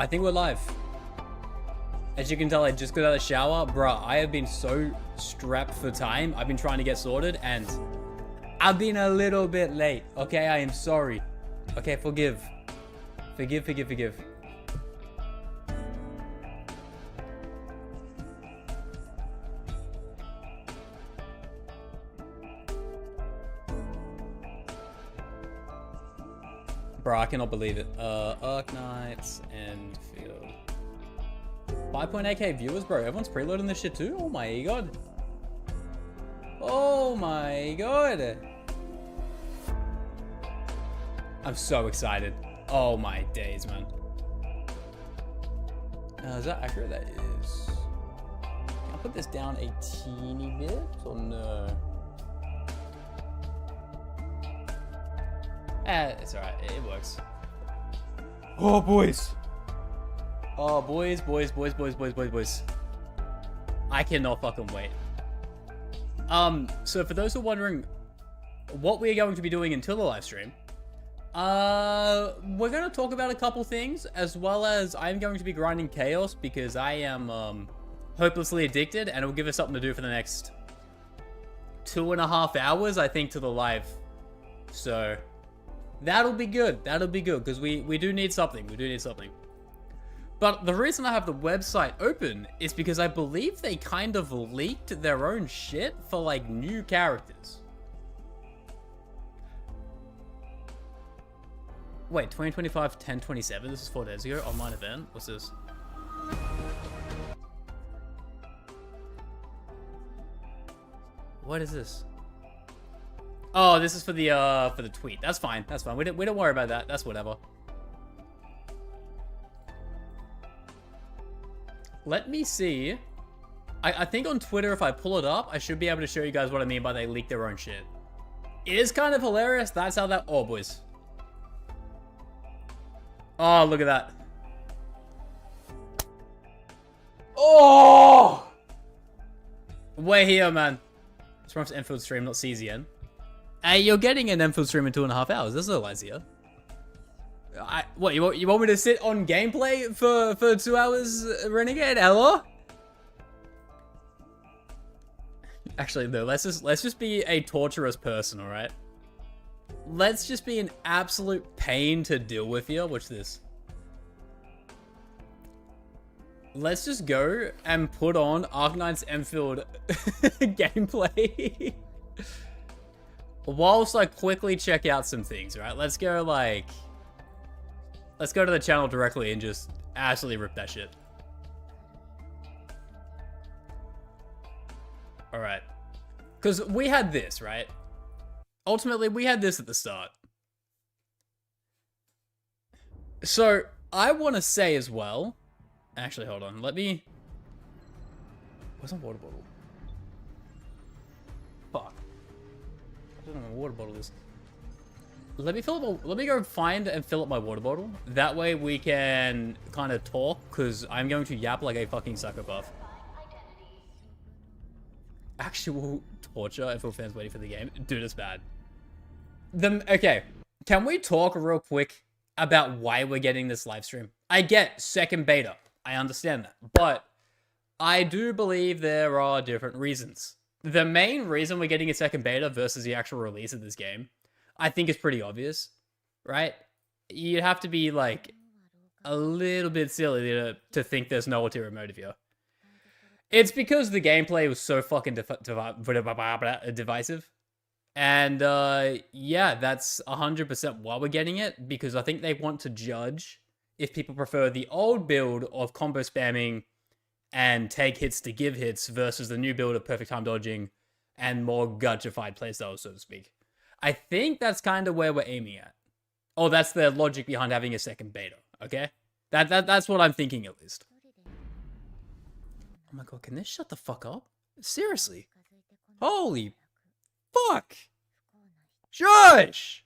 I think we're live. As you can tell, I just got out of the shower. Bruh, I have been so strapped for time. I've been trying to get sorted and I've been a little bit late. Okay, I am sorry. Okay, forgive. Forgive. Bro, I cannot believe it. Arknights, Enfield. 5.8k viewers, bro. Everyone's preloading this shit too? Oh my god. Oh my god. I'm so excited. Oh my days, man. Is that accurate? That is. Can I put this down a teeny bit or no? It's alright. It works. Oh, boys. Oh, boys. I cannot fucking wait. So for those who are wondering what we're going to be doing until the live stream, we're going to talk about a couple things, as well as I'm going to be grinding chaos because I am, hopelessly addicted, and it'll give us something to do for the next 2.5 hours, I think, to the live. So that'll be good. That'll be good because we do need something. But the reason I have the website open is because I believe they kind of leaked their own shit for like new characters. Wait, 2025 10/27. This is 4 days ago. Online event. What's this? What is this? Oh, this is for the tweet. That's fine. That's fine. We don't worry about that. That's whatever. Let me see. I think on Twitter, if I pull it up, I should be able to show you guys what I mean by they leaked their own shit. It is kind of hilarious. That's how that... Oh, boys. Oh, look at that. Oh! We're here, man. It's from Enfield stream, not CZN. Hey, you're getting an Enfield stream in 2.5 hours. There's no lies here. What, you want me to sit on gameplay for 2 hours, Renegade? Hello? Actually, no, let's just be a torturous person, alright? Let's just be an absolute pain to deal with here. Watch this. Let's just go and put on Arknights Enfield gameplay. Whilst I quickly check out some things, right? Let's go to the channel directly and just absolutely rip that shit. Alright. Because we had this, right? Ultimately, we had this at the start. So, I want to say as well... Actually, hold on. Let me... Where's my water bottle? Fuck. I don't know where my water bottle is. Let me go find and fill up my water bottle. That way we can kind of talk, because I'm going to yap like a fucking psychopath. Actual torture if fans waiting for the game. Dude, it's bad. Okay, can we talk real quick about why we're getting this live stream? I get second beta. I understand that. But I do believe there are different reasons. The main reason we're getting a second beta versus the actual release of this game, I think is pretty obvious, right? You'd have to be like a little bit silly to think there's no ulterior motive here. It's because the gameplay was so fucking divisive. And yeah, that's 100% why we're getting it, because I think they want to judge if people prefer the old build of combo spamming and take hits to give hits versus the new build of perfect time dodging and more gachified playstyles, so to speak. I think that's kind of where we're aiming at. Oh, that's the logic behind having a second beta, okay? That's what I'm thinking, at least. Oh my god, can this shut the fuck up? Seriously? Holy fuck! Shush!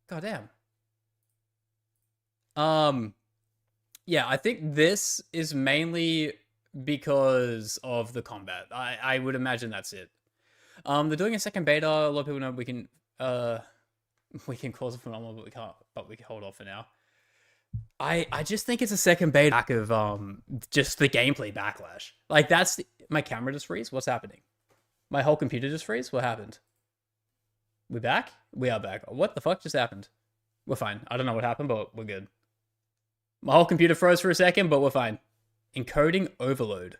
Goddamn. Yeah, I think this is mainly because of the combat. I would imagine that's it. They're doing a second beta. A lot of people know we can cause a phenomenon, but we can't. But we can hold off for now. I just think it's a second beta back of just the gameplay backlash. Like my camera just freeze? What's happening? My whole computer just freeze? What happened? We back? We are back. What the fuck just happened? We're fine. I don't know what happened, but we're good. My whole computer froze for a second, but we're fine. Encoding overload.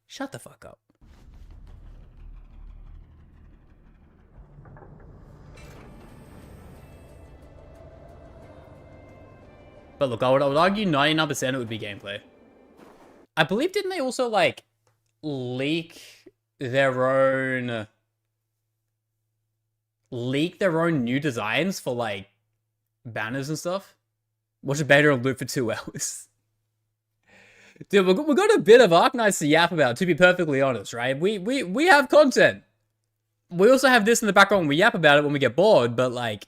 Shut the fuck up. But look, I would argue 99% it would be gameplay. I believe, didn't they also, like, leak their own new designs for, like, banners and stuff? Watch a beta on loop for 2 hours. Dude, we've got a bit of Arknights to yap about, to be perfectly honest, right? We have content. We also have this in the background. We yap about it when we get bored, but, like,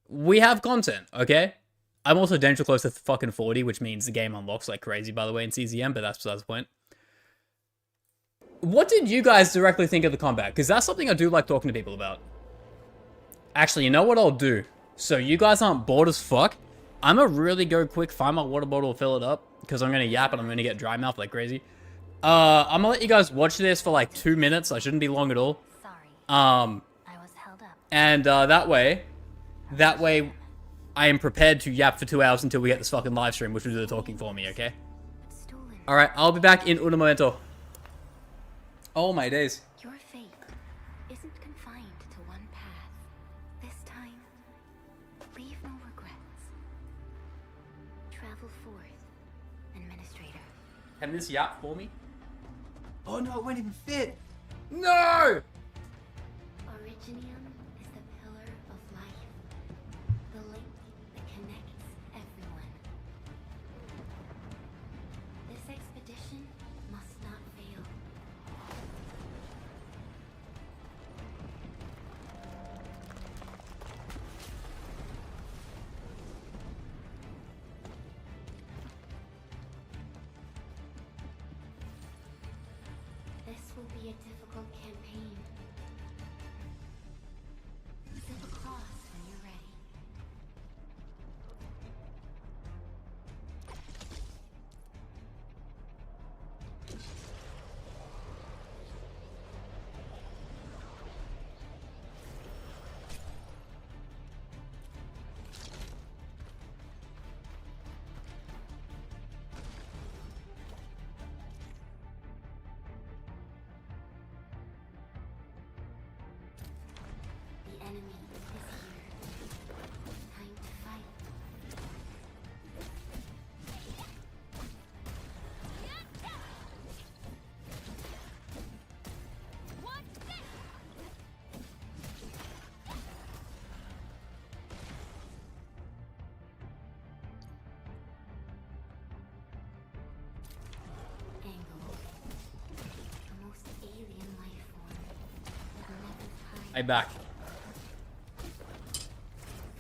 we have content, okay? I'm also danger close to fucking 40, which means the game unlocks like crazy, by the way, in CZM, but that's besides the point. What did you guys directly think of the combat? Because that's something I do like talking to people about. Actually, you know what I'll do? So you guys aren't bored as fuck, I'm gonna really go quick, find my water bottle, fill it up, because I'm gonna yap and I'm gonna get dry mouth like crazy. I'm gonna let you guys watch this for like 2 minutes. I shouldn't be long at all. Sorry. I was held up. And that way, I am prepared to yap for 2 hours until we get this fucking live stream, which will do the talking for me, okay? Alright, I'll be back in un momento. Oh my days. Your fate isn't confined to one path. This time, leave no regrets. Travel forth, Administrator. Can this yap for me? Oh no, it won't even fit. No! Originium is the pillar of life. The link that connects everyone. This expedition must not fail. This will be a difficult campaign. Zip across when you're ready. The enemy is here. Time to fight. Angle. The most alien life form that never tired. I'm back.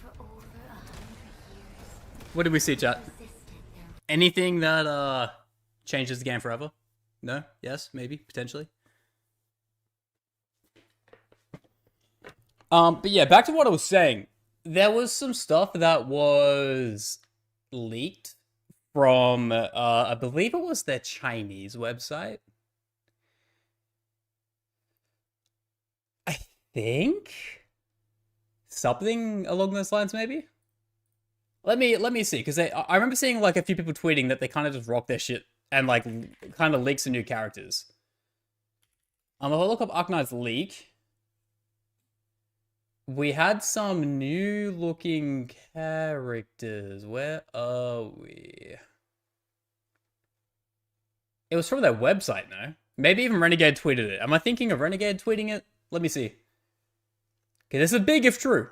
For over 100 years, What did we see, chat? resisted their Anything that changes the game forever? No? Yes? Maybe? Potentially? But yeah, back to what I was saying. There was some stuff that was leaked from, I believe it was their Chinese website. I think? Something along those lines, maybe? Let me see, because I remember seeing like a few people tweeting that they kind of just rock their shit and like kind of leak some new characters. If I look up Arknight's leak, we had some new looking characters. Where are we? It was from their website, no? Maybe even Renegade tweeted it. Am I thinking of Renegade tweeting it? Let me see. Okay, this is big if true.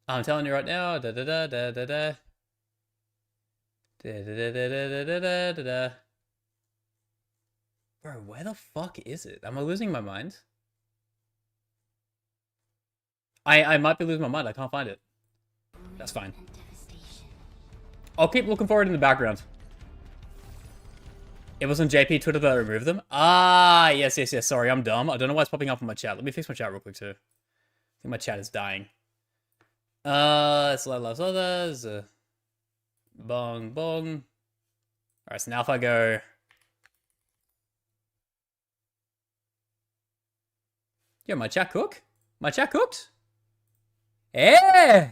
I'm telling you right now. Da da da da da da. Da da da da da da da da da. Bro, where the fuck is it? Am I losing my mind? I might be losing my mind. I can't find it. That's fine. and devastation. I'll keep looking for it in the background. It was on JP Twitter that I removed them. Ah, yes. Sorry, I'm dumb. I don't know why it's popping up on my chat. Let me fix my chat real quick too. think my chat is dying. Select loves others. Bong, bong. Alright, so now if I go... Yo, my chat cook? My chat cooked? Yeah!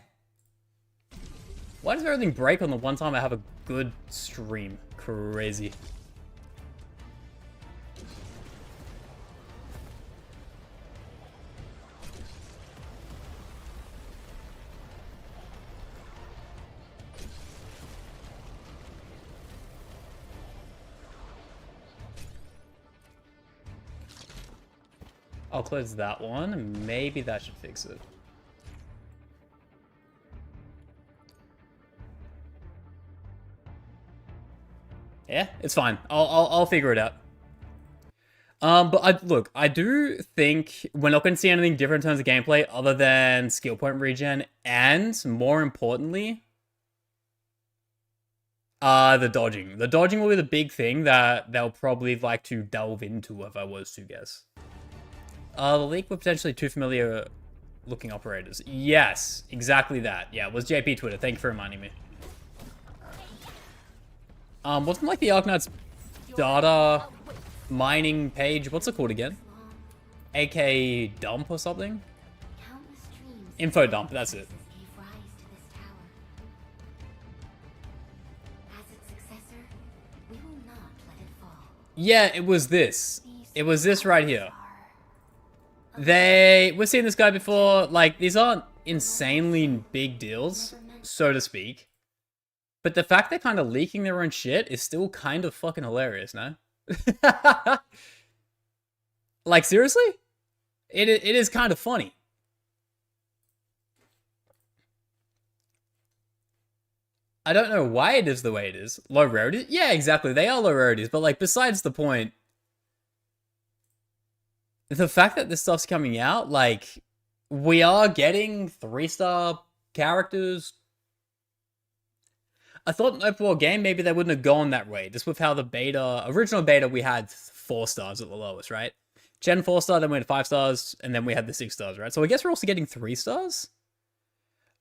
Why does everything break on the one time I have a good stream? Crazy. I'll close that one. Maybe that should fix it. Yeah, it's fine. I'll figure it out. But look, I do think we're not going to see anything different in terms of gameplay other than skill point regen, and more importantly, the dodging. The dodging will be the big thing that they'll probably like to delve into if I was to guess. The leak were potentially too familiar looking operators. Yes, exactly that. Yeah, it was JP Twitter. Thank you for reminding me. Wasn't like the Arknights data mining page, what's it called again? AK dump or something? Info dump, that's it. Yeah, it was this. It was this right here. We've seen this guy before. Like, these aren't insanely big deals, so to speak. But the fact they're kind of leaking their own shit is still kind of fucking hilarious, no? Like, seriously? It is kind of funny. I don't know why it is the way it is. Low rarities? Yeah, exactly. They are low rarities, but like, besides the point, the fact that this stuff's coming out, like, we are getting 3-star characters. I thought in an open world game, maybe they wouldn't have gone that way. Just with how the original beta, we had 4 stars at the lowest, right? Gen 4 star, then we had 5 stars, and then we had the 6 stars, right? So I guess we're also getting 3 stars?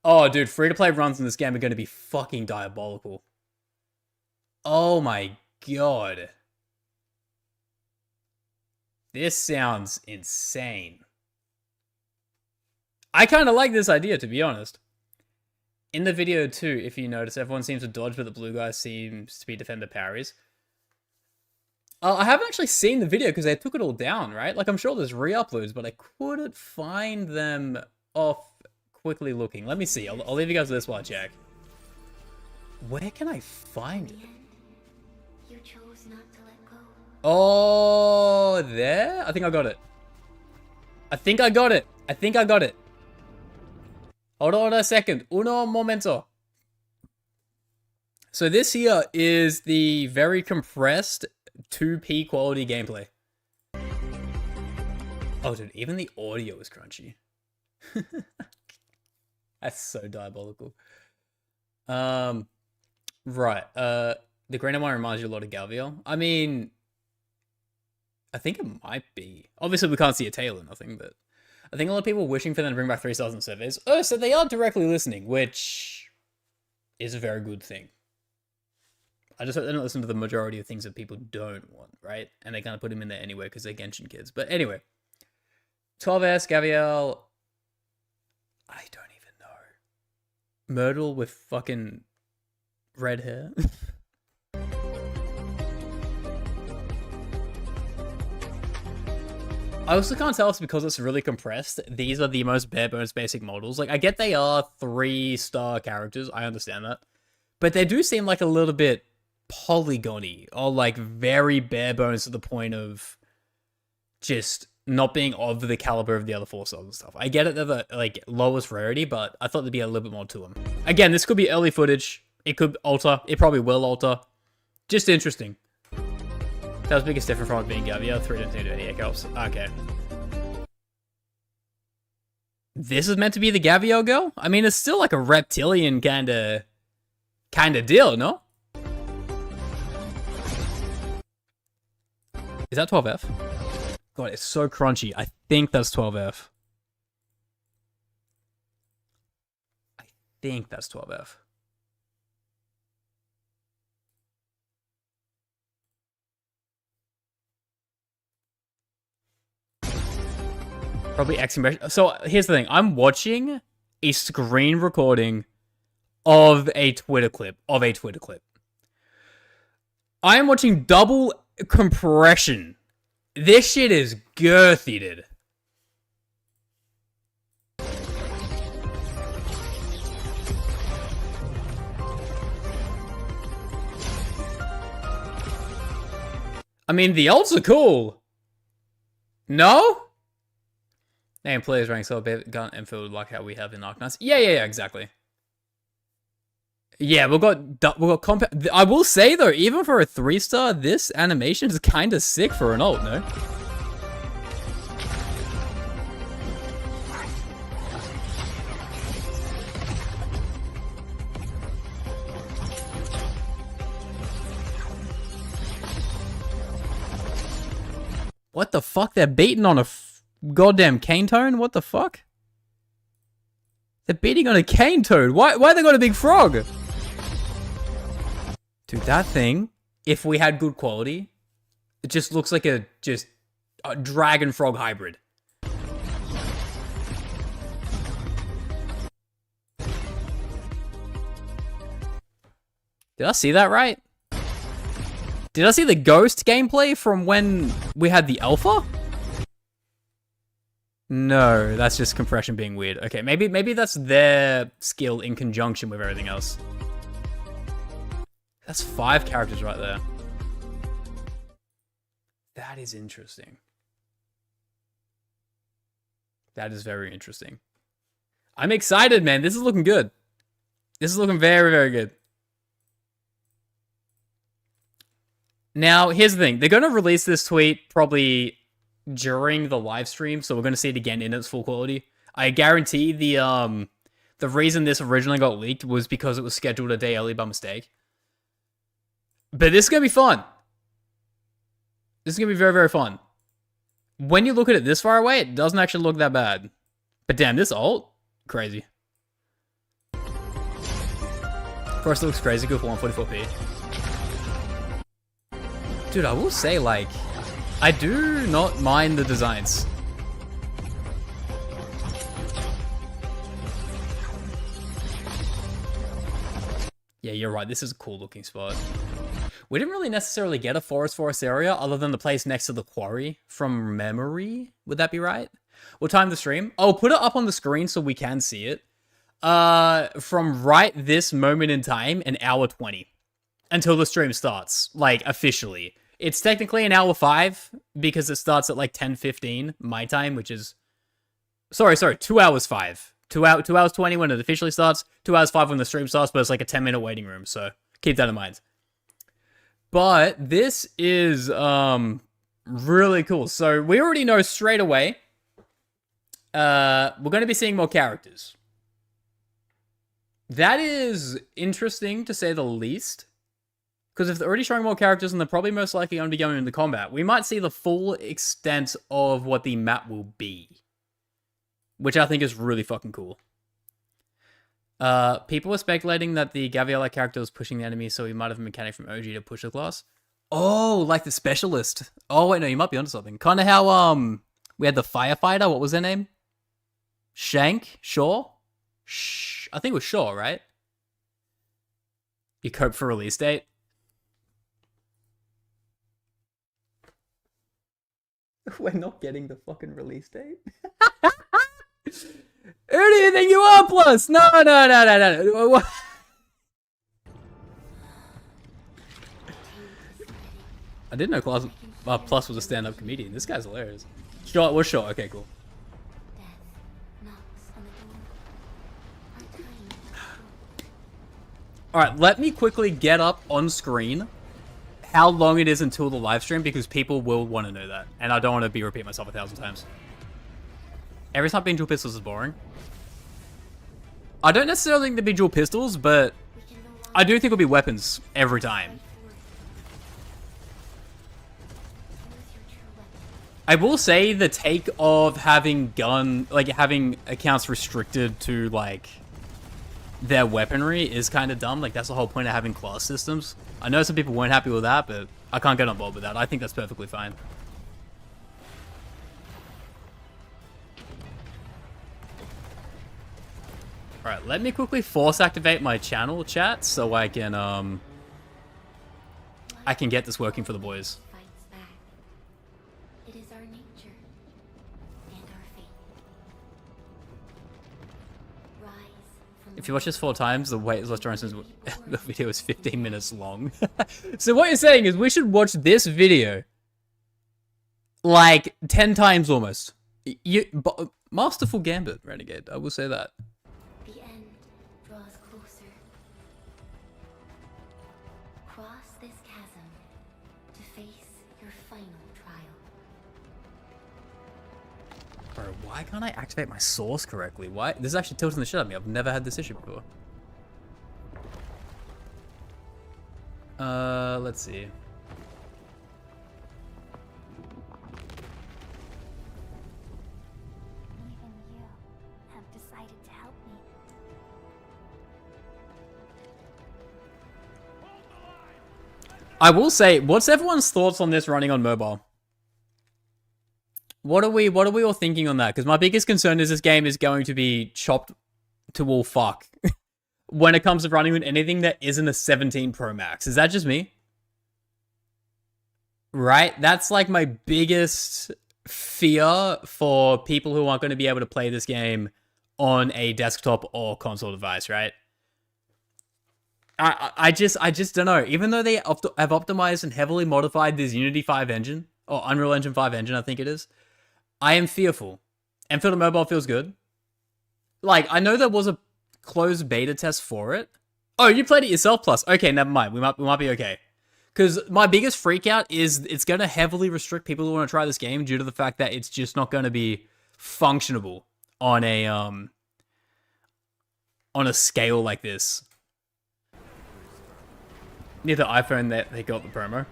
Oh, dude, free-to-play runs in this game are going to be fucking diabolical. Oh my god. This sounds insane. I kind of like this idea, to be honest. In the video too, if you notice, everyone seems to dodge, but the blue guy seems to be defender parries. I haven't actually seen the video because they took it all down, right? Like, I'm sure there's re-uploads, but I couldn't find them off quickly looking. Let me see. I'll leave you guys with this while I check. Where can I find it? You chose not to let go. Oh, there? I think I got it. I think I got it. I think I got it. Hold on a second. Uno momento. So this here is the very compressed 2p quality gameplay. Oh, dude, even the audio is crunchy. That's so diabolical. Right. The green one reminds you a lot of Galviel. I mean, I think it might be. Obviously, we can't see a tail or nothing, but I think a lot of people are wishing for them to bring back 3 stars in surveys. Oh, so they are directly listening, which is a very good thing. I just hope they don't listen to the majority of things that people don't want, right? And they kind of put them in there anyway because they're Genshin kids. But anyway, 12S, Gaviel. I don't even know. Myrtle with fucking red hair. I also can't tell if it's because it's really compressed. These are the most bare bones basic models. Like, I get they are 3-star characters. I understand that. But they do seem like a little bit polygony or like very bare bones to the point of just not being of the caliber of the other 4 stars and stuff. I get it, they're the like lowest rarity, but I thought there'd be a little bit more to them. Again, this could be early footage. It could alter. It probably will alter. Just interesting. That was the biggest difference from it being Gaviel. 3 didn't do any echoes. Okay. This is meant to be the Gaviel girl? I mean, it's still like a reptilian kind of deal, no? Is that 12F? God, it's so crunchy. I think that's 12F. think that's 12F. Probably exclamation. So here's the thing. I'm watching a screen recording of a Twitter clip. I am watching double compression. This shit is girthy, dude. I mean, the ults are cool. No? Name players rank so big, gun Enfield like how we have in Arknights. Yeah, exactly. Yeah, we got compound. I will say though, even for a 3-star, this animation is kind of sick for an ult, no? What the fuck? They're beating on a goddamn cane toad? What the fuck? They're beating on a cane toad. Why they got a big frog? Dude, that thing, if we had good quality, it just looks like a dragon frog hybrid. Did I see that right? Did I see the ghost gameplay from when we had the alpha? No, that's just compression being weird. Okay, maybe that's their skill in conjunction with everything else. That's 5 characters right there. That is interesting. That is very interesting. I'm excited, man. This is looking good. This is looking very, very good. Now, here's the thing. They're going to release this tweet probably during the live stream, so we're going to see it again in its full quality. I guarantee the reason this originally got leaked was because it was scheduled a day early by mistake. But this is going to be fun. This is going to be very, very fun. When you look at it this far away, it doesn't actually look that bad. But damn, this ult, crazy. First, it looks crazy good for 144p. Dude, I will say, like, I do not mind the designs. Yeah, you're right. This is a cool looking spot. We didn't really necessarily get a forest area other than the place next to the quarry from memory. Would that be right? We'll time the stream. I'll put it up on the screen so we can see it. From right this moment in time, an hour 20. Until the stream starts, like, officially. It's technically an hour 5 because it starts at like 10:15 my time, which is... Sorry, 2 hours 5. 2 hours 20 when it officially starts, 2 hours 5 when the stream starts, but it's like a 10-minute waiting room, so keep that in mind. But this is really cool. So we already know straight away we're going to be seeing more characters. That is interesting to say the least. Because if they're already showing more characters and they're probably most likely going to be going into combat, we might see the full extent of what the map will be. Which I think is really fucking cool. People were speculating that the Gaviala character was pushing the enemy, so he might have a mechanic from OG to push the class. Oh, like the specialist. Oh, wait, no, you might be onto something. Kind of how, we had the firefighter, what was their name? Shank? Shaw? I think it was Shaw, right? You cope for release date? We're not getting the fucking release date? Who do you think you are, Plus? No. I didn't know Plus was a stand-up comedian. This guy's hilarious. Sure, we're sure. Okay, cool. Alright, let me quickly get up on screen how long it is until the live stream, because people will want to know that. And I don't want to be repeating myself 1,000 times. Every time being dual pistols is boring. I don't necessarily think there'll be dual pistols, but I do think it'll be weapons every time. I will say the take of having having accounts restricted to, like, their weaponry is kind of dumb. Like, that's the whole point of having class systems. I know some people weren't happy with that, but I can't get on board with that. I think that's perfectly fine. Alright, let me quickly force activate my channel chat so I can get this working for the boys. Fights back. It is our nature and our fate. Rise from If you watch this 4 times, the wait is less duration. The video is 15 minutes long. So what you're saying is we should watch this video like 10 times almost. Masterful gambit, Renegade. I will say that. the end draws closer. Cross this chasm to face your final trial. Bro, why can't I activate my source correctly? Why? This is actually tilting the shit out of me. I've never had this issue before. Let's see. Even you have decided to help me. I will say, what's everyone's thoughts on this running on mobile? What are we all thinking on that? Because my biggest concern is this game is going to be chopped to all fuck when it comes to running with anything that isn't a 17 Pro Max. Is that just me? Right? That's like my biggest fear for people who aren't going to be able to play this game on a desktop or console device, right? I just don't know. Even though they have optimized and heavily modified this Unity 5 engine, or Unreal Engine 5 engine, I think it is, I am fearful. Enfield on mobile feels good. Like, I know there was a closed beta test for it. Oh, you played it yourself plus. Okay, never mind. We might be okay. Because my biggest freak out is it's going to heavily restrict people who want to try this game due to the fact that it's just not going to be functionable on a scale like this. Near the iPhone that they got the promo.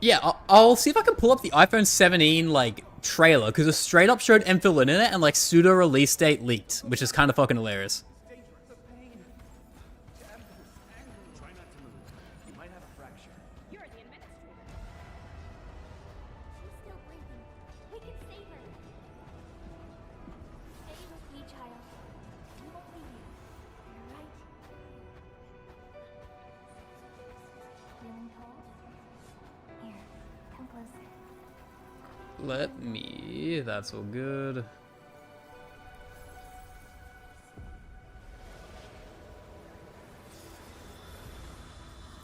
Yeah, I'll see if I can pull up the iPhone 17 like trailer because it straight up showed Enfield in it and like pseudo release date leaked, which is kind of fucking hilarious. She's still breathing. We can save her. Stay with me, child. We won't leave you. You're right. Feeling cold? Here, come closer. Let me. That's all good.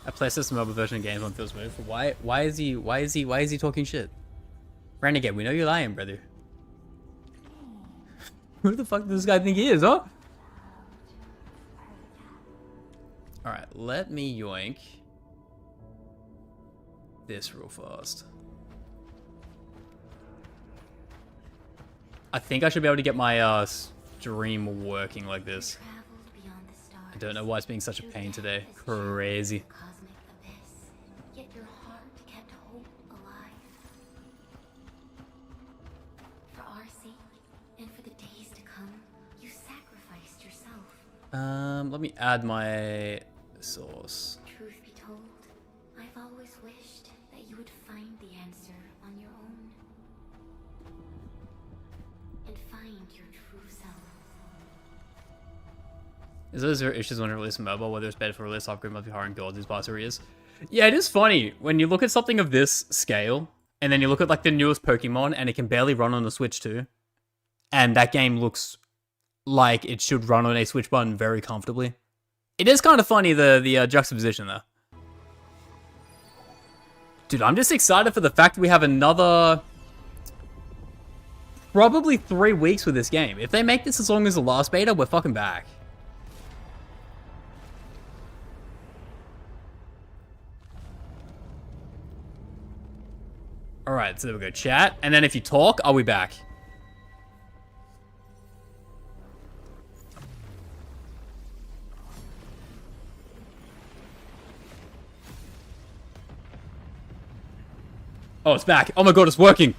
A PlayStation mobile version of games on feels smooth. Why is he talking shit? Renegade, we know you're lying, brother. Who the fuck does this guy think he is, huh? Alright, let me yoink this real fast. I think I should be able to get my stream working like this. Traveled beyond the stars. I don't know why it's being such a pain today. Crazy. Cosmic abyss. Yet your heart kept hope alive. For our sake and for the days to come, you sacrificed yourself. Let me add my source. Truth be told, I've always wished that you would find the answer on your own. And find your true self. Is those your issues when it release mobile, whether it's better for release upgrade must be hard and gold these past areas? Yeah, it is funny when you look at something of this scale, and then you look at like the newest Pokemon, and it can barely run on the Switch too, and that game looks like it should run on a Switch button very comfortably. It is kind of funny the juxtaposition there. Dude, I'm just excited for the fact that we have another probably 3 weeks with this game. If they make this as long as the last beta, we're fucking back. Alright, so there we go. Chat. And then if you talk, I'll be back. Oh, it's back. Oh my god, it's working.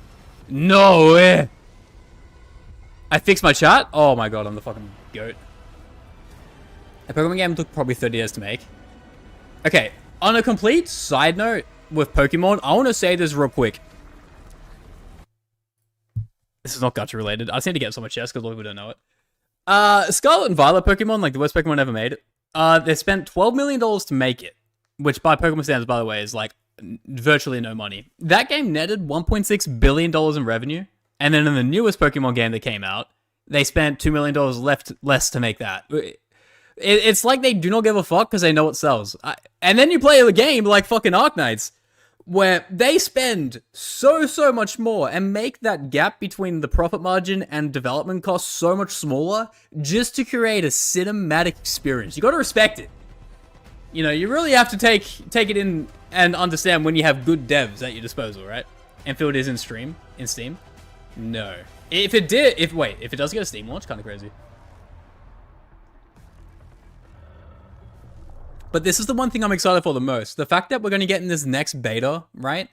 No way. I fixed my chat? Oh my god, I'm the fucking goat. A Pokemon game took probably 30 years to make. Okay, on a complete side note with Pokemon, I want to say this real quick. This is not Gacha related. I just need to get so much chest because a lot of people don't know it. Scarlet and Violet Pokemon, like the worst Pokemon ever made, they spent $12 million to make it, which by Pokemon standards, by the way, is like virtually no money. That game netted $1.6 billion in revenue, and then in the newest Pokemon game that came out, they spent $2 million less to make that. It's like they do not give a fuck because they know it sells. And then you play a game like fucking Arknights, where they spend so much more and make that gap between the profit margin and development costs so much smaller just to create a cinematic experience. You gotta respect it. You know, you really have to take it in and understand when you have good devs at your disposal, right? Enfield is in Steam? No. If it does get a Steam launch, kind of crazy. But this is the one thing I'm excited for the most. The fact that we're going to get in this next beta, right?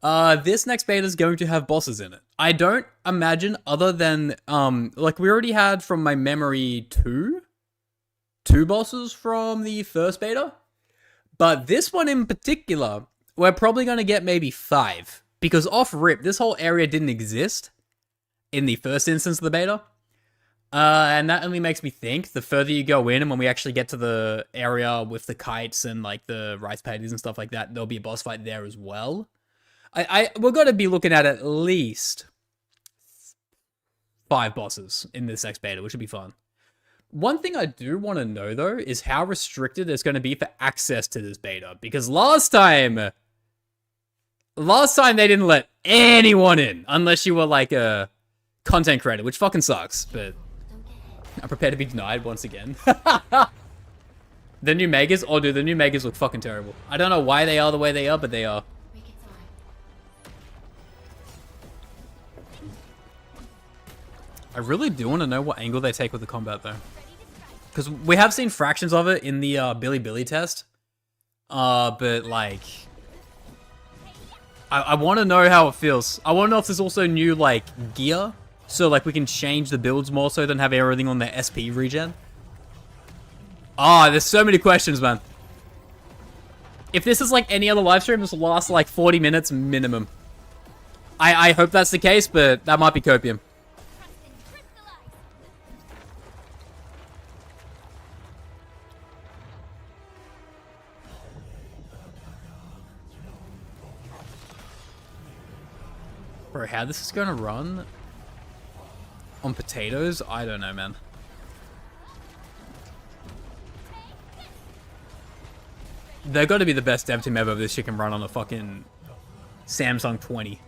This next beta is going to have bosses in it. I don't imagine other than, like we already had from my memory two bosses from the first beta. But this one in particular, we're probably going to get maybe 5. Because off rip, this whole area didn't exist in the first instance of the beta. And that only makes me think the further you go in and when we actually get to the area with the kites and like the rice paddies and stuff like that, there'll be a boss fight there as well. We're going to be looking at least 5 bosses in this next beta, which would be fun. One thing I do want to know though is how restricted it's going to be for access to this beta, because last time they didn't let anyone in unless you were like a content creator, which fucking sucks, but I'm prepared to be denied once again. The new Megas? Oh, dude, the new Megas look fucking terrible. I don't know why they are the way they are, but they are. I really do want to know what angle they take with the combat, though. Because we have seen fractions of it in the Billy test. But, like... I want to know how it feels. I want to know if there's also new, like, gear. So, like, we can change the builds more so than have everything on their SP regen. There's so many questions, man. If this is like any other live stream, this will last like 40 minutes minimum. I hope that's the case, but that might be copium. Bro, how this is gonna run on potatoes? I don't know, man. They're gotta be the best dev team ever if this shit can run on a fucking Samsung 20.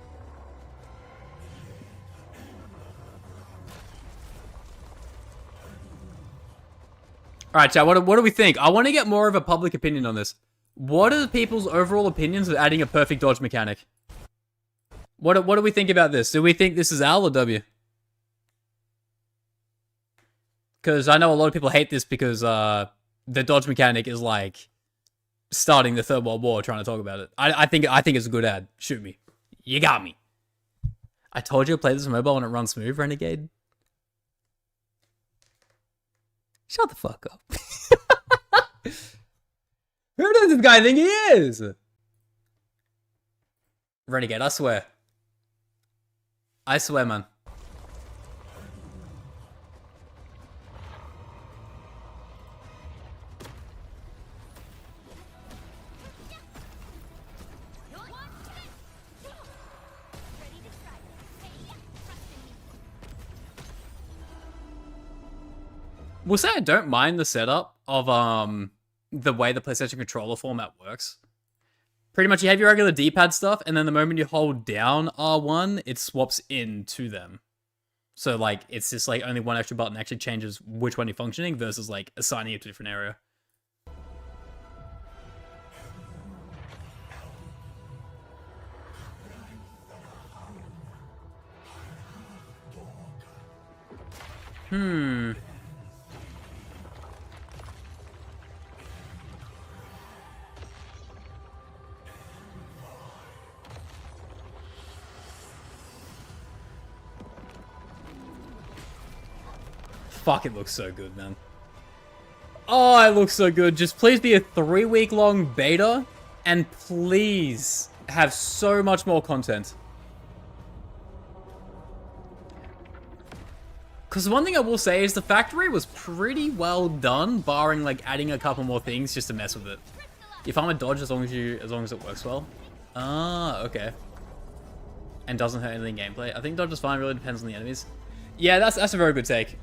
Alright, chat, what do we think? I want to get more of a public opinion on this. What are the people's overall opinions of adding a perfect dodge mechanic? What do we think about this? Do we think this is L or W? Because I know a lot of people hate this because the dodge mechanic is like starting the Third World War trying to talk about it. I think it's a good ad. Shoot me. You got me. I told you to play this mobile and it runs smooth, Renegade. Shut the fuck up. Who does this guy think he is? Renegade, I swear. I swear, man. We'll say I don't mind the setup of the way the PlayStation controller format works. Pretty much you have your regular D-pad stuff, and then the moment you hold down R1, it swaps into them. So like it's just like only one extra button actually changes which one you're functioning versus like assigning it to a different area. Fuck, it looks so good, man. Oh, it looks so good. Just please be a 3-week long beta, and please have so much more content. Because one thing I will say is the factory was pretty well done, barring like adding a couple more things just to mess with it. If I'm a dodge, as long as it works well. Ah, okay. And doesn't hurt anything in gameplay. I think dodge is fine. Really depends on the enemies. Yeah, that's a very good take.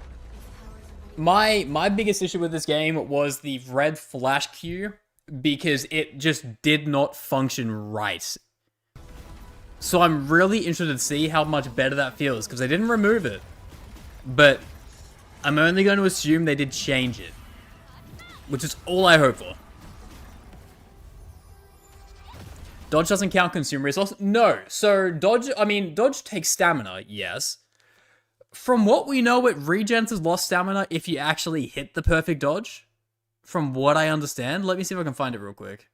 My biggest issue with this game was the red flash queue because it just did not function right. So I'm really interested to see how much better that feels because they didn't remove it. But I'm only going to assume they did change it, which is all I hope for. Dodge doesn't count consume resource? No. So dodge takes stamina, yes. From what we know, it regens his lost stamina if you actually hit the perfect dodge. From what I understand. Let me see if I can find it real quick.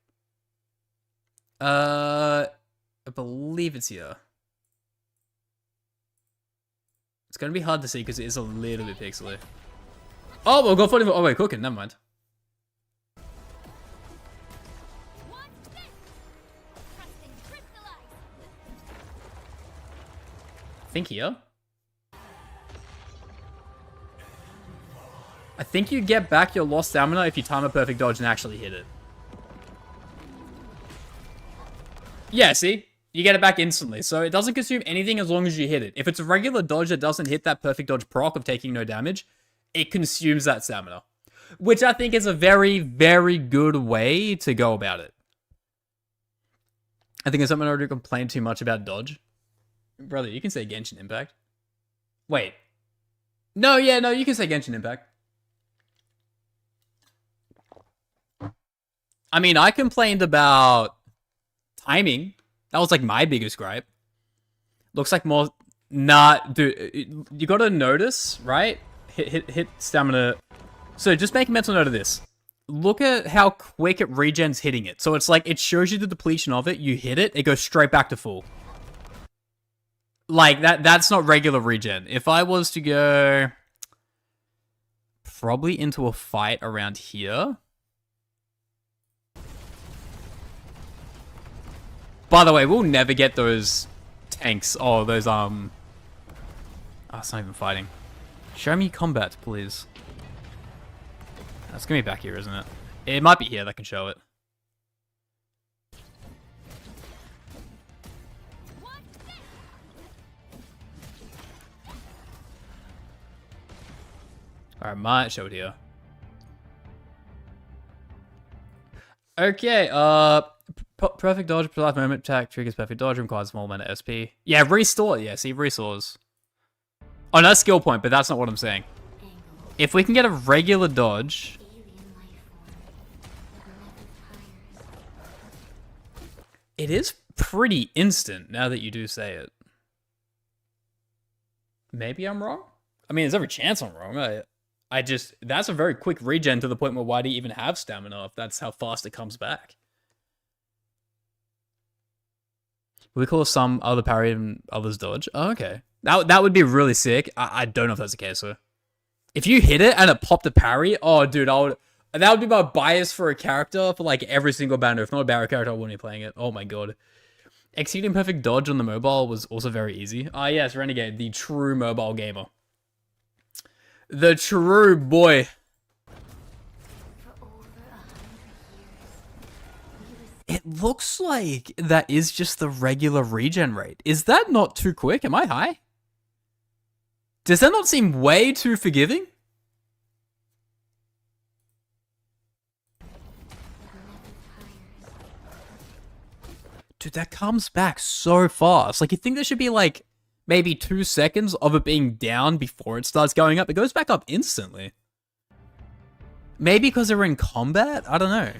I believe it's here. It's going to be hard to see because it is a little bit pixely. Oh, we'll go 40. Oh, wait, cooking. Never mind. I think here. I think you get back your lost stamina if you time a perfect dodge and actually hit it. Yeah, see? You get it back instantly. So it doesn't consume anything as long as you hit it. If it's a regular dodge that doesn't hit that perfect dodge proc of taking no damage, it consumes that stamina. Which I think is a very, very good way to go about it. I think it's something I already complained too much about dodge. Brother, you can say Genshin Impact. Wait. No, yeah, no, you can say Genshin Impact. I mean, I complained about timing. That was like my biggest gripe. Looks like more... Nah, dude, you gotta notice, right? Hit stamina. So just make a mental note of this. Look at how quick it regens hitting it. So it's like, it shows you the depletion of it, you hit it, it goes straight back to full. Like, that's not regular regen. If I was to go... probably into a fight around here... By the way, we'll never get those tanks. Oh, those, Oh, it's not even fighting. Show me combat, please. That's gonna be back here, isn't it? It might be here that can show it. Alright, might show it here. Okay, perfect dodge per life moment attack triggers perfect dodge, requires small amount of SP. Yeah, restore. Yeah, see, restores. Oh, no, that's skill point, but that's not what I'm saying. If we can get a regular dodge... It is pretty instant, now that you do say it. Maybe I'm wrong? I mean, there's every chance I'm wrong. I just... That's a very quick regen to the point where why do you even have stamina if that's how fast it comes back? We call some other parry and others dodge. Oh, okay. That would be really sick. I don't know if that's the case, though. If you hit it and it popped a parry, oh, dude, that would be my bias for a character for, like, every single banner. If not a barrier character, I wouldn't be playing it. Oh, my God. Exceeding perfect dodge on the mobile was also very easy. Ah, yes, Renegade, the true mobile gamer. The true boy. It looks like that is just the regular regen rate. Is that not too quick? Am I high? Does that not seem way too forgiving? Dude, that comes back so fast. Like, you think there should be, like, maybe 2 seconds of it being down before it starts going up. It goes back up instantly. Maybe because they're in combat? I don't know.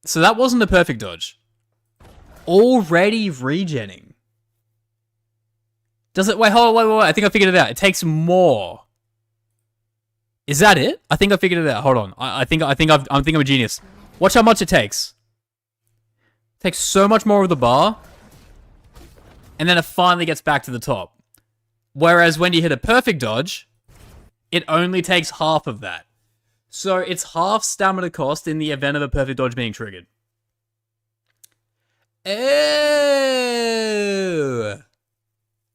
So that wasn't a perfect dodge. Already regenning. Does it? Wait, hold on, wait. I think I figured it out. It takes more. Is that it? I think I figured it out. Hold on. I'm thinking I'm a genius. Watch how much it takes. It takes so much more of the bar. And then it finally gets back to the top. Whereas when you hit a perfect dodge, it only takes half of that. So it's half stamina cost in the event of a perfect dodge being triggered. Oh.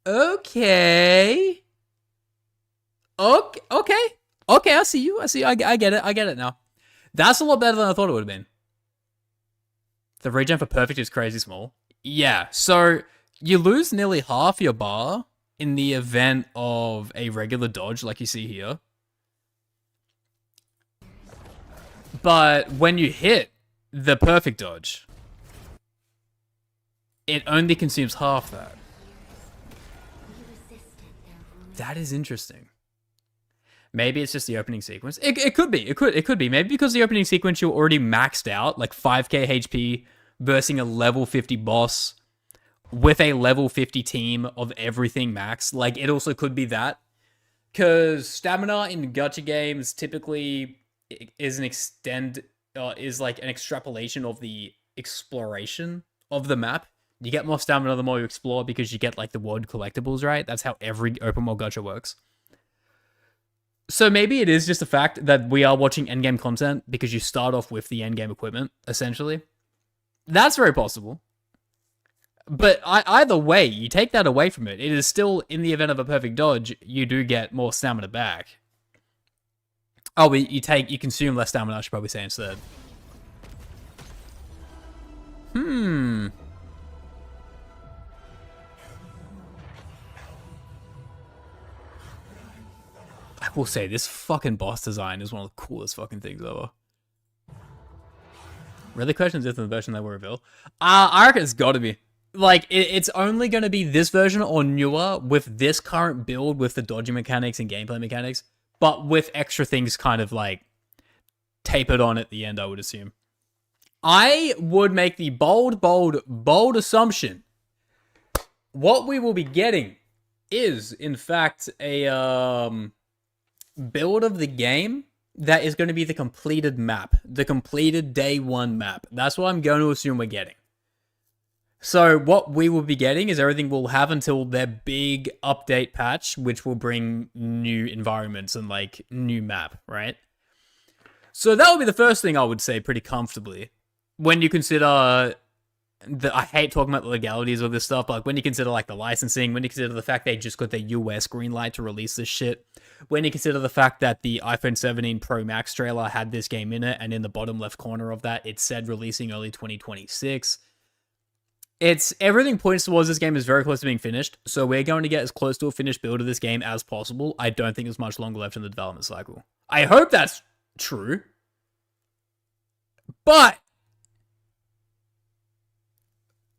Okay. Okay. Okay, I see you. I get it. I get it now. That's a lot better than I thought it would have been. The regen for perfect is crazy small. Yeah, so you lose nearly half your bar in the event of a regular dodge like you see here. But when you hit the perfect dodge, it only consumes half that. That is interesting. Maybe it's just the opening sequence. It could be. It could be. Maybe because the opening sequence you're already maxed out, like 5k HP versus a level 50 boss with a level 50 team of everything max. Like, it also could be that. Because stamina in gacha games typically is is like an extrapolation of the exploration of the map. You get more stamina the more you explore because you get like the world collectibles, right? That's how every open world gacha works. So maybe it is just a fact that we are watching endgame content because you start off with the endgame equipment, essentially. That's very possible. But either way, you take that away from it. It is still, in the event of a perfect dodge, you do get more stamina back. Oh, you consume less stamina, I should probably say instead. I will say, this fucking boss design is one of the coolest fucking things ever. Really questions if the version they will reveal? I reckon it's gotta be. Like, it's only gonna be this version or newer with this current build with the dodging mechanics and gameplay mechanics, but with extra things kind of like tapered on at the end, I would assume. I would make the bold assumption. What we will be getting is, in fact, a build of the game that is going to be the completed map, the completed day one map. That's what I'm going to assume we're getting. So what we will be getting is everything we'll have until their big update patch, which will bring new environments and like new map, right? So that will be the first thing I would say pretty comfortably. When you consider I hate talking about the legalities of this stuff, but like when you consider like the licensing, when you consider the fact they just got the US green light to release this shit, when you consider the fact that the iPhone 17 Pro Max trailer had this game in it, and in the bottom left corner of that, it said releasing early 2026. Everything points towards this game is very close to being finished, so we're going to get as close to a finished build of this game as possible. I don't think there's much longer left in the development cycle. I hope that's true. But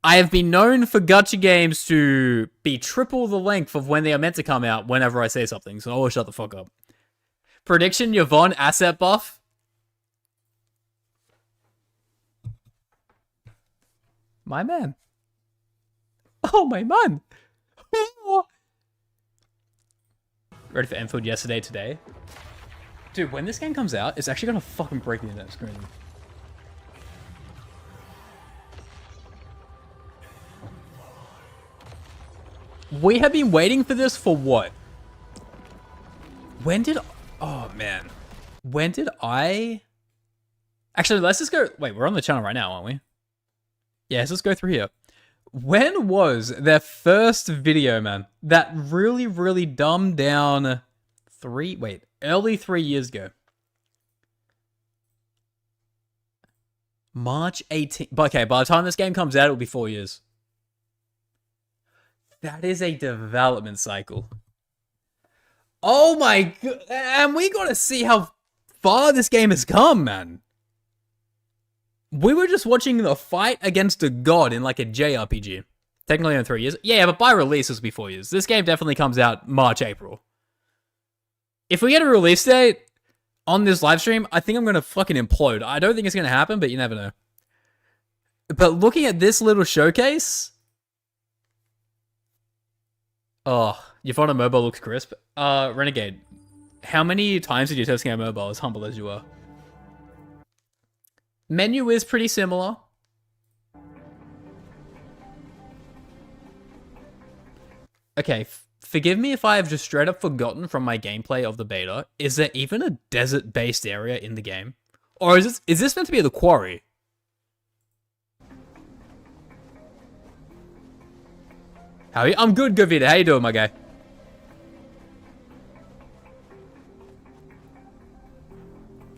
I have been known for gacha games to be triple the length of when they are meant to come out whenever I say something, so I will shut the fuck up. Prediction, Yvonne asset buff. My man. Oh, my man. Ready for Enfield yesterday, today? Dude, when this game comes out, it's actually gonna fucking break the internet screen. We have been waiting for this for what? Oh, man. When did I... Actually, let's just go... Wait, we're on the channel right now, aren't we? Yes, let's go through here. When was their first video, man? That really, really dumbed down early 3 years ago. March 18th. Okay, by the time this game comes out, it'll be 4 years. That is a development cycle. Oh my god. And we gotta see how far this game has come, man. We were just watching the fight against a god in like a JRPG. Technically in 3 years. Yeah, but by release, it'll be 4 years. This game definitely comes out March, April. If we get a release date on this live stream, I think I'm gonna fucking implode. I don't think it's gonna happen, but you never know. But looking at this little showcase... Oh, your phone on mobile looks crisp. Renegade, how many times did you test game mobile, as humble as you are? Menu is pretty similar. Okay, forgive me if I have just straight up forgotten from my gameplay of the beta. Is there even a desert-based area in the game? Or is this meant to be the quarry? How are you? I'm good, Govita. How you doing, my guy?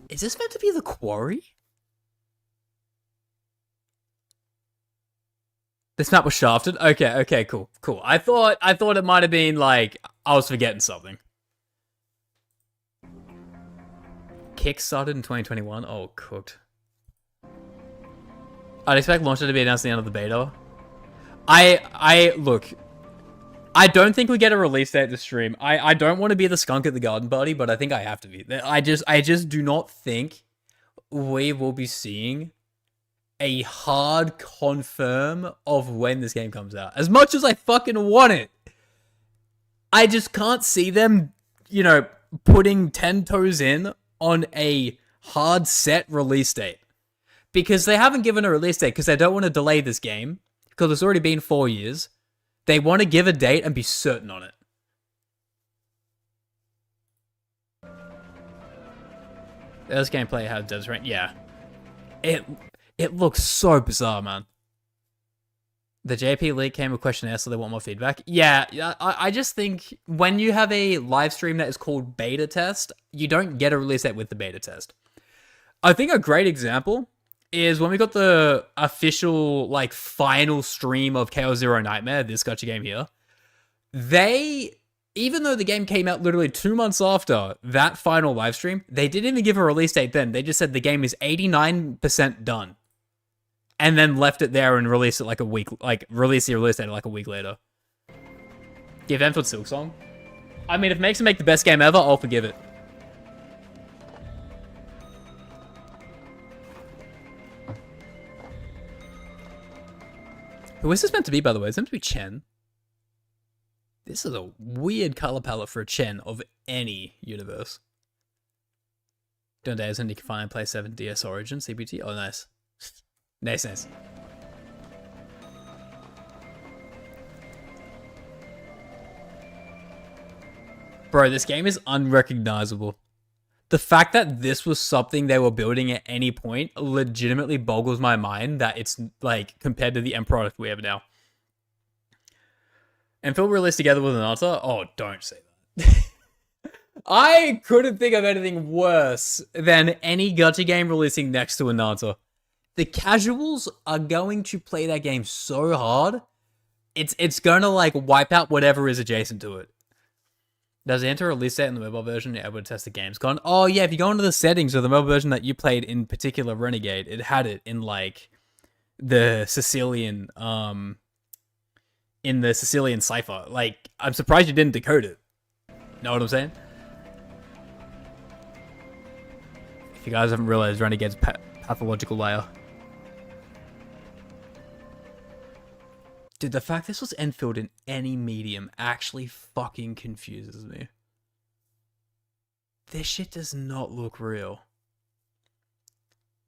Is this meant to be the quarry? This map was shafted? Okay, cool. I thought it might have been like I was forgetting something. Kickstarted in 2021? Oh, cooked. I'd expect launch to be announced at the end of the beta. Look, I don't think we get a release date this stream. I don't want to be the skunk at the garden party, but I think I have to be. I just do not think we will be seeing a hard confirm of when this game comes out. As much as I fucking want it, I just can't see them, you know, putting 10 toes in on a hard set release date. Because they haven't given a release date because they don't want to delay this game. Because it's already been 4 years. They want to give a date and be certain on it. This gameplay has Dev's rank. Yeah. It looks so bizarre, man. The JP leak came with questionnaire, so they want more feedback. Yeah, I just think when you have a live stream that is called beta test, you don't get a release date with the beta test. I think a great example is when we got the official, like, final stream of Chaos Zero Nightmare, this gacha game here. Even though the game came out literally 2 months after that final live stream, they didn't even give a release date then. They just said the game is 89% done. And then left it there and released it like a week, released the release date like a week later. Give Enfield Silk Song. I mean, if it makes it make the best game ever, I'll forgive it. Who is this meant to be, by the way? Is it meant to be Chen? This is a weird color palette for a Chen of any universe. Don't days and you can find play 7 DS Origin CBT. Oh, nice. Nice. Bro, this game is unrecognizable. The fact that this was something they were building at any point legitimately boggles my mind that it's, like, compared to the end product we have now. Enfield released together with Anata? Oh, don't say that. I couldn't think of anything worse than any gacha game releasing next to Anata. The casuals are going to play that game so hard, it's going to, like, wipe out whatever is adjacent to it. Does it enter a release date in the mobile version? You're able to test the games. Gone. Oh, yeah, if you go into the settings of the mobile version that you played, in particular Renegade, it had it in, like, the Sicilian, cipher. Like, I'm surprised you didn't decode it. Know what I'm saying? If you guys haven't realized, Renegade's pathological liar. Dude, the fact this was Enfield in any medium actually fucking confuses me. This shit does not look real.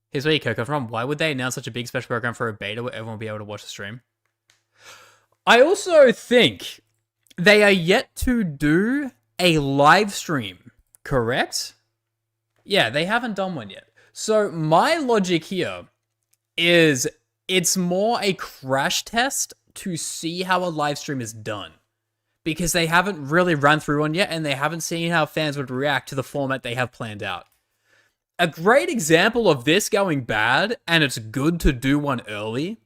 Here's where you come from. Why would they announce such a big special program for a beta where everyone will be able to watch the stream? I also think they are yet to do a live stream, correct? Yeah, they haven't done one yet. So my logic here is it's more a crash test to see how a live stream is done. Because they haven't really run through one yet, and they haven't seen how fans would react to the format they have planned out. A great example of this going bad, and it's good to do one early,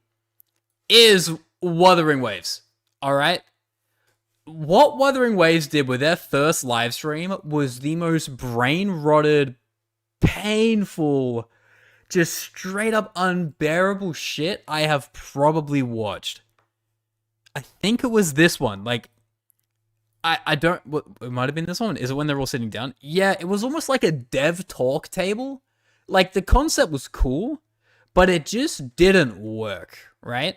is Wuthering Waves. Alright? What Wuthering Waves did with their first live stream was the most brain-rotted, painful, just straight up unbearable shit I have probably watched. I think it was this one. Like, I don't... It might have been this one. Is it when they're all sitting down? Yeah, it was almost like a dev talk table. Like, the concept was cool, but it just didn't work, right?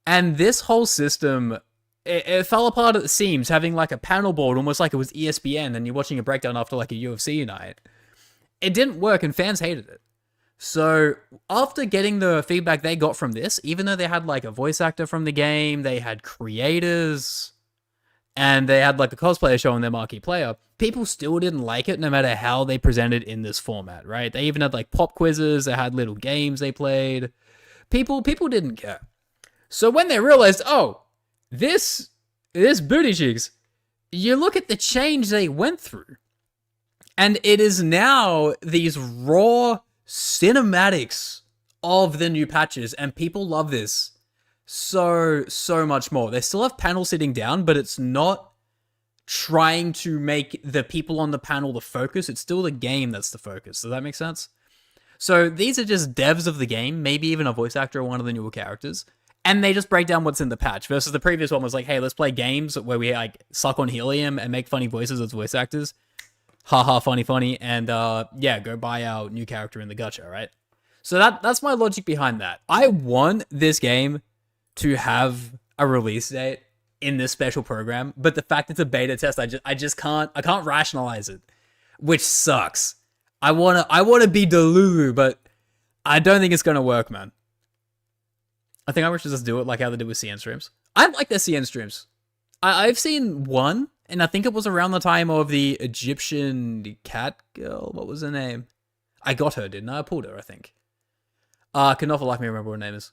And this whole system, it fell apart at the seams, having like a panel board, almost like it was ESPN, and you're watching a breakdown after like a UFC night. It didn't work, and fans hated it. So, after getting the feedback they got from this, even though they had like a voice actor from the game, they had creators, and they had like a cosplayer showing their marquee player, people still didn't like it no matter how they presented in this format, right? They even had like pop quizzes, they had little games they played. People didn't care. So when they realized, oh, this booty cheeks, you look at the change they went through. And it is now these raw cinematics of the new patches, and people love this so much more. They still have panels sitting down, but it's not trying to make the people on the panel the focus. It's still the game that's the focus. Does that make sense? So these are just devs of the game, maybe even a voice actor or one of the newer characters, and they just break down what's in the patch, versus the previous one was like, hey, let's play games where we like suck on helium and make funny voices as voice actors. Haha, funny, and yeah, go buy our new character in the gacha, right? So that's my logic behind that. I want this game to have a release date in this special program, but the fact it's a beta test, I can't rationalize it, which sucks. I wanna be Delulu, but I don't think it's gonna work, man. I think I should just do it like how they did with CN streams. I like their CN streams. I've seen one, and I think it was around the time of the Egyptian cat girl. What was her name? I got her, didn't I? I pulled her, I think. I can not for life me remember what her name is.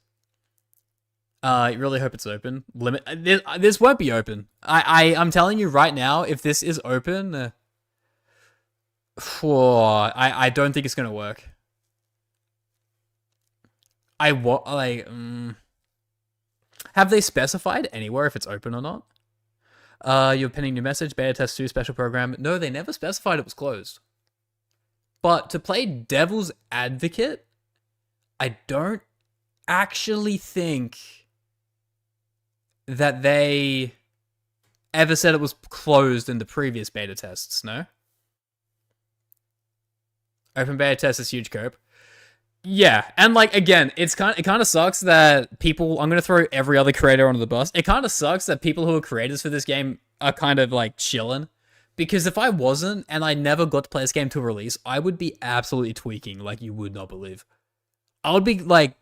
I really hope it's open. This won't be open. I'm telling you right now, if this is open, I don't think it's gonna work. Have they specified anywhere if it's open or not? You're pinning your message, beta test 2 special program. No, they never specified it was closed. But to play devil's advocate, I don't actually think that they ever said it was closed in the previous beta tests, no? Open beta test is huge cope. Yeah, and like again, it kind of sucks that people. I'm gonna throw every other creator under the bus. It kind of sucks that people who are creators for this game are kind of like chilling, because if I wasn't and I never got to play this game to release, I would be absolutely tweaking like you would not believe. I would be like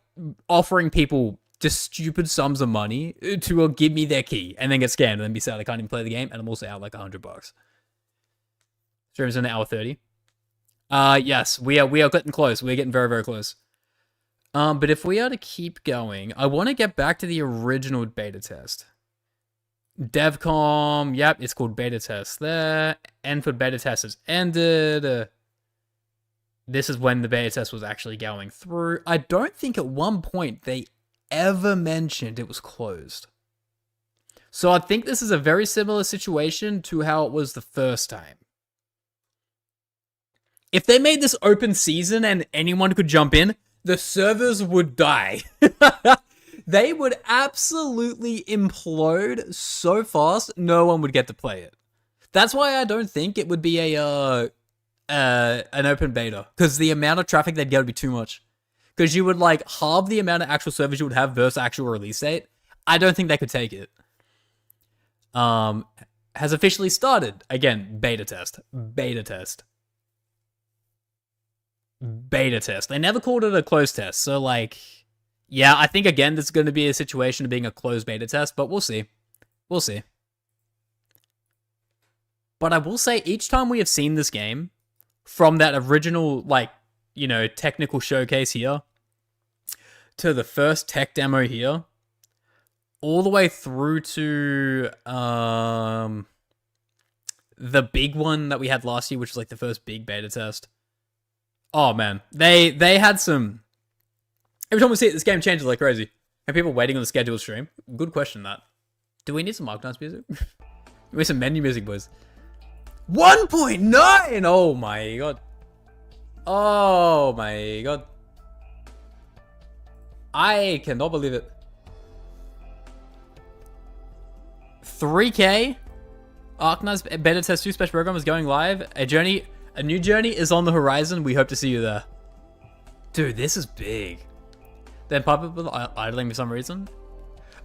offering people just stupid sums of money to give me their key and then get scammed and then be sad I can't even play the game, and I'm also out like $100. Stream's in an hour 30. Yes, we are getting close. We're getting very, very close. But if we are to keep going, I want to get back to the original beta test. DevCom, yep, it's called beta test there. Enfield beta test has ended. This is when the beta test was actually going through. I don't think at one point they ever mentioned it was closed. So I think this is a very similar situation to how it was the first time. If they made this open season and anyone could jump in, the servers would die. They would absolutely implode so fast, no one would get to play it. That's why I don't think it would be an open beta, because the amount of traffic they'd get would be too much. Because you would like halve the amount of actual servers you would have versus actual release date. I don't think they could take it. Has officially started. Again, beta test. Beta test. Beta test. They never called it a closed test. So like, yeah, I think again, this is going to be a situation of being a closed beta test, but we'll see. We'll see. But I will say each time we have seen this game from that original, like, you know, technical showcase here to the first tech demo here, all the way through to the big one that we had last year, which was like the first big beta test. Oh man, they had some. Every time we see it, this game changes like crazy. Have people waiting on the scheduled stream? Good question. That. Do we need some arknights music? We need some menu music, boys. 1.9. Oh my god. Oh my god. I cannot believe it. 3K. Arknights beta test 2 special program is going live. A new journey is on the horizon. We hope to see you there. Dude, this is big. Then pop up with idling for some reason.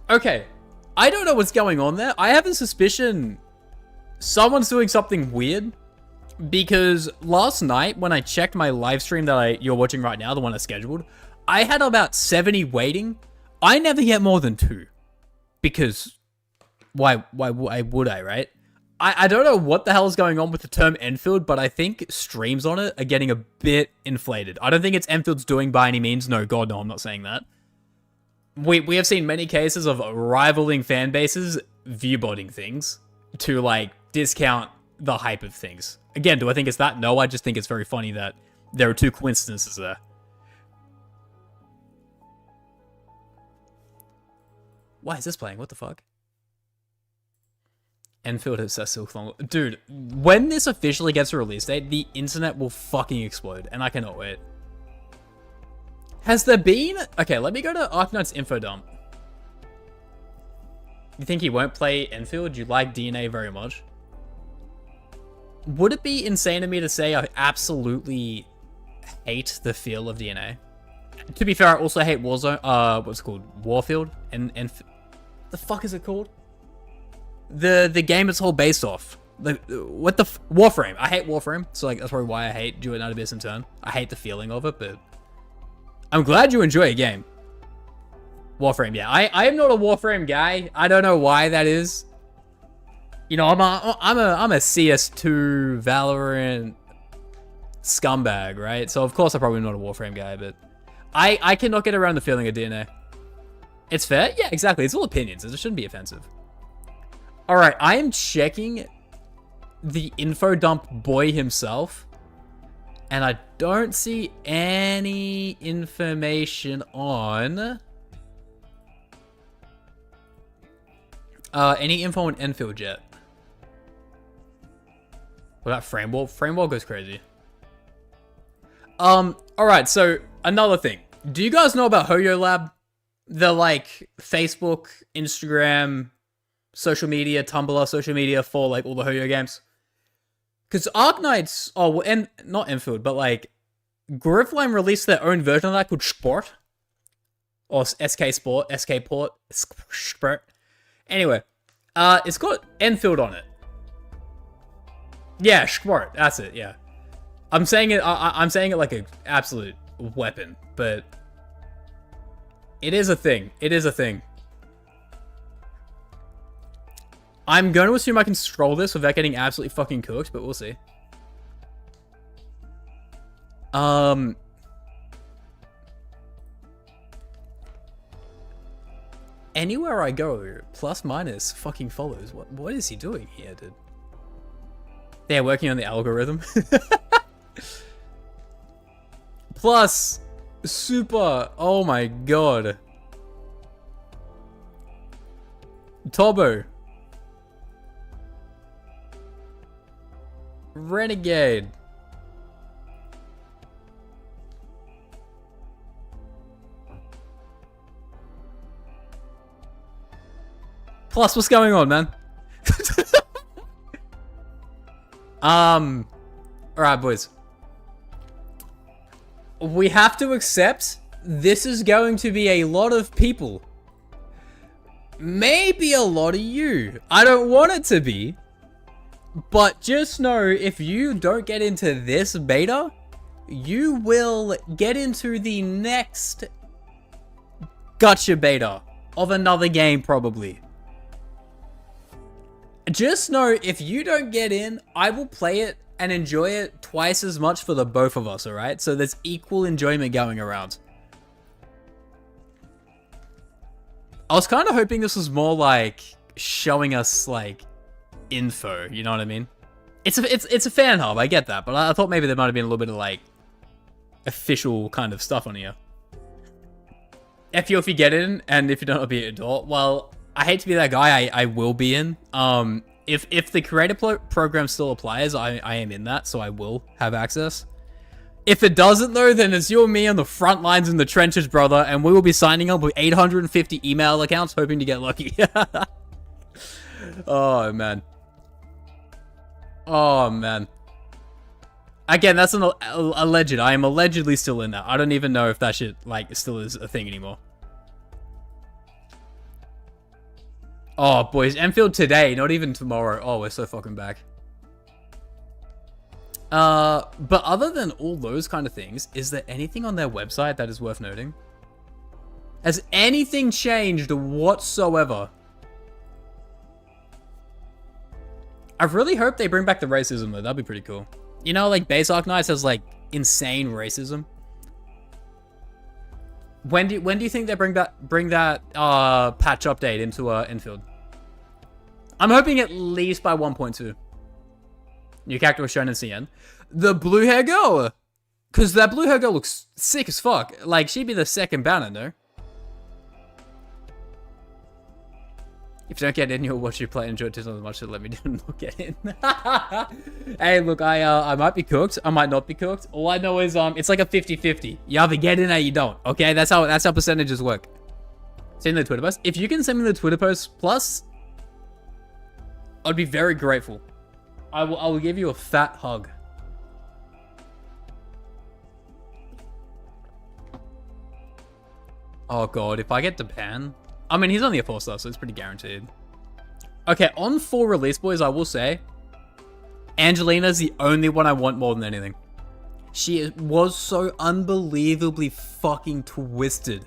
Okay. I don't know what's going on there. I have a suspicion someone's doing something weird. Because last night, when I checked my live stream that you're watching right now, the one I scheduled, I had about 70 waiting. I never get more than 2. Because Why would I, right? I don't know what the hell is going on with the term Enfield, but I think streams on it are getting a bit inflated. I don't think it's Enfield's doing by any means. No, God, no, I'm not saying that. We have seen many cases of rivaling fan bases viewbotting things to, like, discount the hype of things. Again, do I think it's that? No, I just think it's very funny that there are two coincidences there. Why is this playing? What the fuck? Enfield has said so long. Dude, when this officially gets a release date, the internet will fucking explode, and I cannot wait. Has there been... Okay, let me go to Arknights info dump. You think he won't play Enfield? You like DNA very much? Would it be insane of me to say I absolutely hate the feel of DNA? To be fair, I also hate Warzone. What's it called? Warfield? And the fuck is it called? The game it's all based off. Warframe. I hate Warframe, so like that's probably why I hate Do Another Abyss in Turn. I hate the feeling of it, but I'm glad you enjoy a game. Warframe, yeah. I am not a Warframe guy. I don't know why that is. You know, I'm a CS2 Valorant scumbag, right? So of course I'm probably not a Warframe guy, but I cannot get around the feeling of DNA. It's fair? Yeah, exactly. It's all opinions. It shouldn't be offensive. Alright, I am checking the info dump boy himself, and I don't see any information on... any info on Enfield yet. What about Framewall? Framewall goes crazy. Alright, so another thing. Do you guys know about Hoyo Lab? The, like, Facebook, Instagram, social media, Tumblr, social media for, like, all the Hoyo games? Because Arknights, and not Enfield, but, like, Graphical released their own version of that called Sport. Or SK Sport, SK Port, Sport. Anyway, it's got Enfield on it. Yeah, Sport, that's it, yeah. I'm saying it, I'm saying it like an absolute weapon, but it is a thing. It is a thing. I'm going to assume I can scroll this without getting absolutely fucking cooked, but we'll see. Anywhere I go, plus minus fucking follows. What is he doing here, dude? They're working on the algorithm. Plus, super. Oh my god. Tobo. Renegade. Plus, what's going on, man? Alright, boys. We have to accept this is going to be a lot of people. Maybe a lot of you. I don't want it to be. But just know, if you don't get into this beta, you will get into the next gacha beta of another game, probably. Just know, if you don't get in, I will play it and enjoy it twice as much for the both of us, alright? So there's equal enjoyment going around. I was kind of hoping this was more like showing us like info, you know what I mean? It's a fan hub, I get that, but I thought maybe there might have been a little bit of like official kind of stuff on here. If you get in, and if you don't be an adult, well, I hate to be that guy, I will be in. If the creator program still applies, I am in that, so I will have access. If it doesn't though, then it's you and me on the front lines in the trenches, brother, and we will be signing up with 850 email accounts hoping to get lucky. Oh, man. Oh, man. Again, that's an alleged. I am allegedly still in that. I don't even know if that shit, like, still is a thing anymore. Oh, boys. Enfield today, not even tomorrow. Oh, we're so fucking back. But other than all those kind of things, is there anything on their website that is worth noting? Has anything changed whatsoever? I really hope they bring back the racism though. That'd be pretty cool. You know, like base Arknights has like insane racism. When do you think they bring that patch update into Enfield? I'm hoping at least by 1.2. New character was shown in CN. The blue hair girl, because that blue hair girl looks sick as fuck. Like she'd be the second banner, no? If you don't get in, you'll watch you play and enjoy it as much, so let me not get in. Hey, look, I might be cooked. I might not be cooked. All I know is it's like a 50-50. You either get in or you don't. Okay, that's how percentages work. Send me the Twitter post. If you can send me the Twitter post plus, I'd be very grateful. I will give you a fat hug. Oh god, if I get Japan. I mean, he's only a 4-star, so it's pretty guaranteed. Okay, on 4 release boys, I will say, Angelina's the only one I want more than anything. She was so unbelievably fucking twisted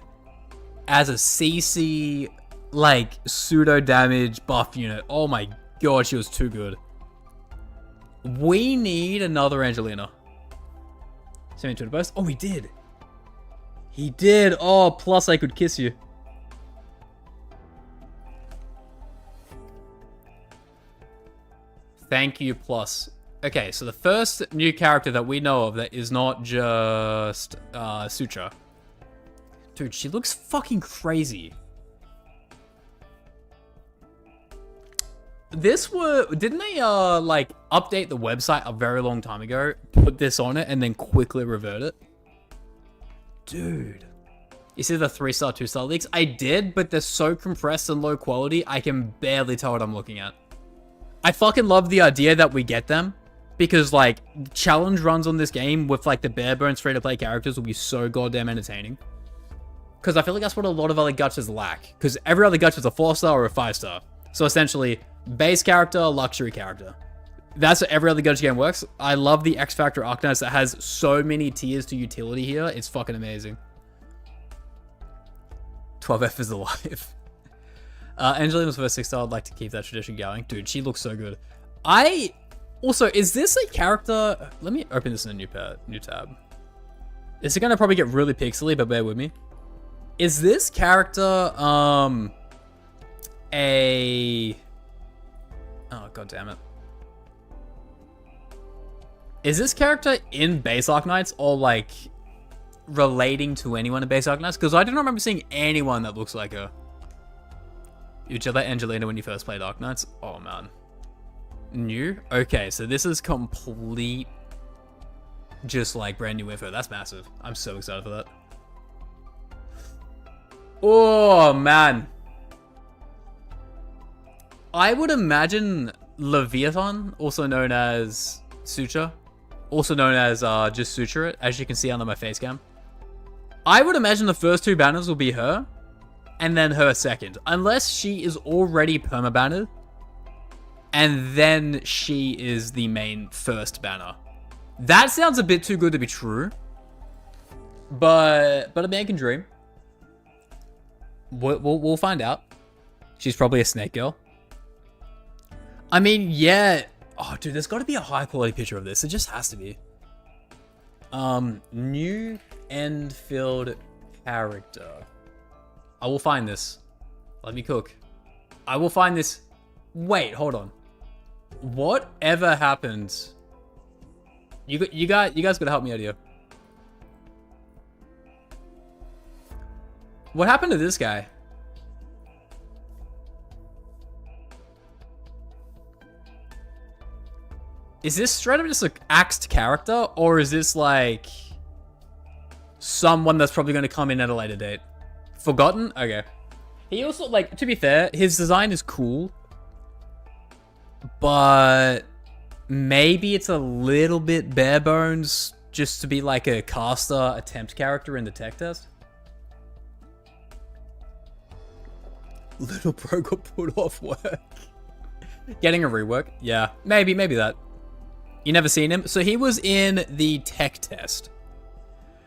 as a CC, like, pseudo damage buff unit. Oh my god, she was too good. We need another Angelina. Send me to the post. Oh, he did. He did. Oh, plus I could kiss you. Thank you, plus. Okay, so the first new character that we know of that is not just Sutra. Dude, she looks fucking crazy. Didn't they like update the website a very long time ago, put this on it, and then quickly revert it? Dude. You see the 3-star, 2-star leaks? I did, but they're so compressed and low quality, I can barely tell what I'm looking at. I fucking love the idea that we get them, because like challenge runs on this game with like the bare bones free to play characters will be so goddamn entertaining. Because I feel like that's what a lot of other gachas lack. Because every other gacha is a 4-star or a 5-star. So essentially, base character, luxury character. That's what every other gacha game works. I love the X Factor Arknights that has so many tiers to utility here. It's fucking amazing. 12F is alive. Angelina's first 6-star, I'd like to keep that tradition going. Dude, she looks so good. Also, is this a character... Let me open this in a new tab. This is going to probably get really pixely, but bear with me. Is this character, Oh, god damn it. Is this character in base Arknights or, like, relating to anyone in base Arknights? Because I don't remember seeing anyone that looks like her. You did that Angelina when you first played Arknights? Oh, man. New? Okay, so this is complete, just like brand new info. That's massive. I'm so excited for that. Oh, man. I would imagine Leviathan, also known as Sutra, also known as just Sutra, as you can see under my face cam. I would imagine the first 2 banners will be her, and then her second. Unless she is already permabannered, and then she is the main first banner. That sounds a bit too good to be true. But a man can dream. We'll find out. She's probably a snake girl. I mean, yeah. Oh, dude, there's got to be a high quality picture of this. It just has to be. New Enfield character. I will find this. Let me cook. I will find this. Wait, hold on. Whatever happened? You guys gotta help me out here. What happened to this guy? Is this straight up just an axed character, or is this like someone that's probably going to come in at a later date? Forgotten? Okay. He also, like, to be fair, his design is cool, but maybe it's a little bit bare bones just to be like a caster attempt character in the tech test. Little bro got put off work. Getting a rework? Yeah, maybe that. You never seen him? So he was in the tech test.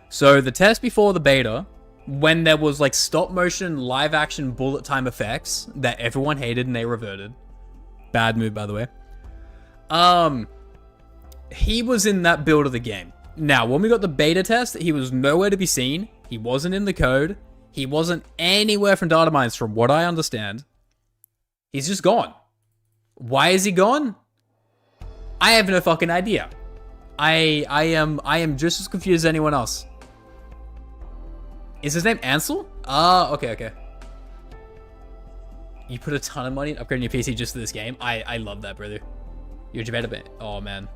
So the test before the beta, when there was like stop motion live action bullet time effects that everyone hated and they reverted. Bad move, by the way. He was in that build of the game. Now, when we got the beta test, he was nowhere to be seen. He wasn't in the code. He wasn't anywhere from data mines, from what I understand. He's just gone. Why is he gone? I have no fucking idea. I am just as confused as anyone else. Is his name Ansel? Ah, okay. You put a ton of money in upgrading your PC just for this game? I love that, brother. You're debated. Oh, man.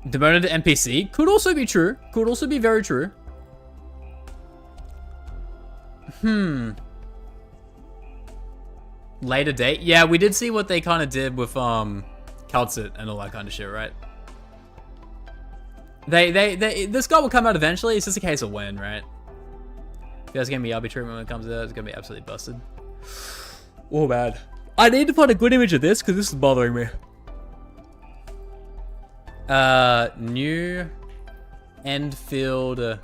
Demoted to NPC? Could also be true. Could also be very true. Later date? Yeah, we did see what they kind of did with, Calcit and all that kind of shit, right? This guy will come out eventually. It's just a case of when, right? If there's gonna be RB treatment when it comes out, it's gonna be absolutely busted. Oh, bad. I need to find a good image of this because this is bothering me. New Enfield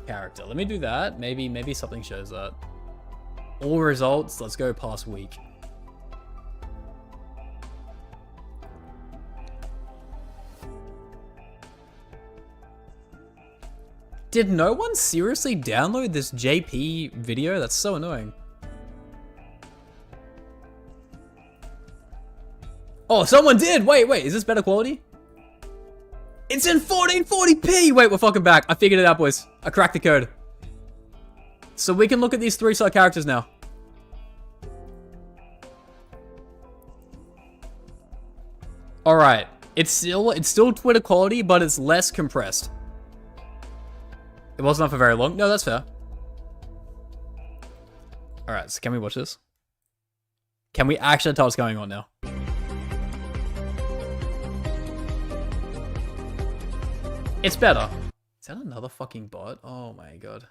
character. Let me do that. Maybe something shows that. All results. Let's go past week. Did no one seriously download this JP video? That's so annoying. Oh, someone did! Wait, is this better quality? It's in 1440p! Wait, we're fucking back. I figured it out, boys. I cracked the code. So we can look at these 3-star characters now. Alright. It's still Twitter quality, but it's less compressed. It wasn't up for very long. No, that's fair. Alright, so can we watch this? Can we actually tell what's going on now? It's better. Is that another fucking bot? Oh my god.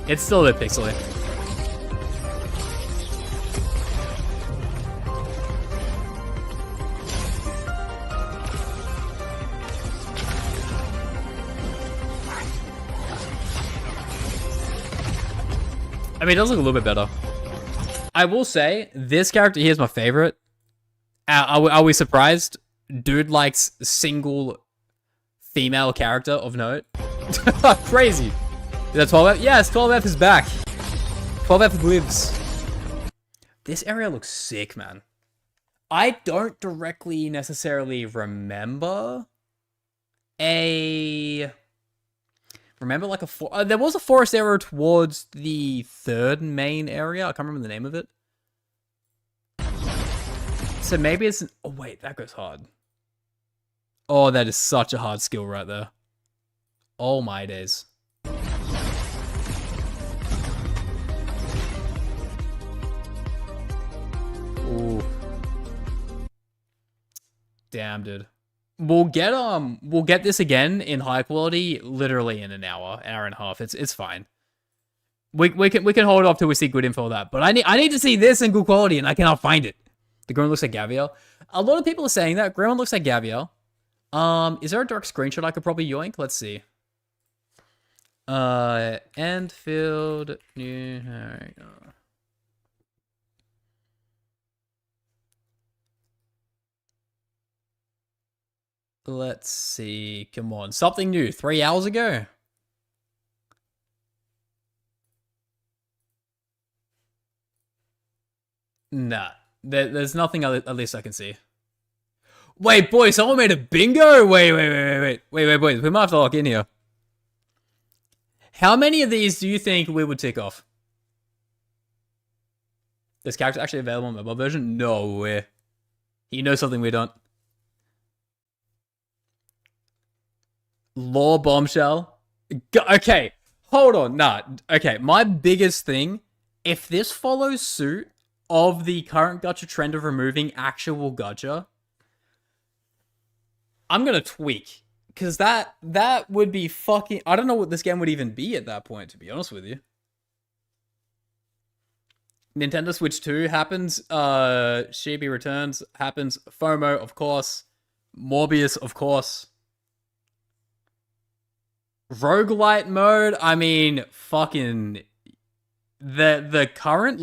It's still a bit pixely. I mean, it does look a little bit better. I will say, this character here is my favorite. Are we surprised? Dude likes single female character of note. Crazy. Is that 12F? Yes, 12F is back. 12F lives. This area looks sick, man. I don't directly necessarily remember like there was a forest area towards the third main area. I can't remember the name of it. So maybe it's oh wait, that goes hard. Oh, that is such a hard skill right there. Oh my days. Ooh. Damn, dude. We'll get this again in high quality literally in an hour and a half. It's fine. We can hold off till we see good info of that. But I need to see this in good quality and I cannot find it. The green one looks like Gaviel. A lot of people are saying that. Green one looks like Gaviel. Is there a dark screenshot I could probably yoink? Let's see. Enfield new. Alright. Let's see. Come on. Something new. 3 hours ago? Nah. There's nothing at least I can see. Wait, boys. Someone made a bingo? Wait, boys. We might have to lock in here. How many of these do you think we would tick off? This character actually available on mobile version? No way. You know something we don't. Law bombshell. Okay, hold on. Nah, okay. My biggest thing, if this follows suit of the current gacha trend of removing actual gacha, I'm gonna tweak. Because that would be fucking... I don't know what this game would even be at that point, to be honest with you. Nintendo Switch 2 happens. Shibi Returns happens. FOMO, of course. Morbius, of course. Roguelite mode, I mean, fucking the current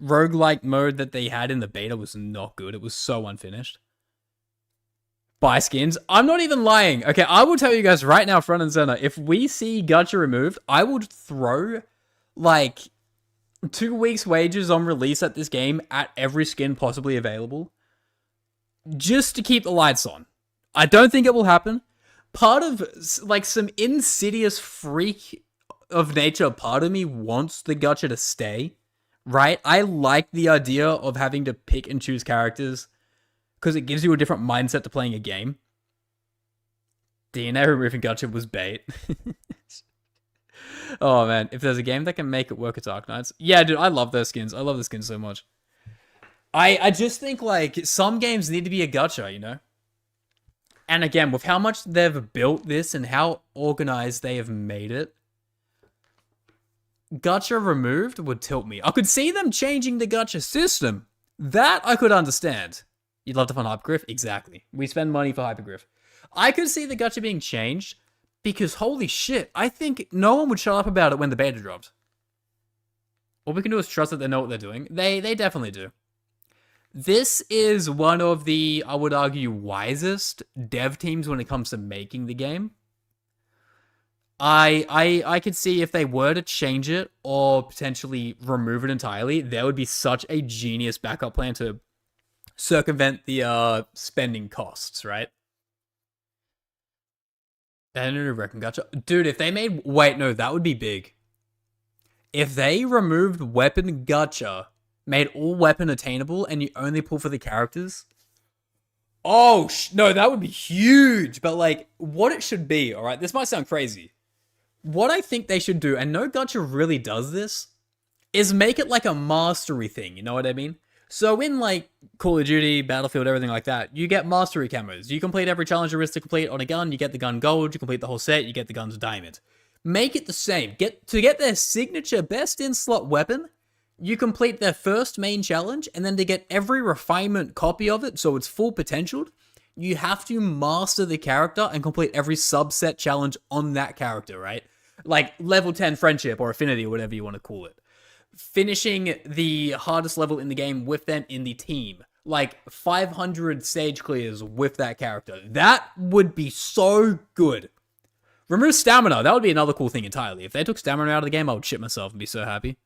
roguelike mode that they had in the beta was not good. It was so unfinished. Buy skins. I'm not even lying. Okay, I will tell you guys right now, front and center, if we see Gacha removed, I would throw like 2 weeks wages on release at this game at every skin possibly available just to keep the lights on. I don't think it will happen. Part of like some insidious freak of nature, part of me wants the gacha to stay, right? I like the idea of having to pick and choose characters because it gives you a different mindset to playing a game. DNA removing gacha was bait. Oh man, if there's a game that can make it work, it's Arknights. Yeah, dude, I love those skins. I love the skins so much. I just think like some games need to be a gacha, you know? And again, with how much they've built this and how organized they have made it, gacha removed would tilt me. I could see them changing the gacha system. That I could understand. You'd love to find Hypergriff? Exactly. We spend money for Hypergriff. I could see the gacha being changed because holy shit, I think no one would shut up about it when the beta dropped. All we can do is trust that they know what they're doing. They definitely do. This is one of the, I would argue, wisest dev teams when it comes to making the game. I could see if they were to change it or potentially remove it entirely, there would be such a genius backup plan to circumvent the spending costs, right? Reckon gacha. Dude, if they made... Wait, no, that would be big. If they removed weapon gacha, made all weapon attainable, and you only pull for the characters... Oh, no, that would be huge. But, like, what it should be, all right? This might sound crazy. What I think they should do, and no gacha really does this, is make it like a mastery thing, you know what I mean? So in, like, Call of Duty, Battlefield, everything like that, you get mastery camos. You complete every challenge there is to complete on a gun, you get the gun gold, you complete the whole set, you get the gun's diamond. Make it the same. To get their signature best-in-slot weapon, you complete their first main challenge, and then to get every refinement copy of it, so it's full potentialed, you have to master the character and complete every subset challenge on that character, right? Like level 10 friendship or affinity or whatever you want to call it. Finishing the hardest level in the game with them in the team. Like 500 stage clears with that character. That would be so good. Remove stamina. That would be another cool thing entirely. If they took stamina out of the game, I would shit myself and be so happy.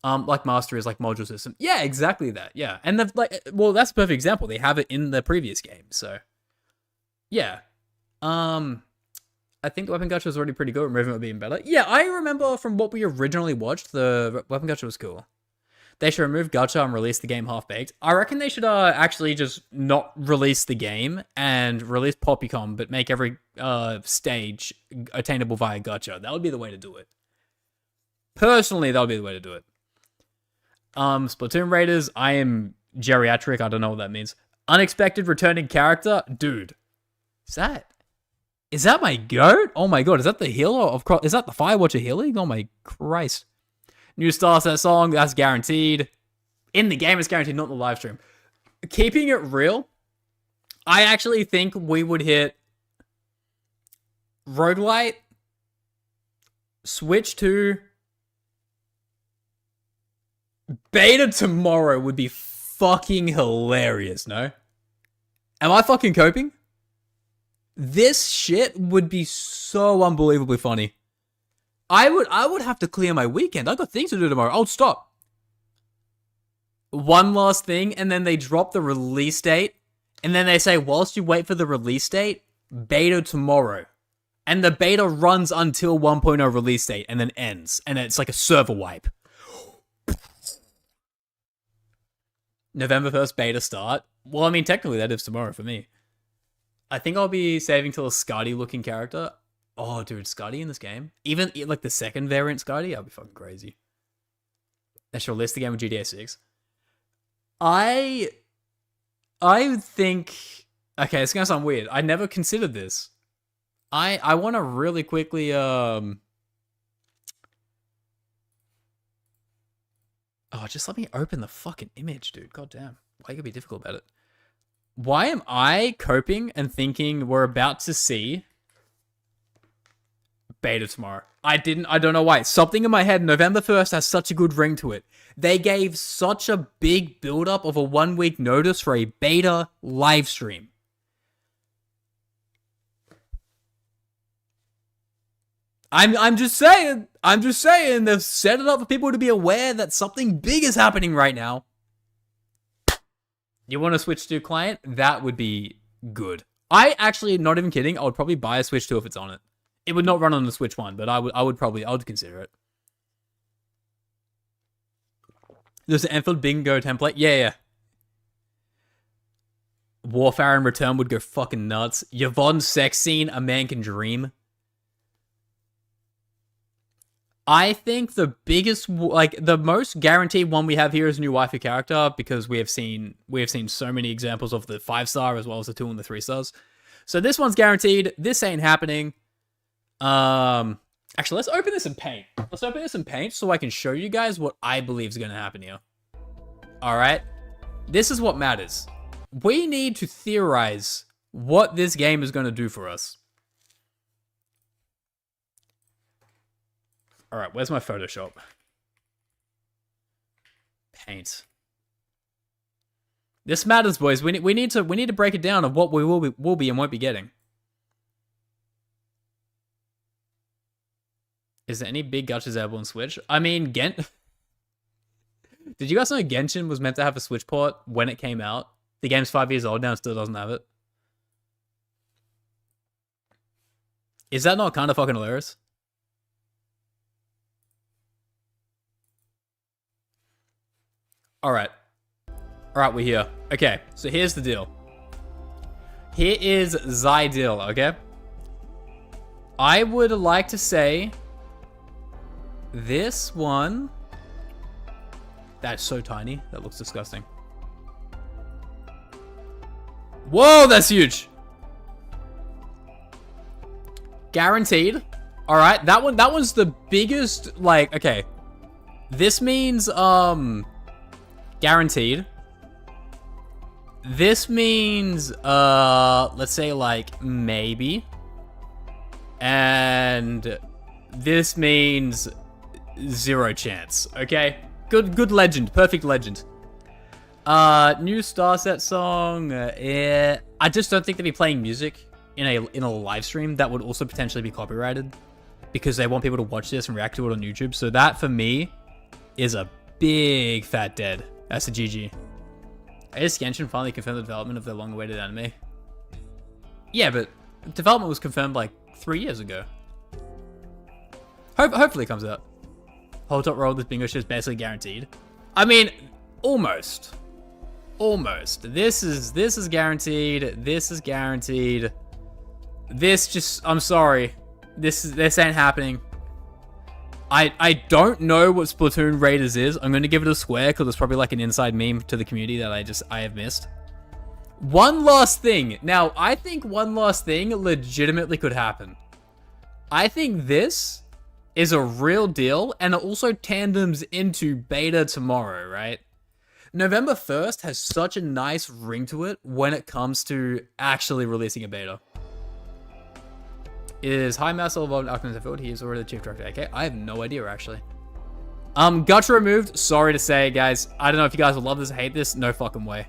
Like mastery is like module system. Yeah, exactly that. Yeah. And the like, well, that's a perfect example. They have it in the previous game. So yeah. I think the weapon gacha was already pretty good. Removing it would be even better. Yeah, I remember from what we originally watched, the weapon gacha was cool. They should remove gacha and release the game half-baked. I reckon they should actually just not release the game and release Poppycom, but make every stage attainable via gacha. That would be the way to do it. Personally, that would be the way to do it. Splatoon Raiders, I am geriatric. I don't know what that means. Unexpected returning character? Dude. Is that my goat? Oh my god, is that the healer? Is that the Firewatcher healing? Oh my Christ. New Star Set song, that's guaranteed. In the game, it's guaranteed, not in the live stream. Keeping it real, I actually think we would hit Roguelite, Switch 2, Beta tomorrow would be fucking hilarious, no? Am I fucking coping? This shit would be so unbelievably funny. I would have to clear my weekend. I got things to do tomorrow. Oh, stop. One last thing, and then they drop the release date, and then they say, whilst you wait for the release date, beta tomorrow. And the beta runs until 1.0 release date, and then ends. And it's like a server wipe. November 1st beta start. Well, I mean, technically that is tomorrow for me. I think I'll be saving till a Skadi looking character. Oh, dude, Skadi in this game? Even like the second variant Skadi? That'll be fucking crazy. They should release the game with GTA 6. I think... Okay, it's gonna sound weird. I never considered this. I want to really quickly... Oh, just let me open the fucking image, dude. God damn. Why you gotta be difficult about it? Why am I coping and thinking we're about to see beta tomorrow. I don't know why. Something in my head, November 1st has such a good ring to it. They gave such a big build-up of a 1 week notice for a beta live stream. I'm just saying, they've set it up for people to be aware that something big is happening right now. You want to switch to client? That would be good. I actually, not even kidding, I would probably buy a Switch 2 if it's on it. It would not run on the Switch 1, but I would consider it. There's an Enfield bingo template. Yeah. Warfare in Return would go fucking nuts. Yvonne's sex scene, A Man Can Dream. I think the biggest, like, the most guaranteed one we have here is a new waifu character, because we have seen so many examples of the 5-star as well as the 2 and the 3 stars. So this one's guaranteed. This ain't happening. Actually, let's open this in Paint. Let's open this in Paint so I can show you guys what I believe is going to happen here. All right. This is what matters. We need to theorize what this game is going to do for us. All right, where's my Photoshop? Paint. This matters, boys. We need to break it down of what we will be and won't be getting. Is there any big gachas available on Switch? I mean, Did you guys know Genshin was meant to have a Switch port when it came out? The game's 5 years old now and still doesn't have it. Is that not kind of fucking hilarious? Alright, we're here. Okay, so here's the deal. Here is thy deal, okay? I would like to say this one. That's so tiny. That looks disgusting. Whoa, that's huge. Guaranteed. Alright, that one's the biggest, like, okay. This means, guaranteed. This means, let's say, like, maybe. And this means 0 chance, okay? Good legend. Perfect legend. New Starset song. I just don't think they'd be playing music in a live stream. That would also potentially be copyrighted, because they want people to watch this and react to it on YouTube. So that, for me, is a big fat dead. That's a GG. I guess Genshin finally confirmed the development of their long-awaited anime. Yeah, but development was confirmed like 3 years ago. Hopefully it comes out. Whole top roll, this bingo shit is basically guaranteed. I mean, almost. Almost. This is guaranteed. This is guaranteed. This just, I'm sorry. This ain't happening. I don't know what Splatoon Raiders is. I'm going to give it a square because it's probably like an inside meme to the community that I have missed. One last thing. Now, I think one last thing legitimately could happen. I think this is a real deal, and it also tandems into beta tomorrow, right? November 1st has such a nice ring to it when it comes to actually releasing a beta. Is High Master involved in arknights Enfield? He is already the chief director. Okay, I have no idea, actually. Gacha removed. Sorry to say, guys. I don't know if you guys will love this or hate this. No fucking way.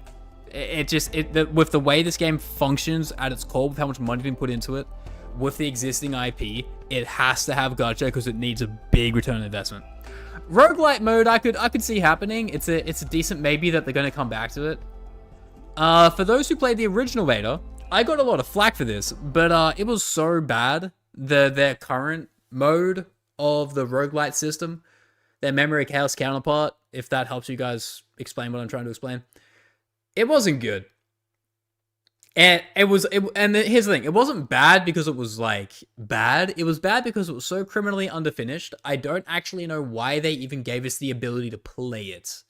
With the way this game functions at its core, with how much money's been put into it, with the existing IP, it has to have gacha because it needs a big return on investment. Roguelite mode, I could see happening. It's a decent maybe that they're going to come back to it. For those who played the original beta, I got a lot of flack for this, but it was so bad, their current mode of the roguelite system, their Memory Chaos counterpart, if that helps you guys explain what I'm trying to explain, it wasn't good. And here's the thing, it wasn't bad because it was like bad, it was bad because it was so criminally underfinished. I don't actually know why they even gave us the ability to play it.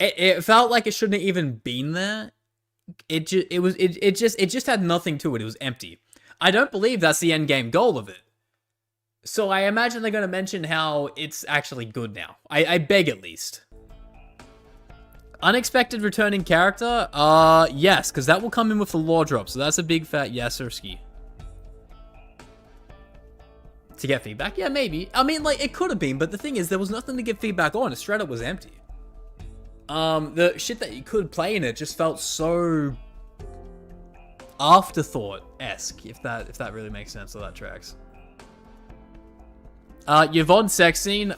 It felt like it shouldn't have even been there. It just had nothing to it. It was empty. I don't believe that's the end game goal of it. So I imagine they're going to mention how it's actually good now. I beg at least. Unexpected returning character? Yes, because that will come in with the lore drop. So that's a big fat yes, Sirski. To get feedback? Yeah, maybe. I mean, like, it could have been, but the thing is, there was nothing to get feedback on. It straight up was empty. The shit that you could play in it just felt so afterthought-esque, if that really makes sense, or that tracks. Yvonne sex scene,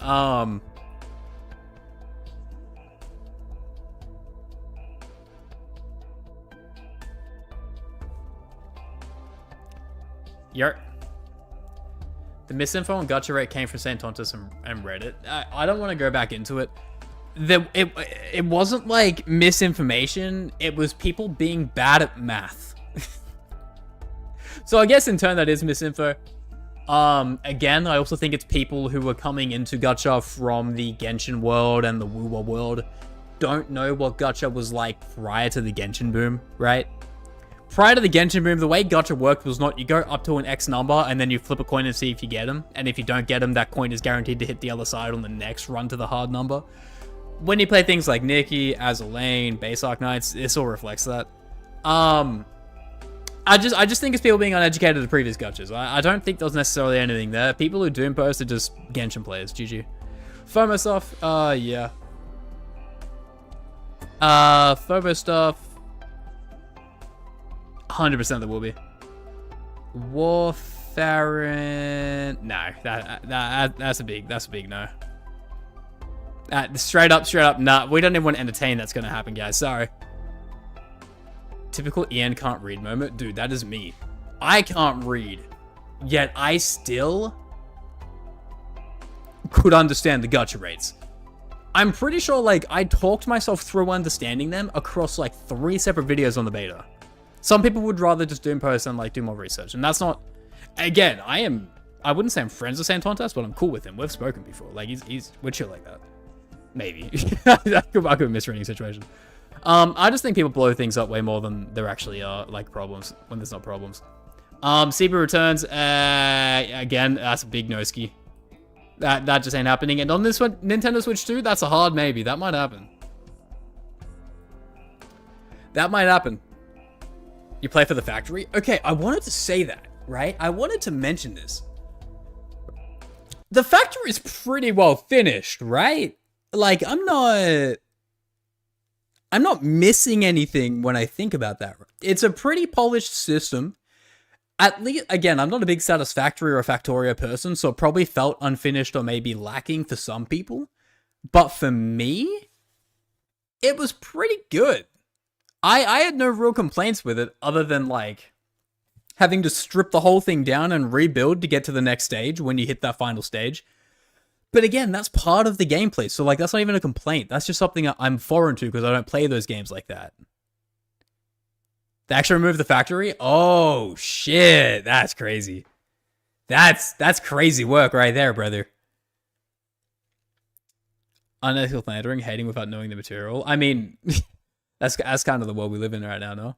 Yep. The misinfo on Gacha rate came from St. Tontus and Reddit. I don't want to go back into it. It wasn't like misinformation. It was people being bad at math. So I guess in turn that is misinfo. Again, I also think it's people who were coming into Gacha from the Genshin world and the Wuwa world don't know what Gacha was like prior to the Genshin boom, right? Prior to the Genshin boom, the way Gacha worked was not you go up to an X number and then you flip a coin and see if you get them. And if you don't get them, that coin is guaranteed to hit the other side on the next run to the hard number. When you play things like Nikki, Azalane, base arknights, this all reflects that. I just think it's people being uneducated at previous Gachas. I don't think there's necessarily anything there. People who Doom post are just Genshin players. GG. FOMO stuff, yeah. FOMO stuff. 100% there will be. Warfarin. No, that's a big no. Straight up, nah. We don't even want to entertain that's gonna happen, guys. Sorry. Typical Ian can't read moment. Dude, that is me. I can't read. Yet I still could understand the Gacha rates. I'm pretty sure, like, I talked myself through understanding them across, like, 3 separate videos on the beta. Some people would rather just Doom post and, like, do more research. And that's not... Again, I wouldn't say I'm friends with Santontas, but I'm cool with him. We've spoken before. Like, we're chill like that. Maybe. I could be misreading the situation. I just think people blow things up way more than there actually are, like, problems, when there's not problems. CB returns, again, that's a big no-ski. That just ain't happening. And on this one, Nintendo Switch 2, that's a hard maybe. That might happen. That might happen. You play for the factory? Okay, I wanted to say that, right? I wanted to mention this. The factory is pretty well finished, right? Like, I'm not missing anything when I think about that. It's a pretty polished system. At least, again, I'm not a big Satisfactory or Factorio person, so it probably felt unfinished or maybe lacking for some people. But for me, it was pretty good. I had no real complaints with it other than, like, having to strip the whole thing down and rebuild to get to the next stage when you hit that final stage. But again, that's part of the gameplay, so, like, that's not even a complaint. That's just something I'm foreign to because I don't play those games like that. They actually removed the factory? Oh, shit. That's crazy. That's crazy work right there, brother. Unethical philandering, hating without knowing the material. I mean, that's kind of the world we live in right now, no?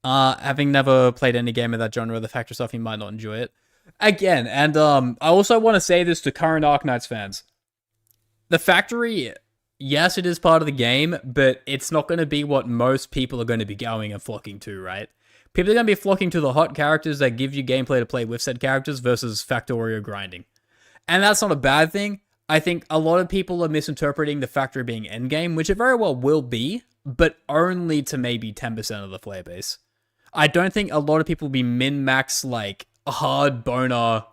Having never played any game of that genre, the factory stuff, you might not enjoy it. Again, and I also want to say this to current Arknights fans. The factory, yes, it is part of the game, but it's not going to be what most people are going to be going and flocking to, right? People are going to be flocking to the hot characters that give you gameplay to play with said characters versus Factorio grinding. And that's not a bad thing. I think a lot of people are misinterpreting the factory being endgame, which it very well will be, but only to maybe 10% of the player base. I don't think a lot of people will be min-max, like, hard boner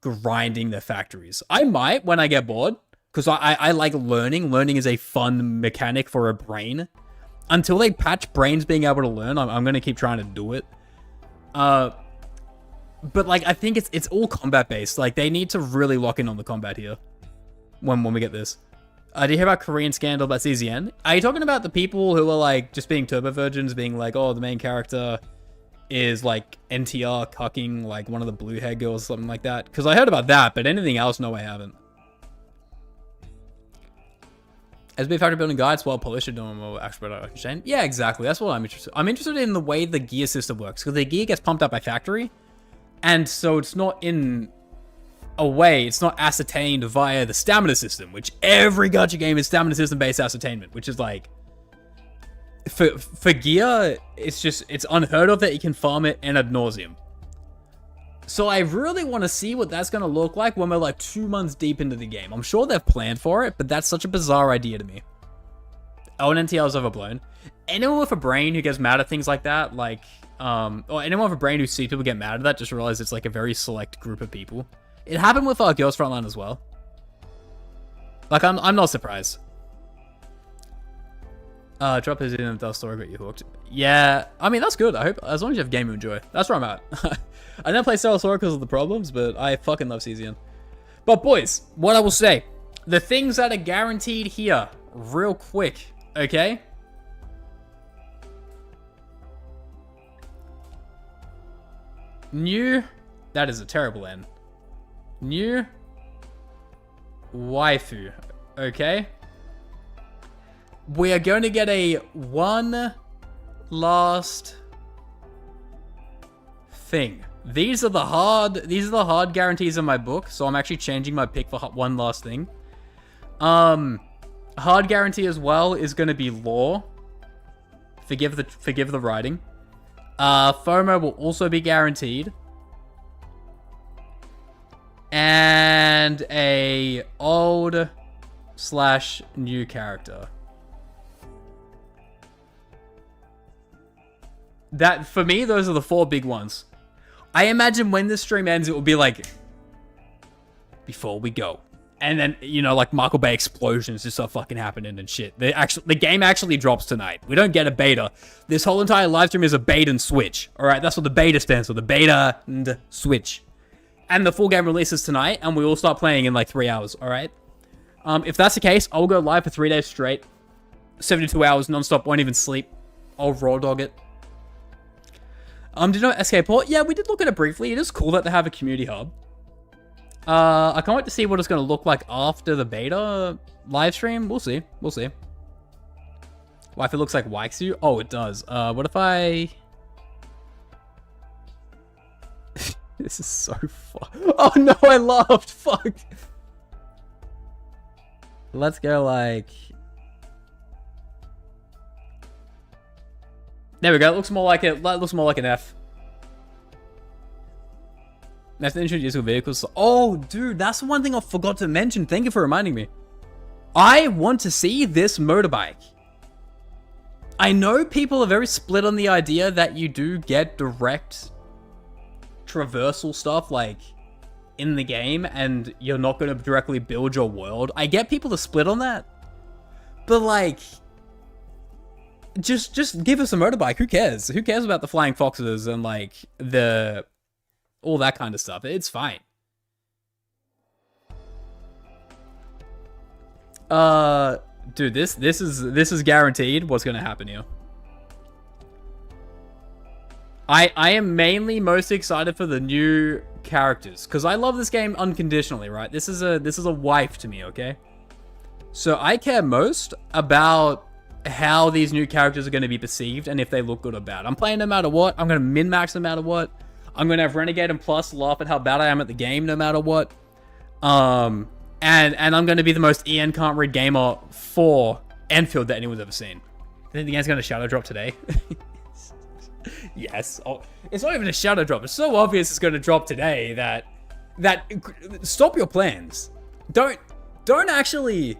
grinding their factories. I might when I get bored, because I like learning. Learning is a fun mechanic for a brain. Until they patch brains being able to learn, I'm going to keep trying to do it. But, like, I think it's all combat-based. Like, they need to really lock in on the combat here when we get this. Do you hear about Korean scandal about CZN? Are you talking about the people who are, like, just being turbo virgins, being like, oh, the main character is, like, NTR cucking, like, one of the blue hair girls or something like that? Because I heard about that, but anything else, no, I haven't. SB Factory Building Guides, well polished, doing more expert chain. Yeah, exactly. That's what I'm interested in. I'm interested in the way the gear system works, because the gear gets pumped up by factory, and so it's not in a way, it's not ascertained via the stamina system, which every gacha game is stamina system based ascertainment, which is like, for gear, it's unheard of that you can farm it and ad nauseum. So I really want to see what that's going to look like when we're like 2 months deep into the game. I'm sure they've planned for it, but that's such a bizarre idea to me. Oh, and NTL is overblown. Anyone with a brain who gets mad at things like that, like, or anyone with a brain who sees people get mad at that, just realize it's like a very select group of people. It happened with Girls Frontline as well. Like, I'm not surprised. Drop his in the story, but you hooked. Yeah, I mean, that's good. I hope, as long as you have game you enjoy. That's where I'm at. I didn't play Sterile Sword because of the problems, but I fucking love CZN. But boys, what I will say, the things that are guaranteed here, real quick, okay? New, that is a terrible N. New waifu, okay? We are going to get a one last thing. These are the hard guarantees in my book, so I'm actually changing my pick for one last thing. Hard guarantee as well is going to be law. Forgive the writing. FOMO will also be guaranteed. And a old / new character. That, for me, those are the 4 big ones. I imagine when this stream ends, it will be like, before we go. And then, you know, like Michael Bay explosions just start fucking happening and shit. The game actually drops tonight. We don't get a beta. This whole entire live stream is a bait and switch. All right, that's what the beta stands for. The beta and switch. And the full game releases tonight, and we all start playing in like 3 hours. All right. If that's the case, I'll go live for 3 days straight, 72 hours nonstop. Won't even sleep. I'll raw dog it. Did you know SK Port? Yeah, we did look at it briefly. It is cool that they have a community hub. I can't wait to see what it's going to look like after the beta live stream. We'll see. We'll see. Well, if it looks like Waiksu. Oh, it does. What if I... This is so fun. Oh, no, I laughed. Fuck. Let's go like... There we go. It looks more like it. Looks more like an F. That's the introduce vehicles. Oh, dude, that's one thing I forgot to mention. Thank you for reminding me. I want to see this motorbike. I know people are very split on the idea that you do get direct traversal stuff like in the game, and you're not going to directly build your world. I get people to split on that, but like. Just give us a motorbike. Who cares? Who cares about the flying foxes and like all that kind of stuff? It's fine. Dude, this is guaranteed what's gonna happen here. I am mainly most excited for the new characters because I love this game unconditionally, right? This is a wife to me, okay? So I care most about how these new characters are going to be perceived and if they look good or bad. I'm playing no matter what. I'm going to min-max no matter what. I'm going to have Renegade and Plus laugh at how bad I am at the game no matter what. And I'm going to be the most Ian can't read gamer for Enfield that anyone's ever seen. I think the game's going to shadow drop today. Yes. Oh, it's not even a shadow drop. It's so obvious it's going to drop today that stop your plans. Don't actually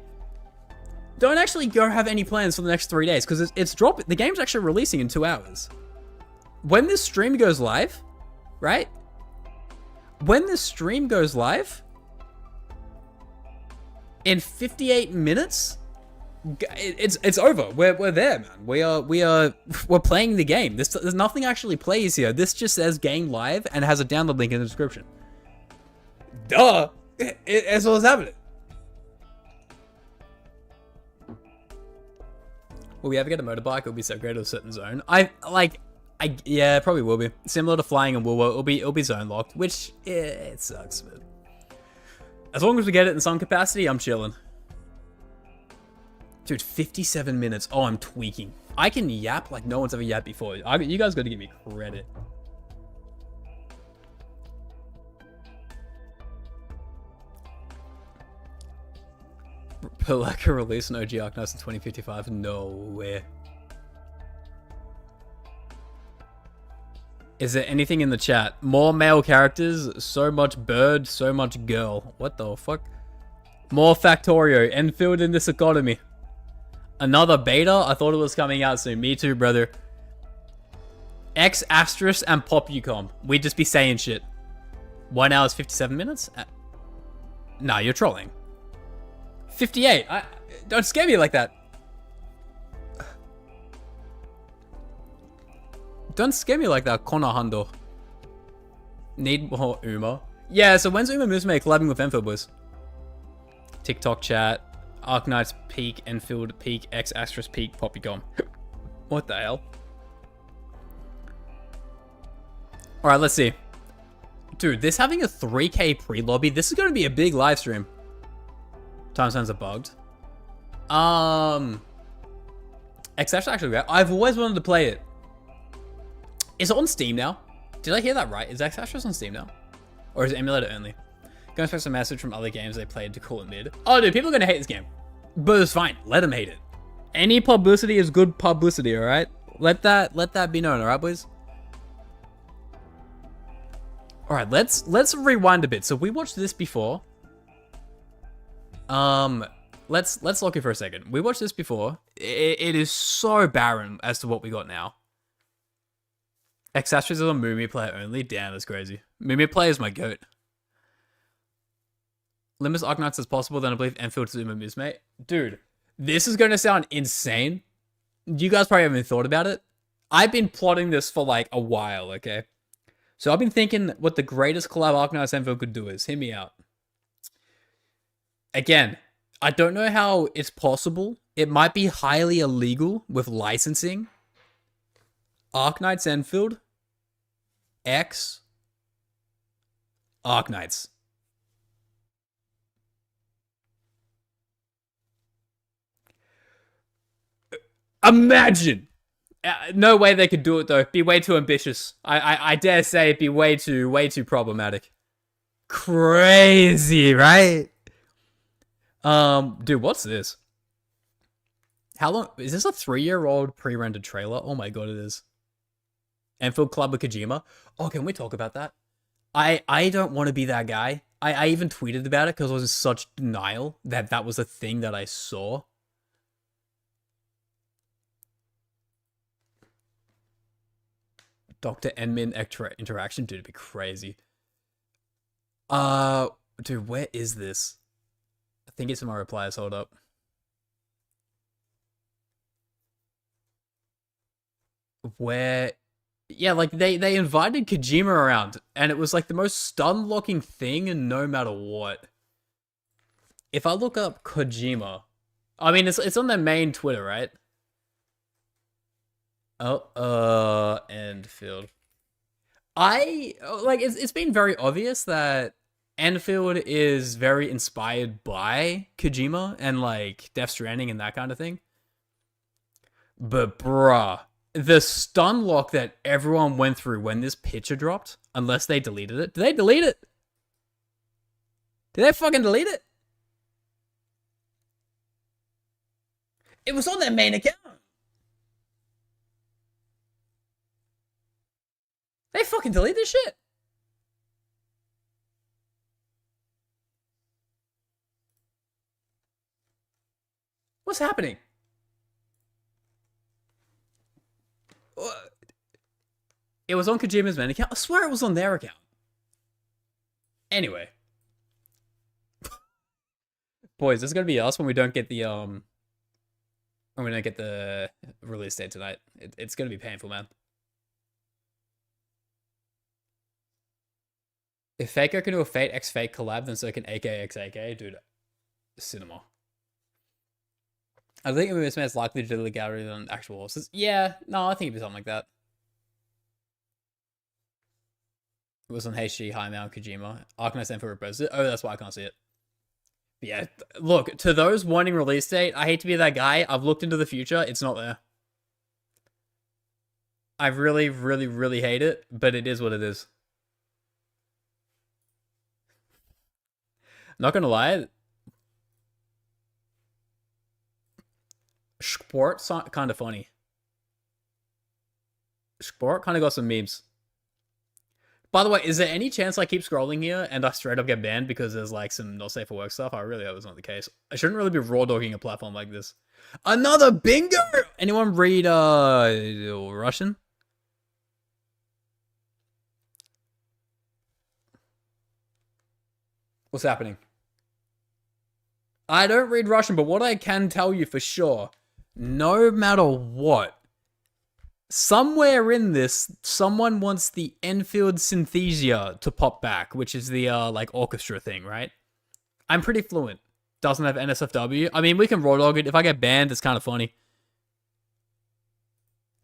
go have any plans for the next 3 days because it's dropping. The game's actually releasing in 2 hours. When this stream goes live, right? When this stream goes live, in 58 minutes, it's over. We're there, man. We're playing the game. There's nothing actually plays here. This just says game live and has a download link in the description. Duh. It's what's happening. Will we ever get a motorbike? It'll be so great to a certain zone. Yeah, it probably will be. Similar to flying in Woolworth, it'll be zone locked, which it sucks, but as long as we get it in some capacity, I'm chilling. Dude, 57 minutes. Oh, I'm tweaking. I can yap like no one's ever yapped before. You guys got to give me credit. Pelaka release an OG arknights in 2055? No way. Is there anything in the chat? More male characters, so much bird, so much girl. What the fuck? More Factorio, Enfield in this economy. Another beta? I thought it was coming out soon. Me too, brother. X asterisk and Popucom. We just be saying shit. 1 hour 57 minutes? Nah, you're trolling. 58. Don't scare me like that. Don't scare me like that, Konohando. Need more Uma. Yeah, so when's Uma Musume collabing with Enfield, boys? TikTok chat. Arknights peak, Enfield peak, X asterisk peak, Popucom. What the hell? Alright, let's see. Dude, this having a 3K pre-lobby, this is going to be a big live stream. Timestamps are bugged. X actually great. I've always wanted to play it. Is it on Steam now? Did I hear that right? Is X on Steam now? Or is it emulator only? Gonna expect a message from other games they played to call it mid. Oh, dude, people are gonna hate this game. But it's fine. Let them hate it. Any publicity is good publicity, alright? Let that be known, alright, boys? Alright, let's rewind a bit. So we watched this before. Let's look it for a second. We watched this before. It is so barren as to what we got now. Accessories is on Moomy player only. Damn, that's crazy. Moomy player is my goat. Limit Arknights as possible, then I believe Enfield to Uma Musume. Dude, this is gonna sound insane. You guys probably haven't thought about it. I've been plotting this for like a while, okay? So I've been thinking what the greatest collab Arknights Enfield could do is. Hear me out. Again, I don't know how it's possible. It might be highly illegal with licensing. Arknights Enfield. X. Arknights. Imagine! No way they could do it though. Be way too ambitious. I dare say it'd be way too problematic. Crazy, right? Dude, what's this? How long is this? A 3-year-old pre-rendered trailer? Oh my god, it is. Enfield Club with Kojima. Oh, can we talk about that? I don't want to be that guy. I even tweeted about it because I was in such denial that that was a thing that I saw. Dr. Enmin interaction, dude, it'd be crazy. Dude, where is this? I think it's in my replies. Hold up. Where? Yeah, like they invited Kojima around, and it was like the most stun-locking thing, and no matter what. If I look up Kojima, I mean it's on their main Twitter, right? Oh, Enfield. It's been very obvious that Enfield is very inspired by Kojima and like Death Stranding and that kind of thing. But bruh, the stun lock that everyone went through when this picture dropped, unless they deleted it. Did they delete it? Did they fucking delete it? It was on their main account. They fucking delete this shit. What's happening? It was on Kojima's main account. I swear it was on their account. Anyway. Boys, this is gonna be us when we don't get the when we don't get the release date tonight. It's gonna be painful, man. If Faker can do a Fate X Fate collab, then so can AK X AK, dude. Cinema. I think this man's likely to do the gallery than actual horses. Yeah, no, I think it'd be something like that. It was on HG, High Mount, Kojima. Arknights Enfield reposed it. Oh, that's why I can't see it. But yeah, look, to those wanting release date, I hate to be that guy. I've looked into the future. It's not there. I really, really, really hate it, but it is what it is. Not gonna lie. Sport kind of funny. Sport kind of got some memes. By the way, is there any chance I keep scrolling here and I straight up get banned because there's like some not safe for work stuff? I really hope it's not the case. I shouldn't really be raw dogging a platform like this. Another bingo! Anyone read Russian? What's happening? I don't read Russian, but what I can tell you for sure, no matter what, somewhere in this, someone wants the Enfield Synthesia to pop back, which is the like orchestra thing, right? I'm pretty fluent. Doesn't have NSFW. I mean, we can raw dog it. If I get banned, it's kind of funny.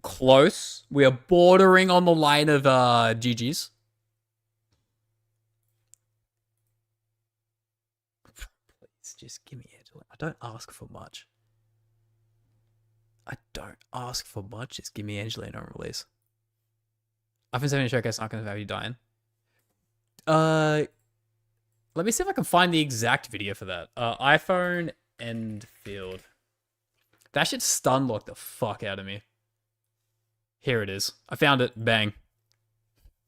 Close. We are bordering on the line of GG's. Please, just give me it. I don't ask for much. I don't ask for much. Just give me Angelina on release. I've been saving a showcase. Not gonna have you dying. Let me see if I can find the exact video for that. iPhone Endfield. That should stun lock the fuck out of me. Here it is. I found it. Bang.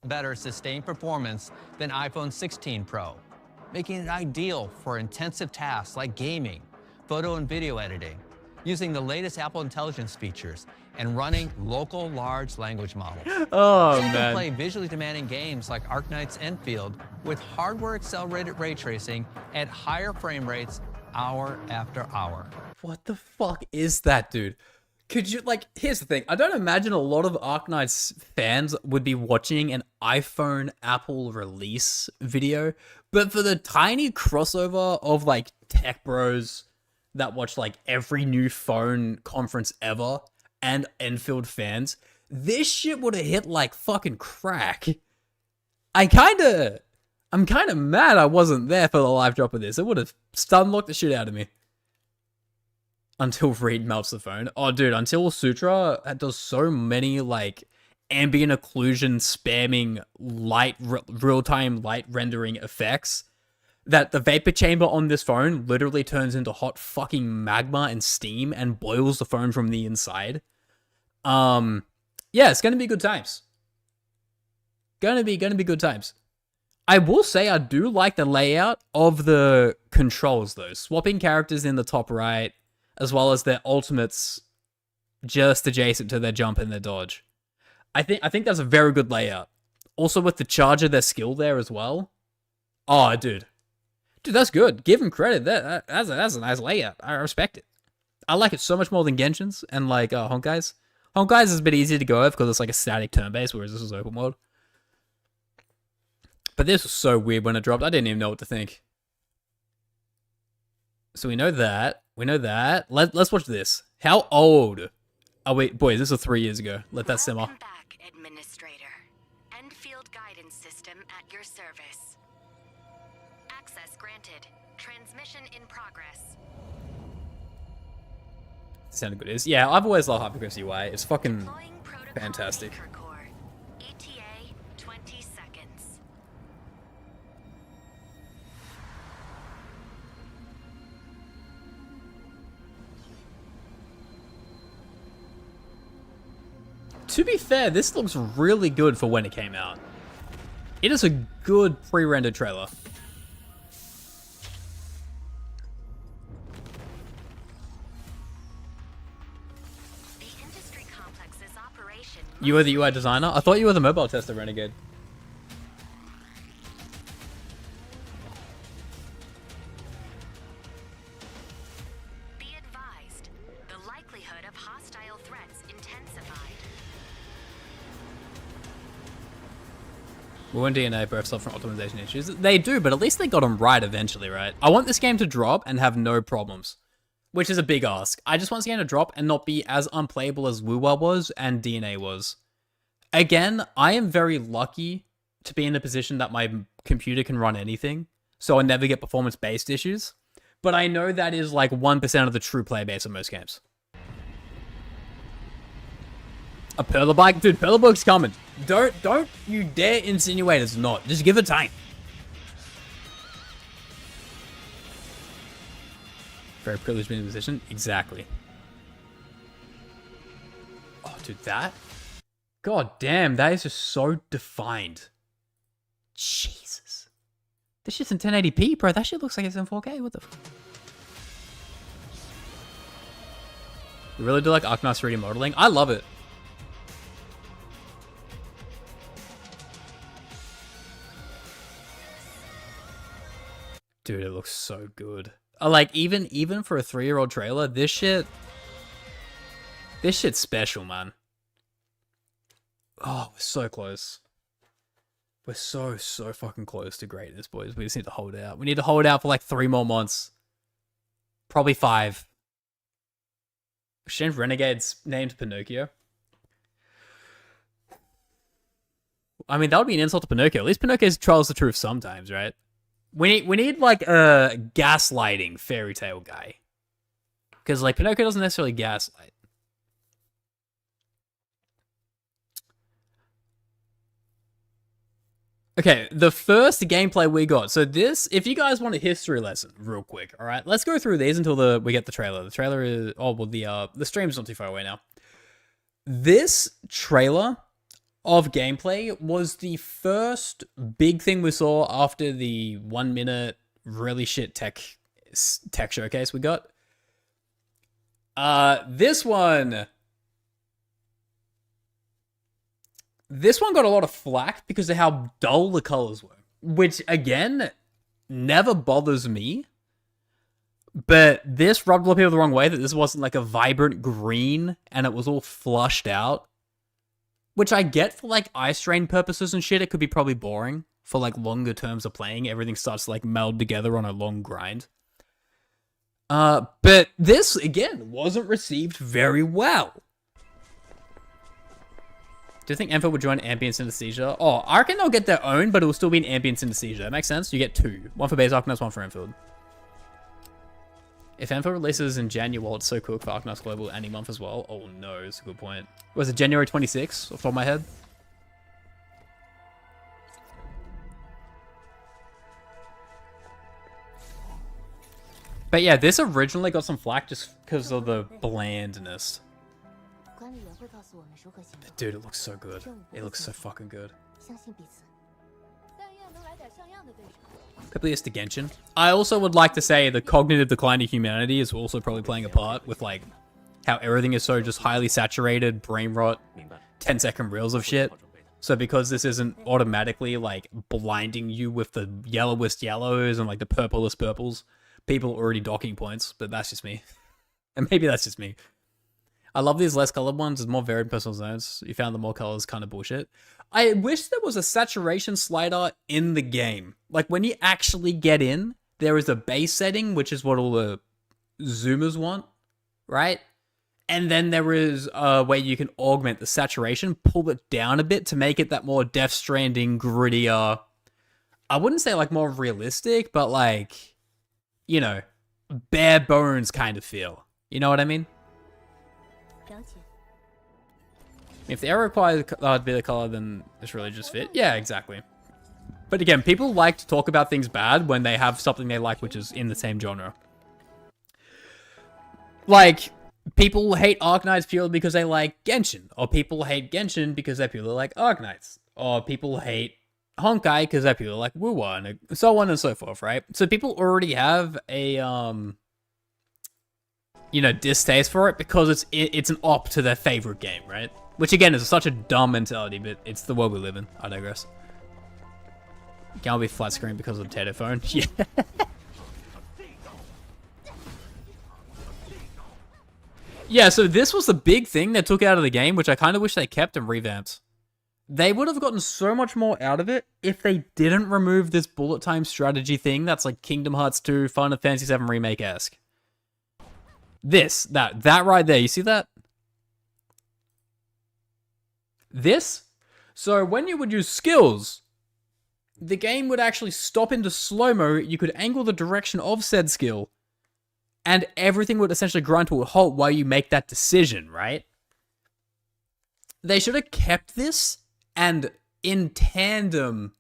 Better sustained performance than iPhone 16 Pro, making it ideal for intensive tasks like gaming, photo and video editing, using the latest Apple Intelligence features, and running local large language models. Oh, so you man. can play visually demanding games like Arknights Enfield with hardware-accelerated ray tracing at higher frame rates hour after hour. What the fuck is that, dude? Could you, like, here's the thing. I don't imagine a lot of Arknights fans would be watching an iPhone Apple release video, but for the tiny crossover of, like, tech bros that watch, like, every new phone conference ever, and Enfield fans, this shit would have hit like fucking crack. I'm kind of mad I wasn't there for the live drop of this. It would have stun locked the shit out of me. Until Reed melts the phone. Oh, dude, Until Sutra does so many, like, ambient occlusion spamming light, real-time light rendering effects that the vapor chamber on this phone literally turns into hot fucking magma and steam and boils the phone from the inside. Yeah, it's gonna be good times. Gonna be good times. I will say I do like the layout of the controls though. Swapping characters in the top right, as well as their ultimates just adjacent to their jump and their dodge. I think that's a very good layout. Also with the charger, their skill there as well. Oh, dude, that's good. Give him credit. That's a nice layout. I respect it. I like it so much more than Genshin's and like Honkai's. Honkai's is a bit easier to go over because it's like a static turn-based, whereas this is open world. But this was so weird when it dropped. I didn't even know what to think. So we know that. Let's watch this. How old? Oh wait, boys, this was 3 years ago. Let that simmer. Welcome back, Administrator. Enfield guidance system at your service. Access granted. Transmission in progress. Sounded good. Yeah, I've always loved Hypercrypt's UI. It's fucking Deploying protocol fantastic. anchor core. ETA 20 seconds. To be fair, this looks really good for when it came out. It is a good pre-rendered trailer. The industry complex's operation. You were the UI designer? I thought you were the mobile tester, Renegade. Be advised. The likelihood of hostile threats intensified. Will and DNA both suffer from optimization issues? They do, but at least they got them right eventually, right? I want this game to drop and have no problems, which is a big ask. I just want this game to drop and not be as unplayable as Wuwa was and DNA was. Again, I am very lucky to be in a position that my computer can run anything, so I never get performance-based issues. But I know that is like 1% of the true player base of most games. A Perlerbike? Dude, Perlerbike's coming. Don't you dare insinuate it's not. Just give it time. Very privileged being in a position. Exactly. Oh, dude, that? God damn, that is just so defined. Jesus. This shit's in 1080p, bro. That shit looks like it's in 4K. What the fuck? You really do like Arknights 3D modeling? I love it. Dude, it looks so good. Like, even for a 3-year-old trailer, this shit's special, man. Oh, we're so close. We're so fucking close to greatness, boys. We just need to hold out. We need to hold out for like 3 more months. Probably 5. Exchange Renegade's named Pinocchio. I mean, that would be an insult to Pinocchio. At least Pinocchio tells the truth sometimes, right? We need like a gaslighting fairy tale guy. Because like Pinocchio doesn't necessarily gaslight. Okay, the first gameplay we got. So this, if you guys want a history lesson, real quick, all right, let's go through these until we get the trailer. The trailer is the stream's not too far away now. This trailer of gameplay was the first big thing we saw after the 1 minute really shit tech showcase we got. This one got a lot of flack because of how dull the colors were, which again never bothers me. But this rubbed a lot of people the wrong way, that this wasn't like a vibrant green and it was all flushed out. Which I get for like eye strain purposes and shit. It could be probably boring for like longer terms of playing. Everything starts to like meld together on a long grind. But this again wasn't received very well. Do you think Enfield would join ambient synesthesia? Oh, I reckon they'll get their own, but it will still be an ambient synesthesia. That makes sense. You get 2. One for base Arknights, one for Enfield. If Enfield releases in January, it's so cool for Arknights Global any month as well. Oh no, it's a good point. Was it January 26th, off the top of my head? But yeah, this originally got some flack just because of the blandness. Dude, it looks so good. It looks so fucking good. People used to Genshin. I also would like to say the cognitive decline of humanity is also probably playing a part with like how everything is so just highly saturated, brain rot, 10-second reels of shit. So because this isn't automatically like blinding you with the yellowest yellows and like the purplest purples, people are already docking points, but that's just me. And maybe that's just me. I love these less colored ones. There's more varied personal zones. You found the more colors kind of bullshit. I wish there was a saturation slider in the game. Like when you actually get in, there is a base setting, which is what all the zoomers want, right? And then there is a way you can augment the saturation, pull it down a bit to make it that more Death Stranding, grittier. I wouldn't say like more realistic, but like, you know, bare bones kind of feel. You know what I mean? If the arrow requires to be the color, then it's really just fit. Yeah, exactly. But again, people like to talk about things bad when they have something they like, which is in the same genre. Like, people hate Arknights purely because they like Genshin. Or people hate Genshin because they purely like Arknights. Or people hate Honkai because they purely like Wuwa, and so on and so forth, right? So people already have a, you know, distaste for it because it's an op to their favorite game, right? Which again is such a dumb mentality, but it's the world we live in. I digress. Can't be flat screen because of the potato phone. Yeah. Yeah, so this was the big thing they took out of the game, which I kind of wish they kept and revamped. They would have gotten so much more out of it if they didn't remove this bullet time strategy thing that's like Kingdom Hearts 2, Final Fantasy 7 Remake-esque. That right there, you see that? This? So when you would use skills, the game would actually stop into slow-mo, you could angle the direction of said skill, and everything would essentially grind to a halt while you make that decision, right? They should have kept this and in tandem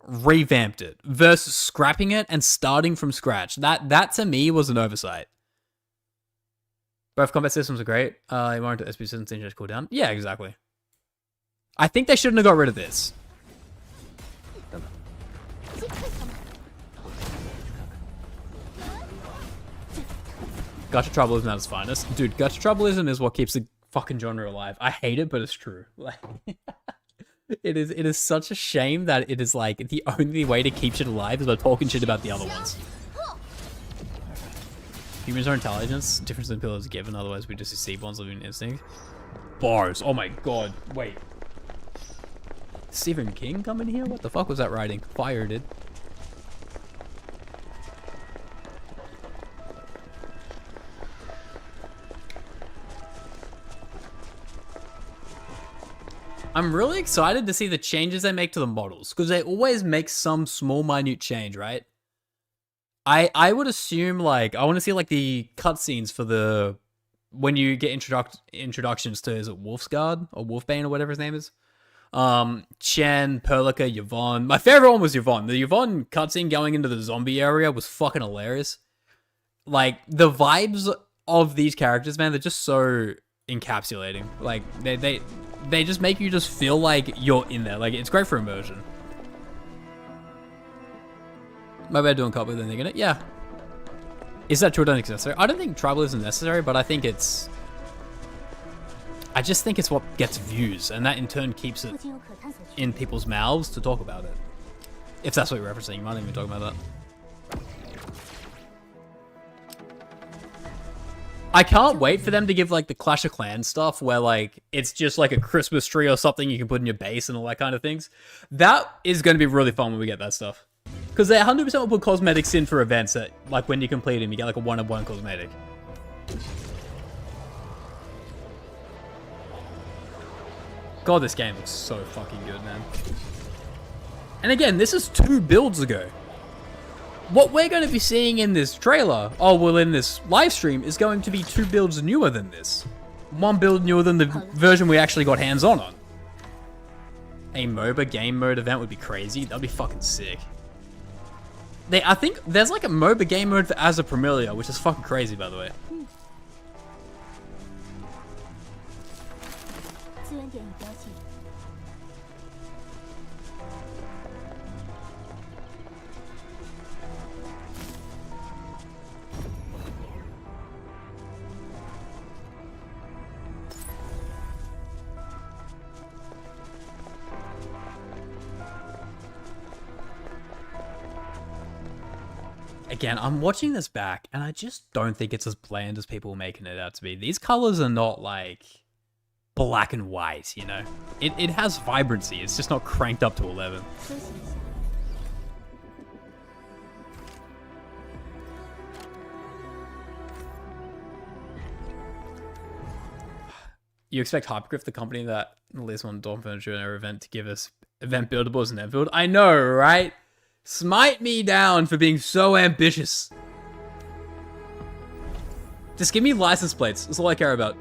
revamped it versus scrapping it and starting from scratch. That to me was an oversight. Both combat systems are great. You want to SP systems just cool down? Yeah, exactly. I think they shouldn't have got rid of this. Gacha tribalism at its finest. Dude, gacha tribalism is what keeps the fucking genre alive. I hate it, but it's true. Like, it is such a shame that it is like the only way to keep shit alive is by talking shit about the other ones. Humans are intelligence, difference in pillars given, otherwise we just see bonds living instinct. Bars, oh my god, wait. Stephen King coming here? What the fuck was that writing? Fire did. I'm really excited to see the changes they make to the models, because they always make some small minute change, right? I would assume, like, I want to see, like, the cutscenes for the, when you get introductions to, is it Wolfsguard, or Wolfbane, or whatever his name is? Chen, Perlica, Yvonne. My favorite one was Yvonne. The Yvonne cutscene going into the zombie area was fucking hilarious. Like, the vibes of these characters, man, they're just so encapsulating. Like, they just make you just feel like you're in there. Like, it's great for immersion. My bad doing copy, then they're gonna, yeah. Is that true? I don't think it's necessary. I don't think tribalism is necessary, but I think it's, I just think it's what gets views, and that in turn keeps it in people's mouths to talk about it. If that's what you're referencing, you might not even talk about that. I can't wait for them to give, like, the Clash of Clans stuff where, like, it's just like a Christmas tree or something you can put in your base and all that kind of things. That is going to be really fun when we get that stuff. Because they 100% will put cosmetics in for events that, like, when you complete them, you get, like, a one-of-one cosmetic. God, this game looks so fucking good, man. And again, this is 2 builds ago. What we're going to be seeing in this trailer, oh, well, in this live stream, is going to be 2 builds newer than this. 1 build newer than the version we actually got hands-on on. A MOBA game mode event would be crazy. That'd be fucking sick. I think there's like a MOBA game mode for As a Familiar, which is fucking crazy, by the way. Again, I'm watching this back, and I just don't think it's as bland as people are making it out to be. These colors are not, like, black and white, you know? It has vibrancy, it's just not cranked up to 11. You expect Hypergriff, the company that released one Dawn Furniture in our event, to give us event buildables in Enfield? I know, right? Smite me down for being so ambitious. Just give me license plates. That's all I care about.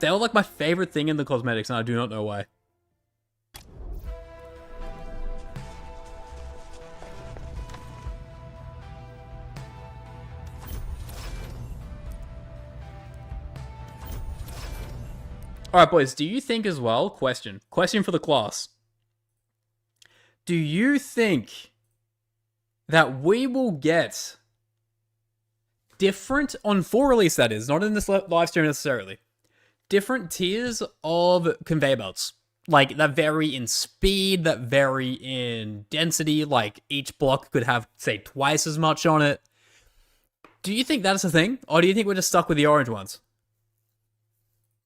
They were like my favorite thing in the cosmetics, and I do not know why. Alright, boys, do you think as well, question for the class. Do you think that we will get different, on full release that is, not in this live stream necessarily, different tiers of conveyor belts? Like, that vary in speed, that vary in density, like each block could have, say, twice as much on it. Do you think that's a thing? Or do you think we're just stuck with the orange ones?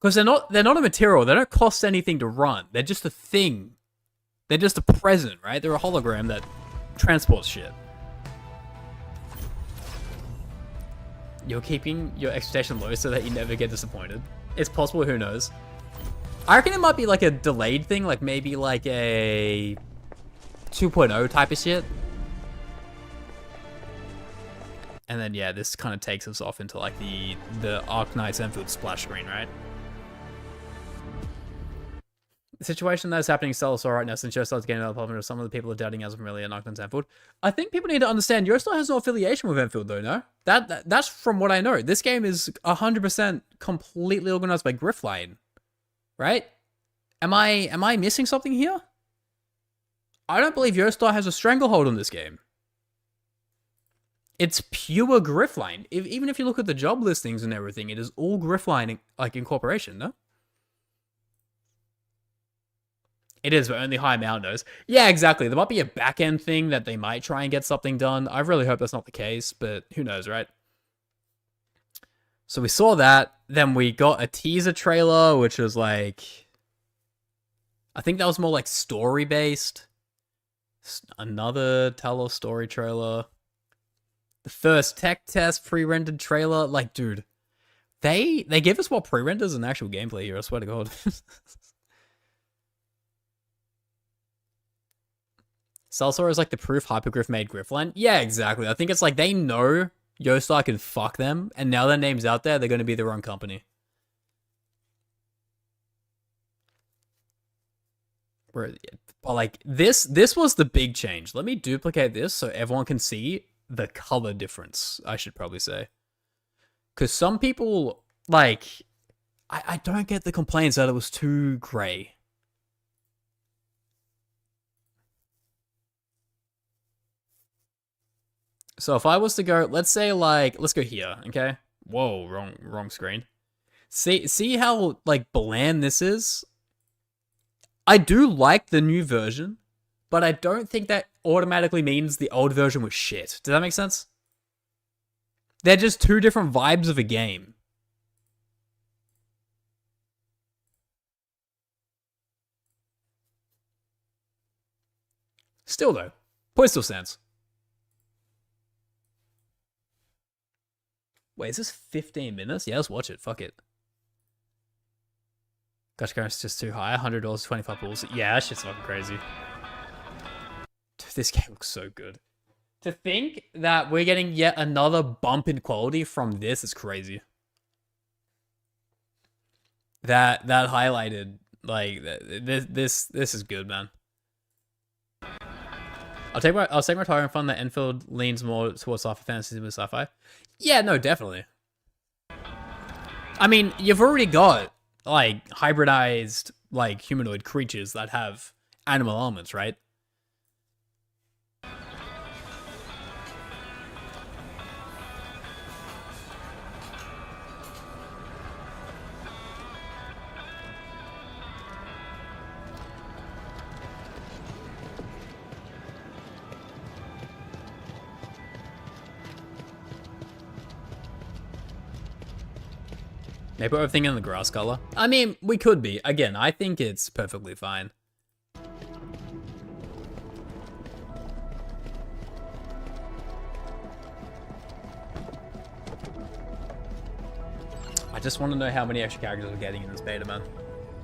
Because they're not a material. They don't cost anything to run. They're just a thing. They're just a present, right? They're a hologram that transports shit. You're keeping your expectation low so that you never get disappointed. It's possible, who knows? I reckon it might be like a delayed thing, like maybe like a 2.0 type of shit. And then, yeah, this kind of takes us off into like the Arknights Enfield splash screen, right? The situation that is happening in Stellasaur right now since Eurostar's getting out of the public, some of the people are doubting as familiar in Arknights Enfield. I think people need to understand Eurostar has no affiliation with Enfield though, no? That's from what I know. This game is 100% completely organized by Griffline. Right? Am I missing something here? I don't believe Eurostar has a stranglehold on this game. It's pure Griffline. Even if you look at the job listings and everything, it is all Griffline, like, incorporation, no? It is, but only High Mountain knows. Yeah, exactly. There might be a back-end thing that they might try and get something done. I really hope that's not the case, but who knows, right? So we saw that. Then we got a teaser trailer, which was like... I think that was more like story-based. Another Talos story trailer. The first tech test pre-rendered trailer. Like, dude, they give us more pre-renders than actual gameplay here, I swear to God. Salsor is like the proof Hypergriff made Griffline. Yeah, exactly. I think it's like they know Yostar can fuck them, and now their name's out there, they're going to be the wrong company. But like, this was the big change. Let me duplicate this so everyone can see the color difference, I should probably say. Because some people, like, I don't get the complaints that it was too grey. So if I was to go, let's say, like, let's go here, okay? Whoa, wrong screen. See how, like, bland this is? I do like the new version, but I don't think that automatically means the old version was shit. Does that make sense? They're just two different vibes of a game. Still, though, point still stands. Wait, is this 15 minutes? Yeah, let's watch it. Fuck it. Gacha currency's just too high. $100, 25 balls. Yeah, that shit's fucking crazy. Dude, this game looks so good. To think that we're getting yet another bump in quality from this is crazy. That highlighted, like, this is good, man. I'll take my retiring fund that Enfield leans more towards sci-fi fantasy than sci-fi. Yeah, no, definitely. I mean, you've already got, like, hybridized, like, humanoid creatures that have animal elements, right? Maybe we're overthinking the grass color. I mean, we could be. Again, I think it's perfectly fine. I just want to know how many extra characters we're getting in this beta, man.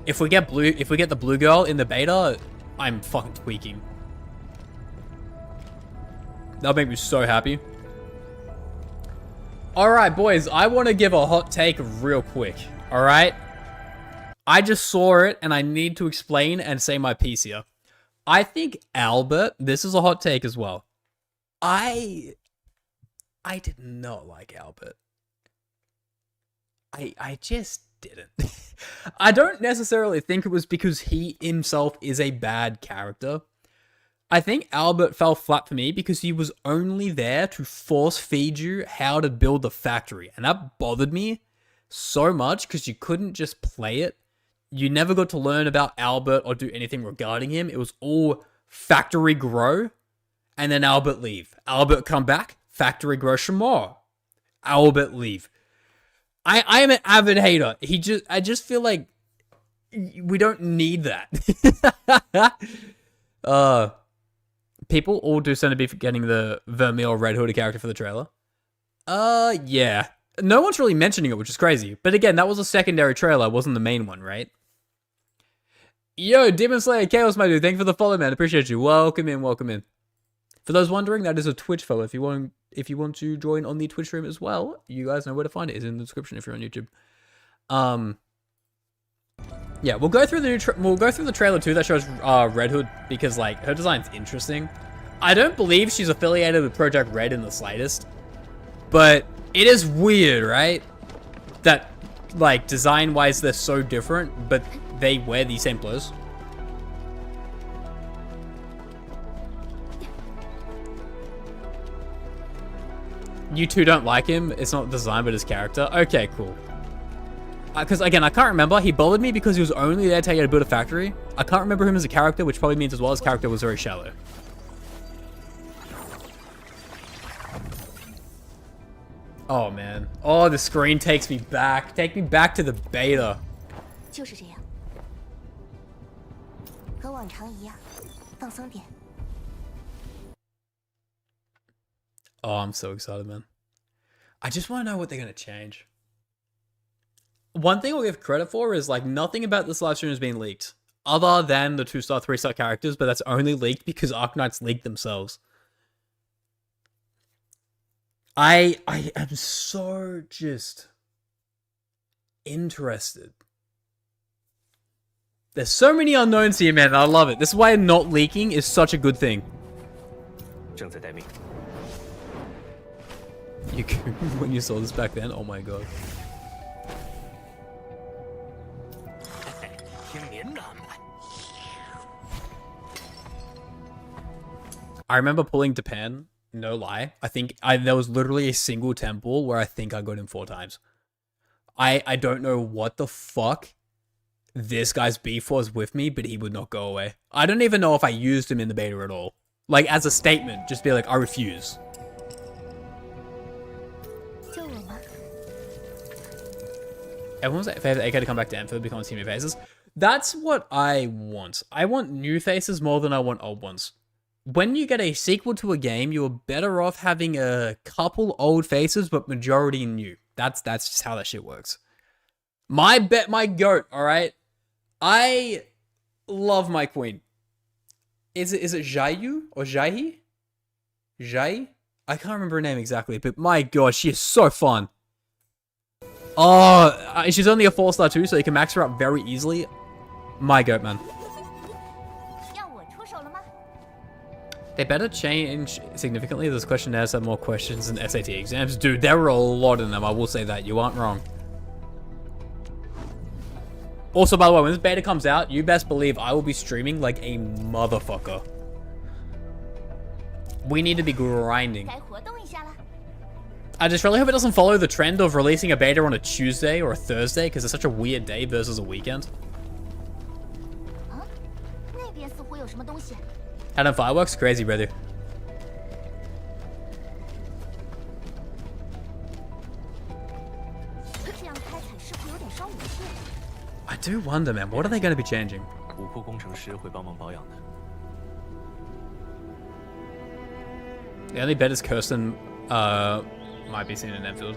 If we get the blue girl in the beta, I'm fucking tweaking. That'll make me so happy. Alright, boys, I want to give a hot take real quick, alright? I just saw it, and I need to explain and say my piece here. I think Albert, this is a hot take as well. I did not like Albert. I just didn't. I don't necessarily think it was because he himself is a bad character. I think Albert fell flat for me because he was only there to force feed you how to build the factory. And that bothered me so much because you couldn't just play it. You never got to learn about Albert or do anything regarding him. It was all factory grow and then Albert leave. Albert come back, factory grow some more. Albert leave. I am an avid hater. I just feel like we don't need that. People all do seem to be getting the Vermeil Red Hooded character for the trailer. Yeah. No one's really mentioning it, which is crazy. But again, that was a secondary trailer, wasn't the main one, right? Yo, Demon Slayer Chaos, my dude. Thank you for the follow, man. Appreciate you. Welcome in, welcome in. For those wondering, that is a Twitch follow. If you want to join on the Twitch stream as well, you guys know where to find it. It's in the description if you're on YouTube. Yeah, we'll go through the trailer too that shows Red Hood because like her design's interesting. I don't believe she's affiliated with Project Red in the slightest, but it is weird, right? That like design-wise they're so different, but they wear the same clothes. You two don't like him. It's not design, but his character. Okay, cool. Because again, I can't remember. He bothered me because he was only there to build a factory. I can't remember him as a character, which probably means as well his character was very shallow. Oh man. Oh, the screen takes me back. Take me back to the beta. 就是这样，和往常一样，放松点。 Oh, I'm so excited, man. I just want to know what they're going to change. One thing I'll give credit for is, like, nothing about this live stream has been leaked. Other than the 2-star, 3-star characters, but that's only leaked because Arknights leaked themselves. I am so just interested. There's so many unknowns here, man, and I love it. This is why not leaking is such a good thing. 正在待命。 You when you saw this back then, oh my god. 听您的安排。 I remember pulling Japan, no lie. I think there was literally a single temple where I think I got him 4 times. I don't know what the fuck this guy's beef was with me, but he would not go away. I don't even know if I used him in the beta at all. Like, as a statement, just be like, I refuse. 就我吗？ Everyone's favorite AK to come back to Enfield becomes team of faces. That's what I want. I want new faces more than I want old ones. When you get a sequel to a game, you're better off having a couple old faces, but majority new. That's just how that shit works. My goat, alright? I love my queen. Is it Jayu or Jaihi? Jai? I can't remember her name exactly, but my god, she is so fun. Oh, she's only a 4-star too, so you can max her up very easily. My goat, man. 要我出手了吗？ They better change significantly. This questionnaires have more questions than SAT exams. Dude, there were a lot in them, I will say that. You aren't wrong. Also, by the way, when this beta comes out, you best believe I will be streaming like a motherfucker. We need to be grinding. 该活动一下了。 I just really hope it doesn't follow the trend of releasing a beta on a Tuesday or a Thursday, because it's such a weird day versus a weekend. 啊，那边似乎有什么东西。 And then fireworks? Crazy, brother. 这样开采是不是有点伤武器？ I do wonder, man, what are they going to be changing? 琥珀工程师会帮忙保养的。 The only betas Kirsten might be seen in Enfield.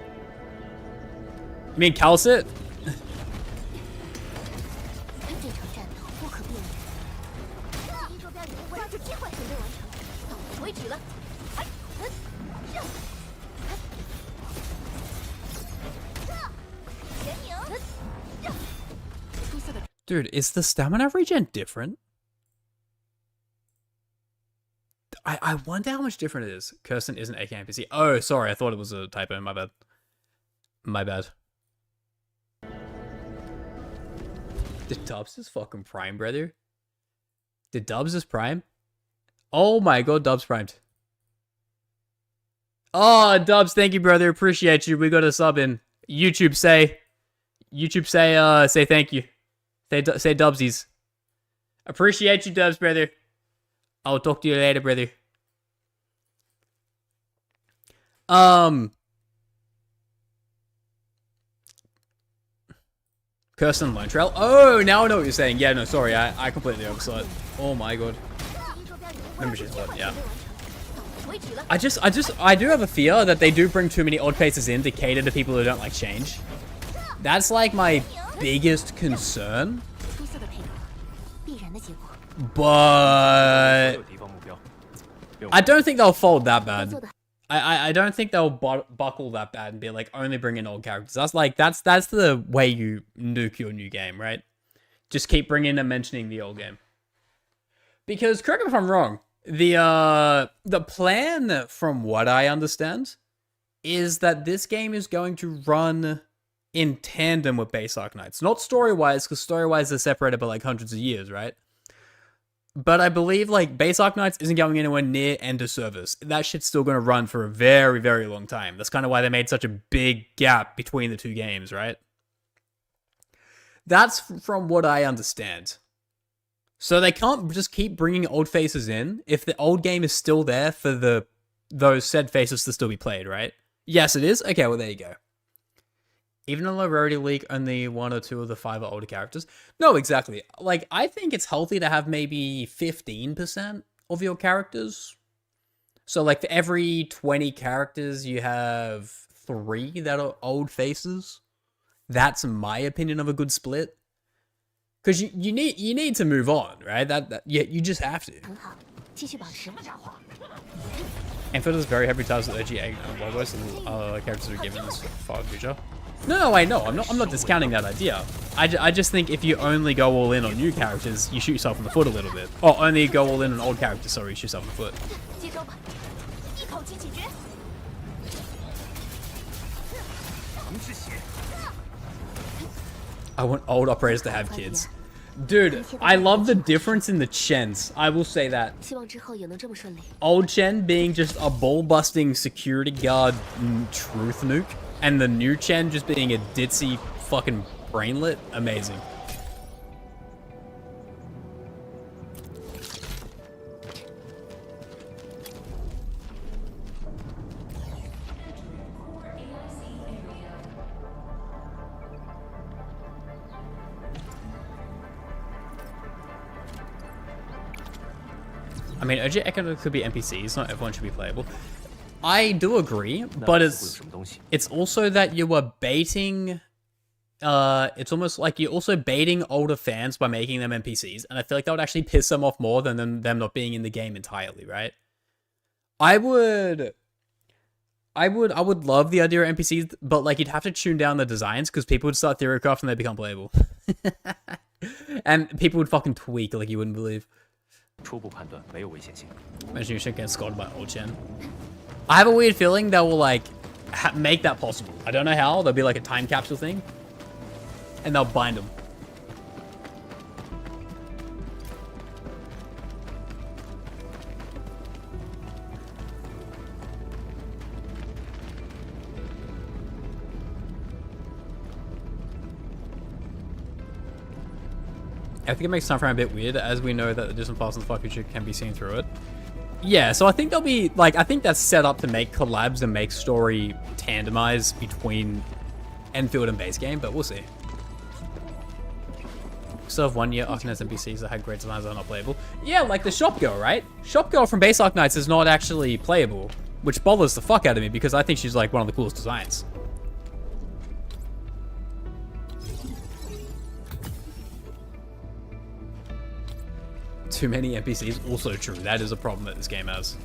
You mean Calcit? 这场战斗不可避免。一周标语，我抓住机会，准备完成，到此为止了。哎，全赢！出色的 Dude, is the stamina regen different? I wonder how much different it is. Kirsten isn't AK NPC. Oh, sorry, I thought it was a typo. My bad. My bad. Did Dubs just fucking prime, brother? Did Dubs just prime? Oh my god, Dubs primed. Oh, Dubs, thank you, brother. Appreciate you. We got a sub in. YouTube say thank you. Say Dubsies. Appreciate you, Dubs, brother. I'll talk to you later, brother. Kirsten Lone Trail. Oh, now I know what you're saying. Yeah, no, sorry. I completely oversaw it. Oh my god. Membership slot, yeah. I do have a fear that they do bring too many odd faces in to cater to people who don't like change. That's like my biggest concern. 出色的配合，必然的结果。 But 有敌方目标。 I don't think they'll fold that bad. 做的 I don't think they'll buckle that bad and be like only bring in old characters. That's the way you nuke your new game, right? Just keep bringing and mentioning the old game. Because correct me if I'm wrong, the plan, from what I understand, is that this game is going to run in tandem with base Arknights. Not story-wise, because story-wise they're separated by like hundreds of years, right? But I believe like base Arknights isn't going anywhere near end of service. That shit's still going to run for a very, very long time. That's kind of why they made such a big gap between the two games, right? That's from what I understand. So they can't just keep bringing old faces in if the old game is still there for those said faces to still be played, right? Yes, it is. Okay, well there you go. Even in the Rarity League, only 1 or 2 of the 5 are older characters. No, exactly. Like, I think it's healthy to have maybe 15% of your characters. So, like, for every 20 characters, you have 3 that are old faces. That's my opinion of a good split. Because you need to move on, right? You just have to. Enfield is very heavy times with OG and Hoyoverse and characters are given this far future. No, I know. I'm not discounting that idea. I just think if you only go all in on new characters, you shoot yourself in the foot a little bit. Or only go all in on old characters, sorry, you shoot yourself in the foot. I want old operators to have kids. Dude, I love the difference in the Chens. I will say that. Old Chen being just a ball-busting security guard truth nuke. And the new Chen just being a ditzy fucking brainlet. Amazing. I mean, OG Echo could be NPCs, not everyone should be playable. I do agree, but it's also that you were baiting... it's almost like you're also baiting older fans by making them NPCs, and I feel like that would actually piss them off more than them not being in the game entirely, right? I would love the idea of NPCs, but like you'd have to tune down the designs because people would start theorycraft and they become playable. And people would fucking tweak like you wouldn't believe. Imagine you should get scored by old Chen. I have a weird feeling that will like make that possible. I don't know how. There'll be like a time capsule thing, and they'll bind them. I think it makes time frame a bit weird, as we know that the distant past and the far future can be seen through it. Yeah, so I think there'll be, like, I think that's set up to make collabs and make story tandemize between Enfield and base game, but we'll see. Still have 1 year Arknights NPCs that had great designs that are not playable. Yeah, like the shop girl, right? Shop girl from base Arknights is not actually playable, which bothers the fuck out of me because I think she's like one of the coolest designs. Too many NPCs, also true. That is a problem that this game has.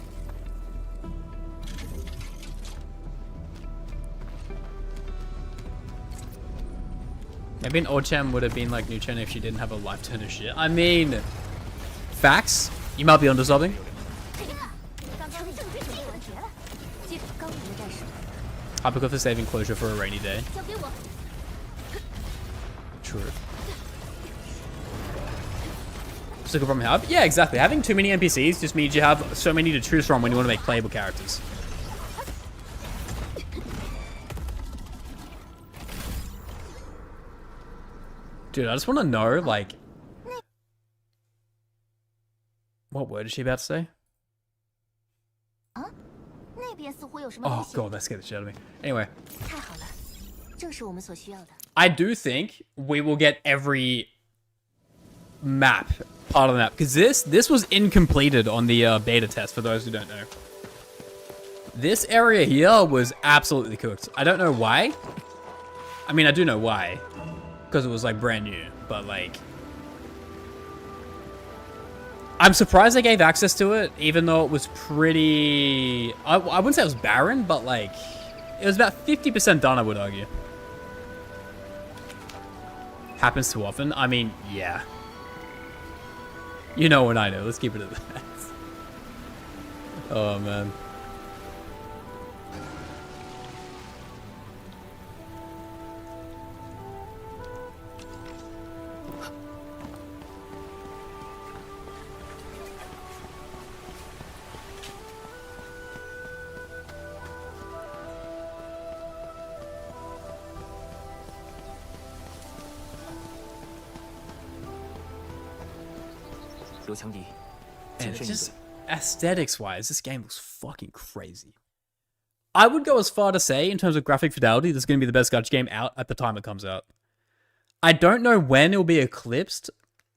Maybe an old Chen would have been like new Chen if she didn't have a life turn of shit. I mean, facts. You might be onto something. Hypercliff is saving closure for a rainy day. True. What's the good problem have? Yeah, exactly. Having too many NPCs just means you have so many to choose from when you want to make playable characters. Dude, I just want to know, like... What word is she about to say? Oh god, that scared the shit out of me. Anyway. I do think we will get every map part of the map, because this was incompleted on the beta test, for those who don't know. This area here was absolutely cooked. I don't know why. I mean, I do know why, because it was like brand new, but like I'm surprised they gave access to it, even though it was pretty... I wouldn't say it was barren, but like it was about 50% done, I would argue. Happens too often. I mean, yeah. You know what I know. Let's keep it at that. Oh, man. 留强敌， And 谨慎 it's 应 just 对。 aesthetics-wise, this game looks fucking crazy. I would go as far to say, in terms of graphic fidelity, this is going to be the best gacha game out at the time it comes out. I don't know when it will be eclipsed,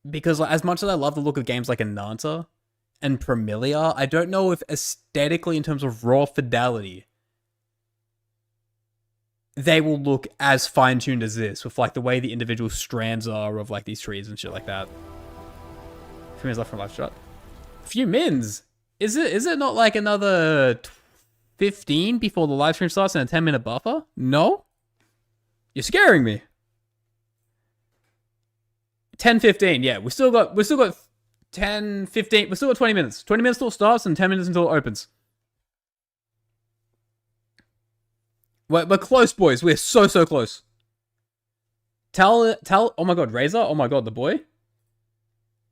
because like, as much as I love the look of games like Ananta and Premilia, I don't know if aesthetically, in terms of raw fidelity, they will look as fine-tuned as this, with like the way the individual strands are of like these trees and shit like that. A few minutes left from live shot. Few mins? Is it not like another 15 before the live stream starts and a 10-minute buffer? No? You're scaring me. 10:15, yeah. We still got 10, 15, we still got 20 minutes. 20 minutes till it starts and 10 minutes until it opens. We're close, boys. We're so close. Tell, oh my god, Razor? Oh my god, the boy?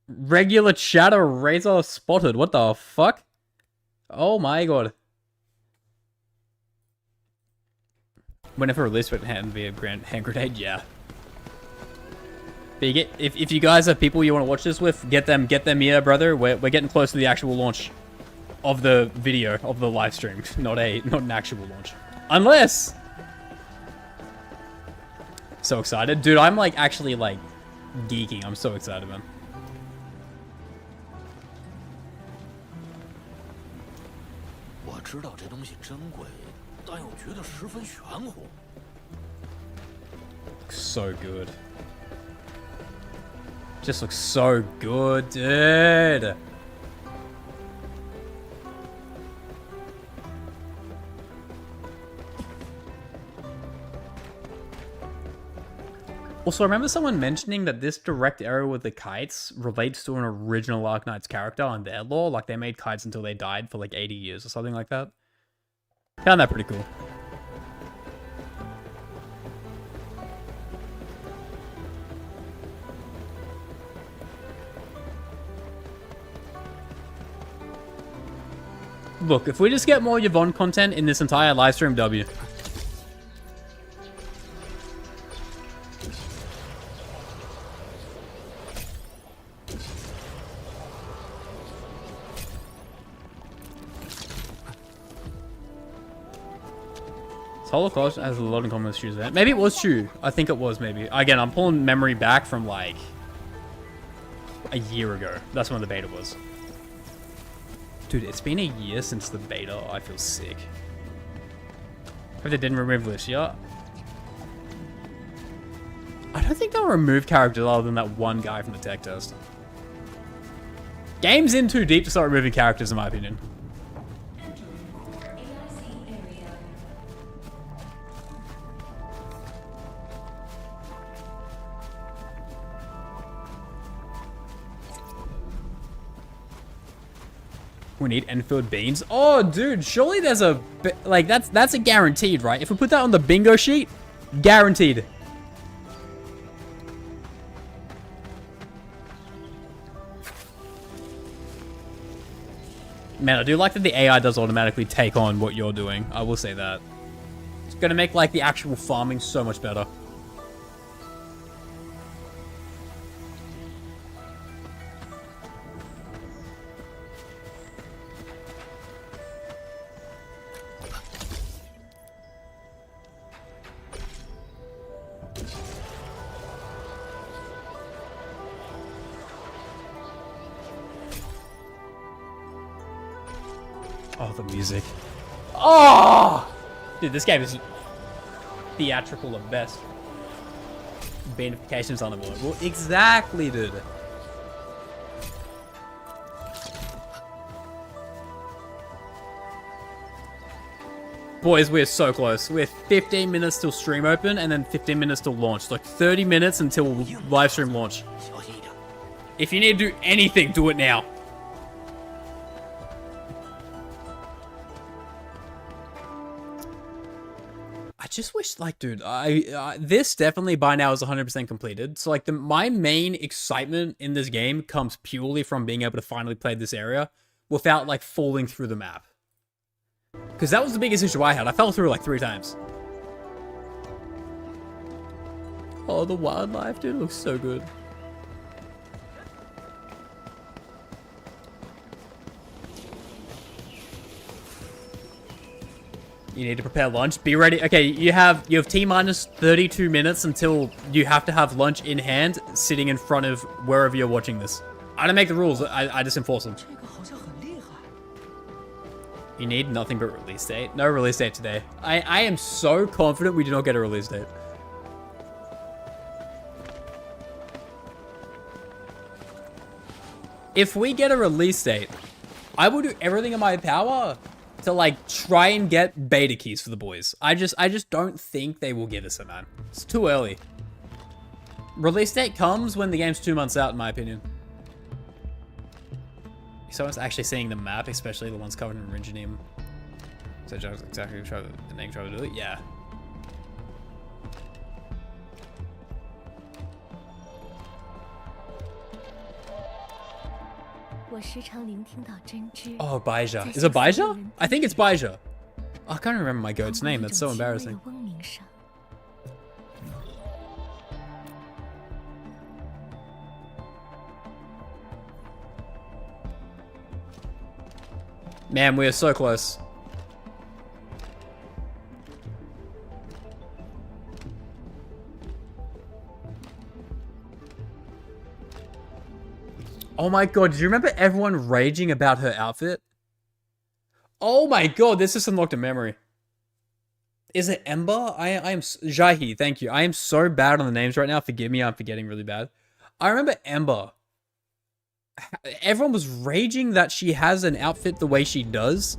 Regular chatter, Razor spotted. What the fuck? Oh my god. Whenever released with hand via hand grenade, yeah. But you get, if you guys have people you want to watch this with, get them here, brother. We're getting close to the actual launch of the video, of the live stream. Not an actual launch. Unless... So excited. Dude, I'm like actually like geeking. I'm so excited, man. So good. Just looks so good, dude. Also, I remember someone mentioning that this direct error with the kites relates to an original Arknights character on their lore. Like, they made kites until they died for like 80 years or something like that. Found that pretty cool. Look, if we just get more Yvonne content in this entire livestream, W. Holocaust has a lot in common with Shu's event. Maybe it was Shu. I think it was, maybe. Again, I'm pulling memory back from, like, a year ago. That's when the beta was. Dude, it's been a year since the beta. I feel sick. Hope they didn't remove Licia. I don't think they'll remove characters other than that one guy from the tech test. Game's in too deep to start removing characters, in my opinion. We need Enfield beans. Oh, dude, surely there's a... Like, that's a guaranteed, right? If we put that on the bingo sheet, guaranteed. Man, I do like that the AI does automatically take on what you're doing. I will say that. It's gonna make, like, the actual farming so much better. Oh, the music. Oh! Dude, this game is theatrical at best. Beanification's unavoidable. Exactly, dude. Boys, we're so close. We're 15 minutes till stream open and then 15 minutes till launch. Like 30 minutes until live stream launch. If you need to do anything, do it now. I just wish, like, dude, this definitely by now is 100% completed. So, like, my main excitement in this game comes purely from being able to finally play this area without, like, falling through the map. Because that was the biggest issue I had. I fell through, like, 3 times. Oh, the wildlife, dude, looks so good. You need to prepare lunch. Be ready. Okay, you have T minus 32 minutes until you have to have lunch in hand, sitting in front of wherever you're watching this. I don't make the rules. I just enforce them. You need nothing but release date. No release date today. I am so confident we do not get a release date. If we get a release date, I will do everything in my power to like try and get beta keys for the boys. I just don't think they will give us it, man. It's too early. Release date comes when the game's 2 months out, in my opinion. Someone's actually seeing the map, especially the ones covered in Originium. So just exactly the name try to do it? Yeah. Oh, Baija. Is it Baija? I think it's Baija. I can't remember my goat's name. That's so embarrassing. Man, we are so close. Oh my god, do you remember everyone raging about her outfit? Oh my god, this just unlocked a memory. Is it Ember? I am Jahi, thank you. I am so bad on the names right now. Forgive me, I'm forgetting really bad. I remember Ember. Everyone was raging that she has an outfit the way she does.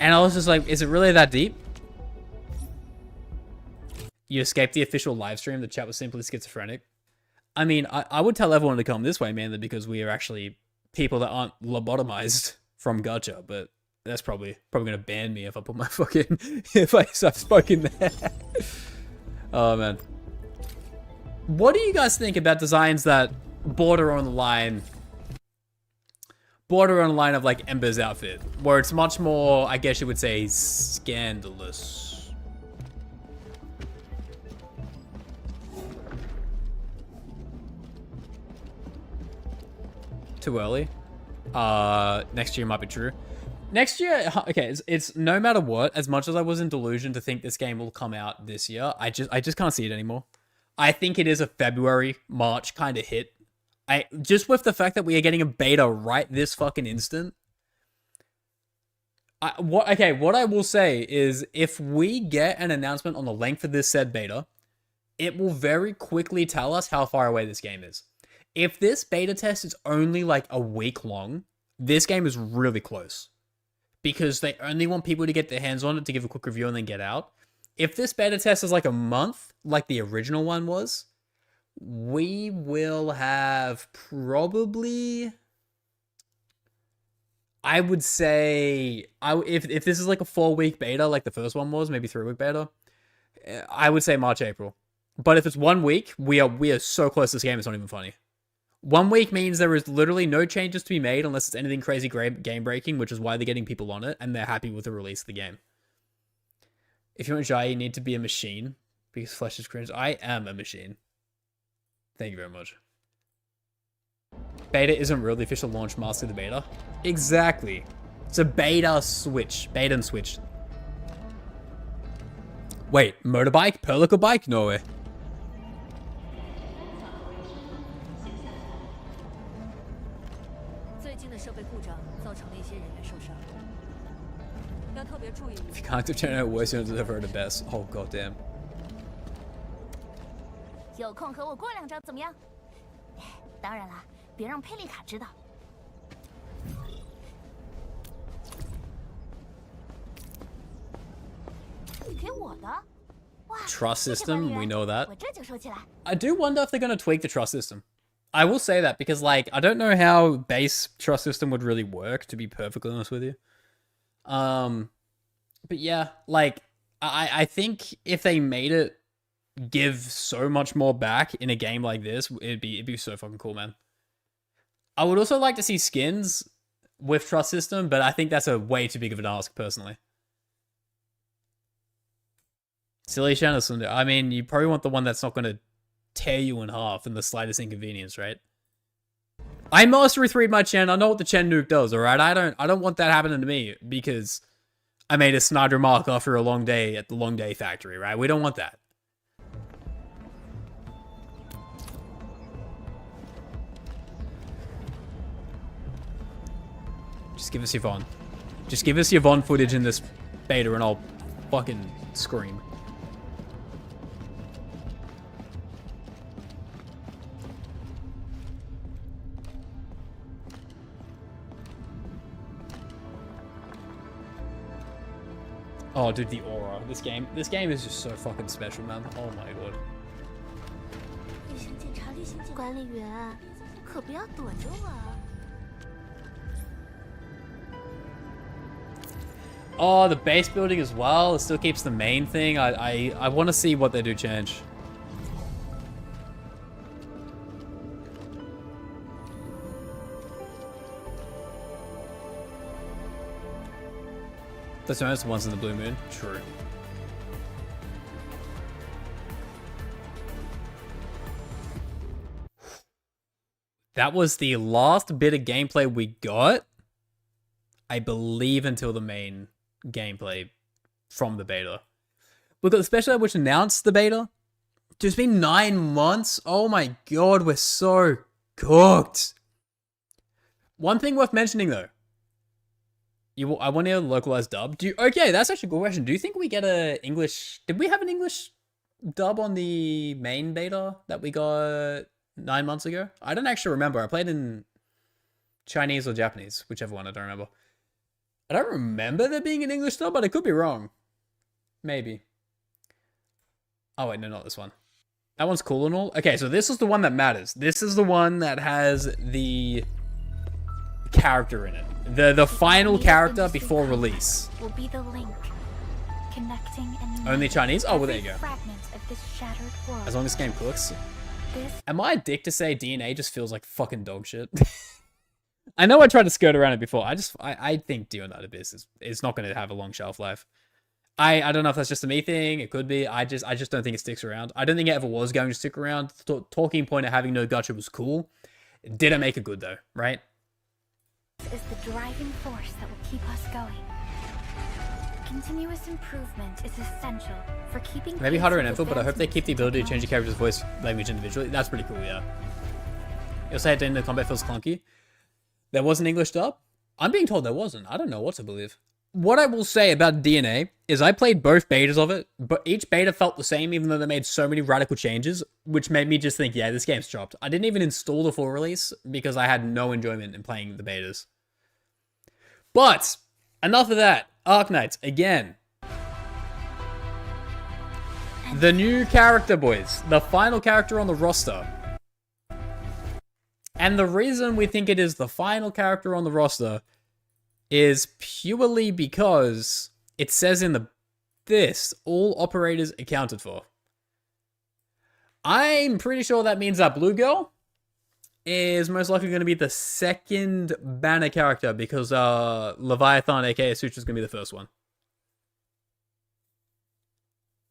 And I was just like, is it really that deep? You escaped the official live stream. The chat was simply schizophrenic. I mean, I would tell everyone to come this way, mainly because we are actually people that aren't lobotomized from Gacha, but that's probably gonna ban me if I put my fucking if I start spoken there. Oh man. What do you guys think about designs that border on the line of like Ember's outfit, where it's much more, I guess you would say, scandalous? Too early. Next year might be true. Next year, okay, it's no matter what, as much as I was in delusion to think this game will come out this year, I just can't see it anymore. I think it is a February, March kind of hit. Just with the fact that we are getting a beta right this fucking instant. What I will say is if we get an announcement on the length of this said beta, it will very quickly tell us how far away this game is. If this beta test is only like a week long, this game is really close. Because they only want people to get their hands on it to give a quick review and then get out. If this beta test is like a month, like the original one was, we will have probably, I would say, if this is like a 4-week beta, like the first one was, maybe 3-week beta, I would say March, April. But if it's 1 week, we are so close to this game, it's not even funny. 1 week means there is literally no changes to be made unless it's anything crazy game breaking, which is why they're getting people on it, and they're happy with the release of the game. If you want Jai, you need to be a machine, because flesh is cringe. I am a machine. Thank you very much. Beta isn't really the official launch master of the beta. Exactly. It's a beta switch. Beta and switch. Wait, motorbike? Perlica bike? No way. If you can't generate a worse, you don't deserve the best. Oh goddamn. 有空和我过两招怎么样？当然啦，别让佩丽卡知道。给我的。哇 Trust system, we know that. 我这就收起来。 I do wonder if they're going to tweak the trust system. I will say that because, like, I don't know how base trust system would really work, to be perfectly honest with you. But yeah, like, I think if they made it give so much more back in a game like this, it'd be so fucking cool, man. I would also like to see skins with trust system, but I think that's a way too big of an ask, personally. Silly Shanna Sunder. I mean, you probably want the one that's not going to tear you in half in the slightest inconvenience, right? I mastery 3'd my Chen. I know what the Chen nuke does, alright? I don't want that happening to me because I made a snide remark after a long day at the long day factory, right? We don't want that. Just give us Yvonne. Just give us Yvonne footage in this beta and I'll fucking scream. Oh, dude, the aura. This game is just so fucking special, man. Oh my god. 管理员，可不要躲着我啊！ Oh, the base building as well. It still keeps the main thing. I want to see what they do change. That's the only ones in the blue moon. True. That was the last bit of gameplay we got, I believe, until the main gameplay from the beta. We got the special which announced the beta. It's been 9 months. Oh my god, we're so cooked. One thing worth mentioning though. I want a localized dub. Okay, that's actually a good question. Do you think we get a English? Did we have an English dub on the main beta that we got 9 months ago? I don't actually remember. I played in Chinese or Japanese, whichever one. I don't remember. I don't remember there being an English dub, but I could be wrong. Maybe. Oh wait, no, not this one. That one's cool and all. Okay, so this is the one that matters. This is the one that has the character in it. The final character before release. Will be the link connecting and Only Chinese? Oh, well, there you go. fragment of this shattered world. As long as this game cooks. Am I a dick to say DNA just feels like fucking dog shit? I know I tried to skirt around it before. I think Dionite Abyss is not going to have a long shelf life. I don't know if that's just a me thing. It could be. I just don't think it sticks around. I don't think it ever was going to stick around. Talking point of having no gacha was cool. It didn't make it good though, right? Is the driving force that will keep us going. Continuous improvement is essential for keeping. Maybe pace harder in with Enfield, but I hope they keep the ability to change the technology. character's voice language individually. That's pretty cool, yeah. You'll say it in the combat feels clunky. There was an English dub? I'm being told there wasn't. I don't know what to believe. What I will say about DNA is I played both betas of it, but each beta felt the same even though they made so many radical changes, which made me just think, yeah, this game's chopped. I didn't even install the full release because I had no enjoyment in playing the betas. But, enough of that. Arknights, again. The new character, boys. The final character on the roster. And the reason we think it is the final character on the roster is purely because it says in this, all operators accounted for. I'm pretty sure that means that Blue Girl is most likely going to be the second banner character because Leviathan, aka Sutra, is going to be the first one.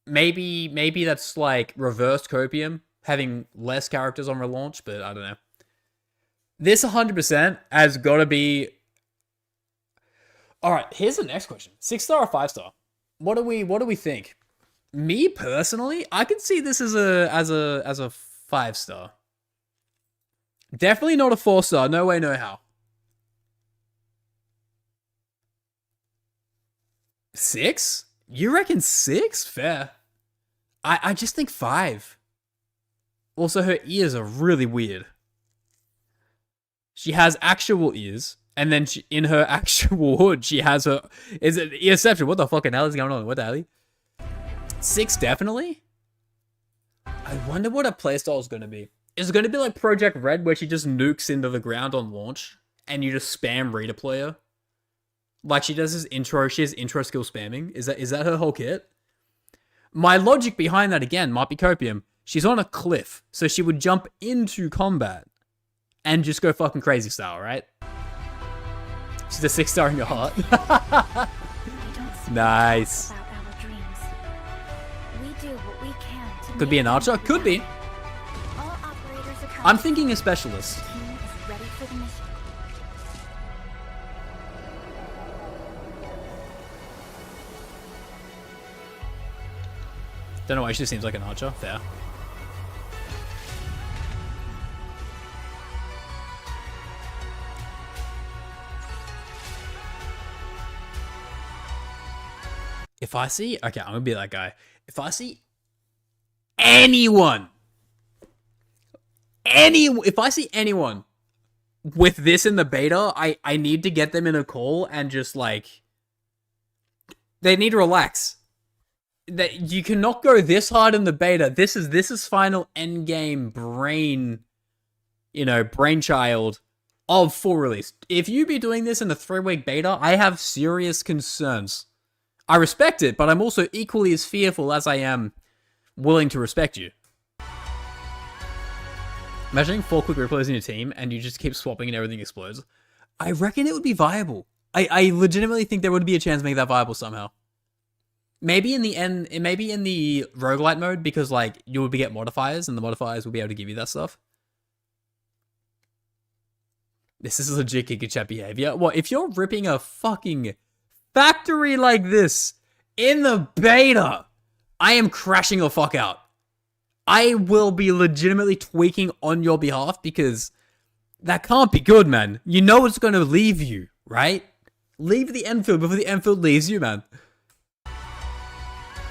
Maybe that's like reversed Copium, having less characters on relaunch, but I don't know. This 100% has got to be. All right, here's the next question: 6-star or 5-star? What do we think? Me personally, I could see this as a 5-star. Definitely not a 4-star. No way, no how. 6? You reckon 6? Fair. I just think 5. Also, her ears are really weird. She has actual ears, and then in her actual hood, she has her... Is it earception? What the fucking hell is going on? What the hell? 6, definitely? I wonder what her playstyle is going to be. Is it going to be like Project Red, where she just nukes into the ground on launch, and you just spam redeploy her? Like she does his intro, she has intro skill spamming? Is that her whole kit? My logic behind that, again, might be Copium. She's on a cliff, so she would jump into combat and just go fucking crazy style, right? She's a 6-star in your heart. Nice. About our dreams. We do what we can to Could be an make them archer, could be. All operators are I'm thinking a specialist. The team is ready for the mission. Don't know why she seems like an archer. Fair. If I see... Okay, I'm gonna be that guy. If I see anyone... If I see anyone with this in the beta, I need to get them in a call and just, like... They need to relax. That you cannot go this hard in the beta. This is final endgame brain... You know, brainchild of full release. If you be doing this in a 3-week beta, I have serious concerns. I respect it, but I'm also equally as fearful as I am willing to respect you. Imagining 4 quick reploads in your team and you just keep swapping and everything explodes. I reckon it would be viable. I legitimately think there would be a chance to make that viable somehow. Maybe in the end, maybe in the roguelite mode, because like you would get modifiers and the modifiers will be able to give you that stuff. This is legit Giga Chat behavior. What, if you're ripping a fucking factory like this in the beta, I am crashing the fuck out. I will be legitimately tweaking on your behalf because that can't be good, man. You know it's going to leave you, right? Leave the Enfield before the Enfield leaves you, man.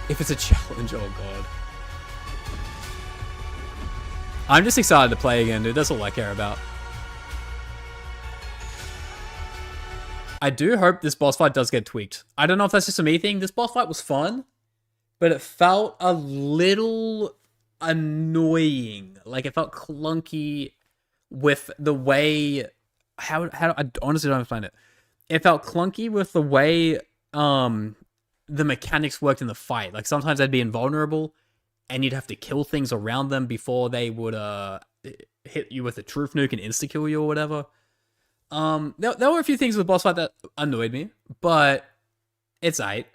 If it's a challenge, oh god. I'm just excited to play again, dude. That's all I care about. I do hope this boss fight does get tweaked. I don't know if that's just a me thing. This boss fight was fun, but it felt a little annoying. Like, it felt clunky with the way... How I honestly don't understand it. It felt clunky with the way the mechanics worked in the fight. Like, sometimes they'd be invulnerable, and you'd have to kill things around them before they would hit you with a truth nuke and insta-kill you or whatever. There were a few things with boss fight that annoyed me, but it's aight.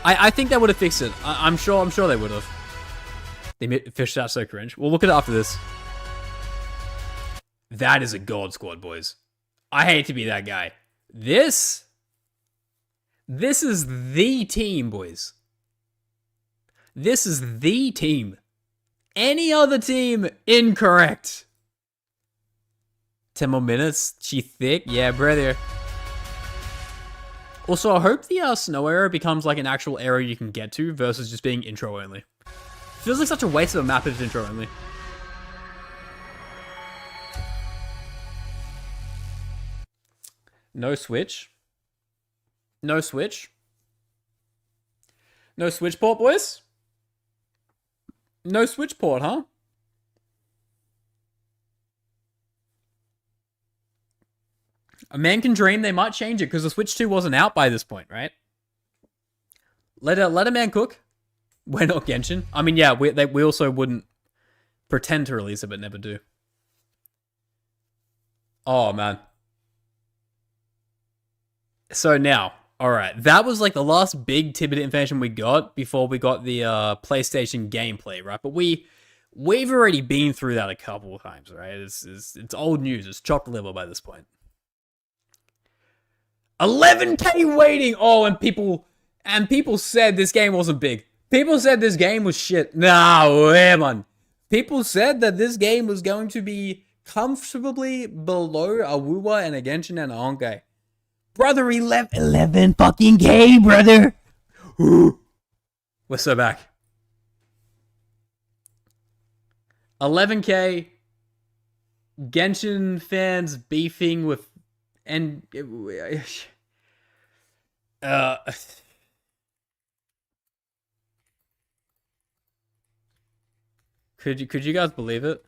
I think they would have fixed it. I'm sure they would have. They fished out so cringe. We'll look at it after this. That is a god squad, boys. I hate to be that guy. This is the team, boys. This is the team. Any other team, incorrect. 10 more minutes. She thick? Yeah, brother. Also, I hope the snow area becomes like an actual area you can get to versus just being intro only. Feels like such a waste of a map if it's intro only. No switch. No switch. No switch port, boys? No switch port, huh? A man can dream. They might change it because the Switch 2 wasn't out by this point, right? Let a man cook. We're not Genshin. I mean, yeah, we also wouldn't pretend to release it, but never do. Oh, man. So now, alright, that was like the last big tidbit of information we got before we got the PlayStation gameplay, right? But we've already been through that a couple of times, right? It's old news. It's chopped liver by this point. 11K waiting. Oh, and people said this game wasn't big. People said this game was shit. No, man. People said that this game was going to be comfortably below a Wuwa and a Genshin and a Honkai. Brother, 11 fucking K, brother. We're so back. 11K. Genshin fans beefing with could you guys believe it?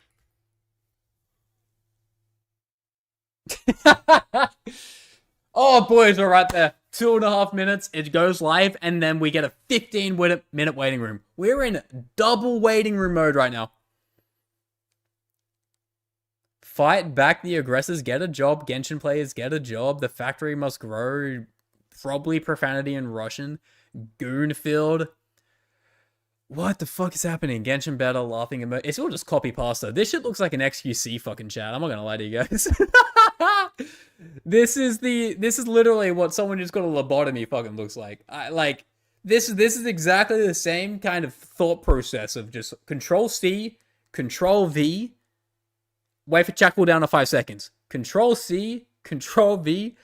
Oh, boys, we're right there. 2.5 minutes. It goes live, and then we get a 15-minute waiting room. We're in double waiting room mode right now. Fight back the aggressors. Get a job. Genshin players, get a job. The factory must grow. Probably profanity in Russian. Goonfield. What the fuck is happening? Genshin better, laughing emo. It's all just copy pasta. This shit looks like an XQC fucking chat. I'm not gonna lie to you guys. This is literally what someone just got a lobotomy fucking looks like. This is exactly the same kind of thought process of just Control C, Control V, wait for chat cooldown for 5 seconds. Control C, Control V,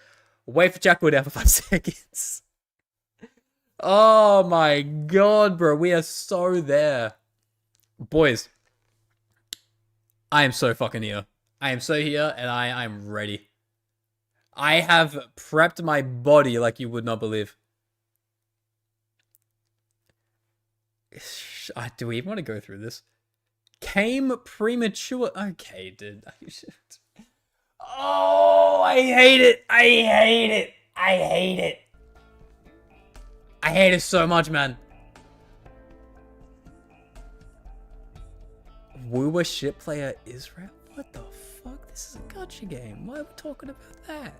wait for chat cooldown for 5 seconds. Oh my god, bro. We are so there. Boys, I am so fucking here. I am so here, and I'm ready. I have prepped my body like you would not believe. Do we even want to go through this? Came premature. Okay, dude. Oh, I hate it. I hate it. I hate it. I hate it so much, man. Woowa ship player Israel? What the fuck? This is a gacha game. Why are we talking about that?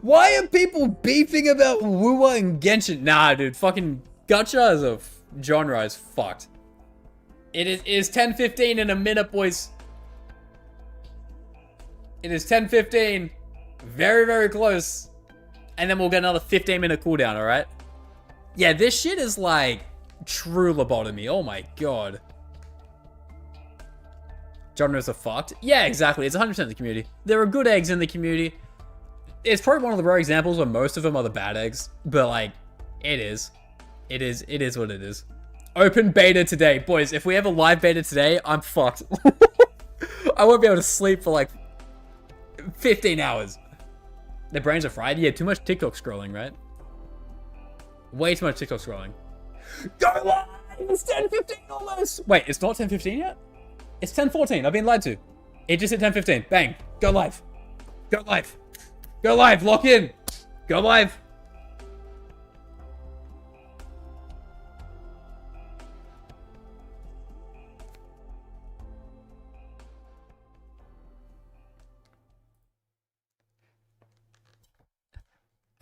Why are people beefing about Woowa and Genshin? Nah, dude. Fucking gacha as a genre is fucked. It is 10:15 in a minute, boys. It is 10:15. Very, very close. And then we'll get another 15-minute cooldown, alright? Yeah, this shit is like true lobotomy. Oh my god. Genres are fucked. Yeah, exactly. It's 100% the community. There are good eggs in the community. It's probably one of the rare examples where most of them are the bad eggs. But like, it is. It is what it is. Open beta today. Boys, if we have a live beta today, I'm fucked. I won't be able to sleep for like 15 hours. Their brains are fried? Yeah, too much TikTok scrolling, right? Way too much TikTok scrolling. Go live! It's 10:15 almost! Wait, it's not 10:15 yet? It's 10:14. I've been lied to. It just hit 10:15. Bang. Go live. Go live. Go live. Lock in. Go live.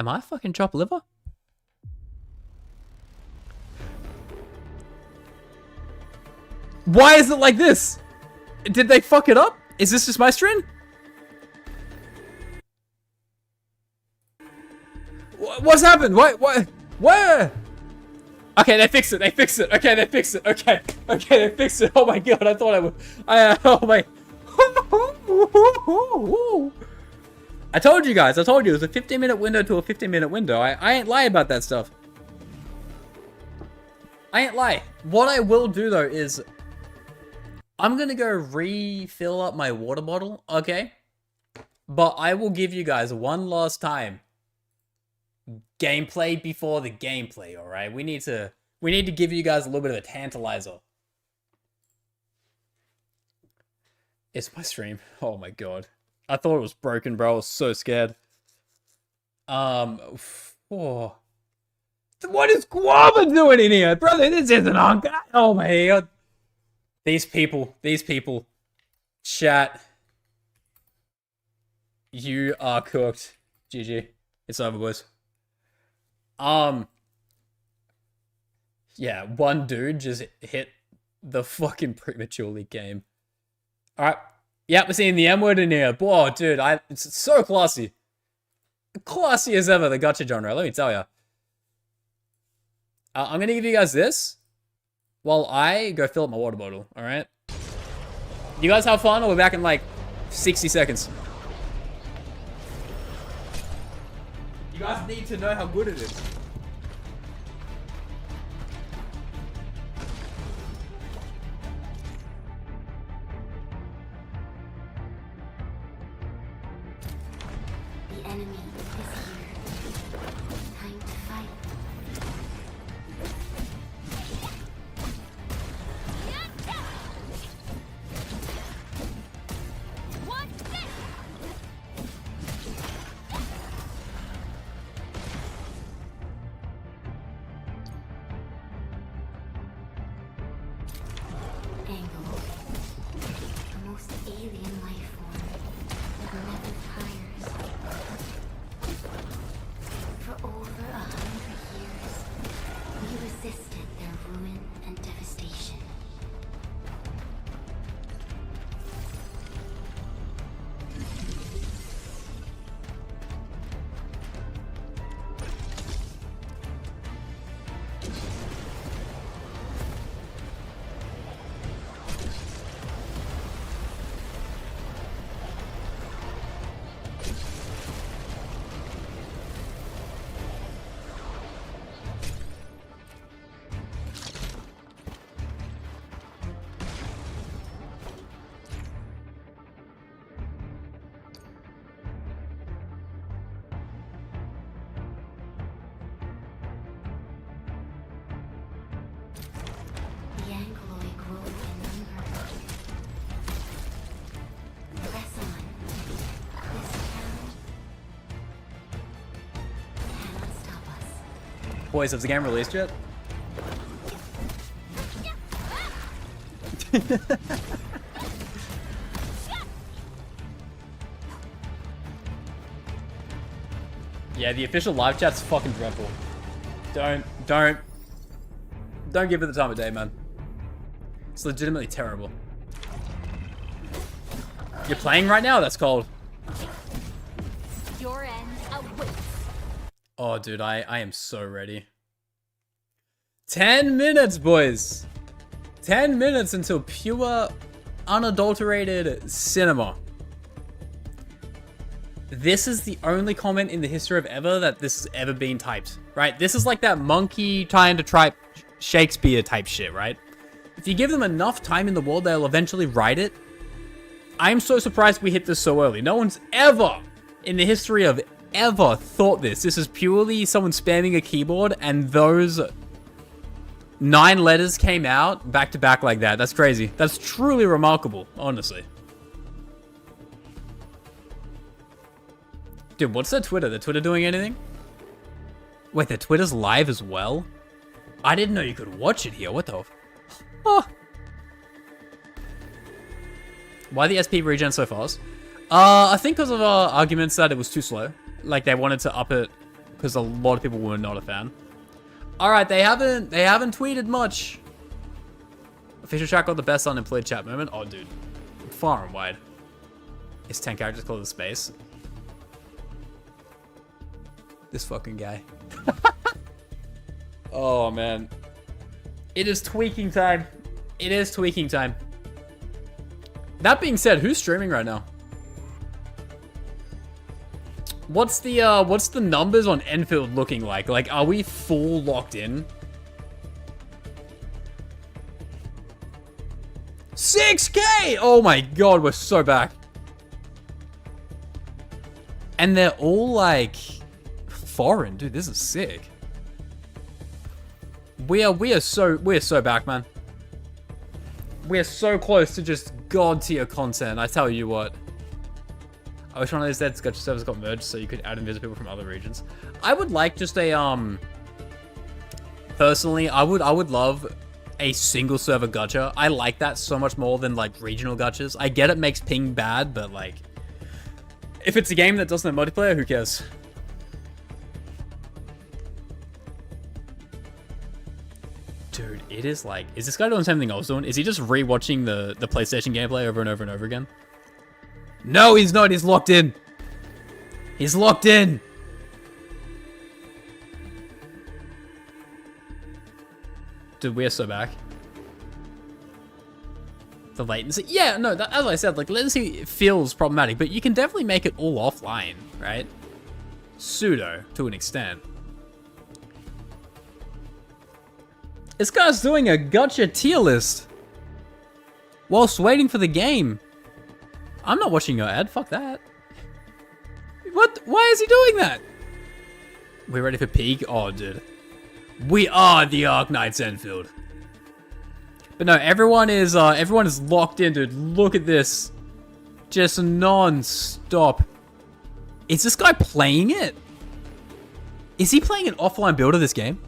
Am I fucking chopped liver? Why is it like this? Did they fuck it up? Is this just my stream? What's happened? What? Where? Okay, they fixed it. They fixed it. Okay, they fixed it. Okay, they fixed it. Oh my god, I thought I would. Oh my. I told you guys. I told you it was a 15-minute window to a 15-minute window. I ain't lie about that stuff. I ain't lie. What I will do though is I'm gonna go refill up my water bottle, okay? But I will give you guys one last time gameplay before the gameplay, alright? We need to give you guys a little bit of a tantalizer. It's my stream. Oh my god. I thought it was broken, bro. I was so scared. Oh. What is Guava doing in here? Brother, this isn't honkai. Oh my god. These people. Chat. You are cooked. GG. It's over, boys. Yeah, one dude just hit the fucking prematurely game. Alright. Yep, we're seeing the M word in here. Whoa, dude, it's so classy. Classy as ever, the gacha genre, let me tell ya. I'm gonna give you guys this while I go fill up my water bottle, alright? You guys have fun, or we're back in like 60 seconds. You guys need to know how good it is. The enemy is here. Time to fight. Angle. The most alien life form that never tires. For over 100 years, we resisted their ruin and devastation. Boys, has the game released yet? Yeah, the official live chat's fucking dreadful. Don't give it the time of day, man. It's legitimately terrible. You're playing right now? That's cold. Your end awaits. Oh, dude, I am so ready. 10 minutes, boys. 10 minutes until pure, unadulterated cinema. This is the only comment in the history of ever that this has ever been typed, right? This is like that monkey trying to type Shakespeare type shit, right? If you give them enough time in the world, they'll eventually write it. I'm so surprised we hit this so early. No one's ever, in the history of ever, thought this. This is purely someone spamming a keyboard and those 9 letters came out back to back like that. That's crazy. That's truly remarkable, honestly. Dude, what's their Twitter? Their Twitter doing anything? Wait, their Twitter's live as well? I didn't know you could watch it here. What the... Oh. Why the SP regen so fast? I think because of arguments that it was too slow. Like, they wanted to up it because a lot of people were not a fan. Alright, they haven't tweeted much. Official chat got the best unemployed chat moment. Oh, dude. Far and wide. Is 10 characters called the space? This fucking guy. Oh, man. It is tweaking time. It is tweaking time. That being said, who's streaming right now? What's the numbers on Enfield looking like? Like, are we full locked in? 6K! Oh my god, we're so back. And they're all like foreign, dude. This is sick. We are so back, man. We are so close to just god tier content. I tell you what. I wish one of those dead Gacha servers got merged so you could add and visit people from other regions. I would like just a personally, I would love a single server gacha. I like that so much more than like regional gachas. I get it makes ping bad, but like if it's a game that doesn't have multiplayer, who cares? Dude, it is like, is this guy doing something I was doing? Is he just rewatching the PlayStation gameplay over and over and over again? No, he's not. He's locked in. He's locked in. Dude, we're so back. The latency. Yeah, no, as I said, like, latency feels problematic, but you can definitely make it all offline, right? Pseudo, to an extent. This guy's doing a gacha tier list whilst waiting for the game. I'm not watching your ad. Fuck that. What? Why is he doing that? We ready for peak? Oh, dude. We are the Arknights Enfield. But no, everyone is locked in, dude. Look at this. Just non-stop. Is this guy playing it? Is he playing an offline build of this game?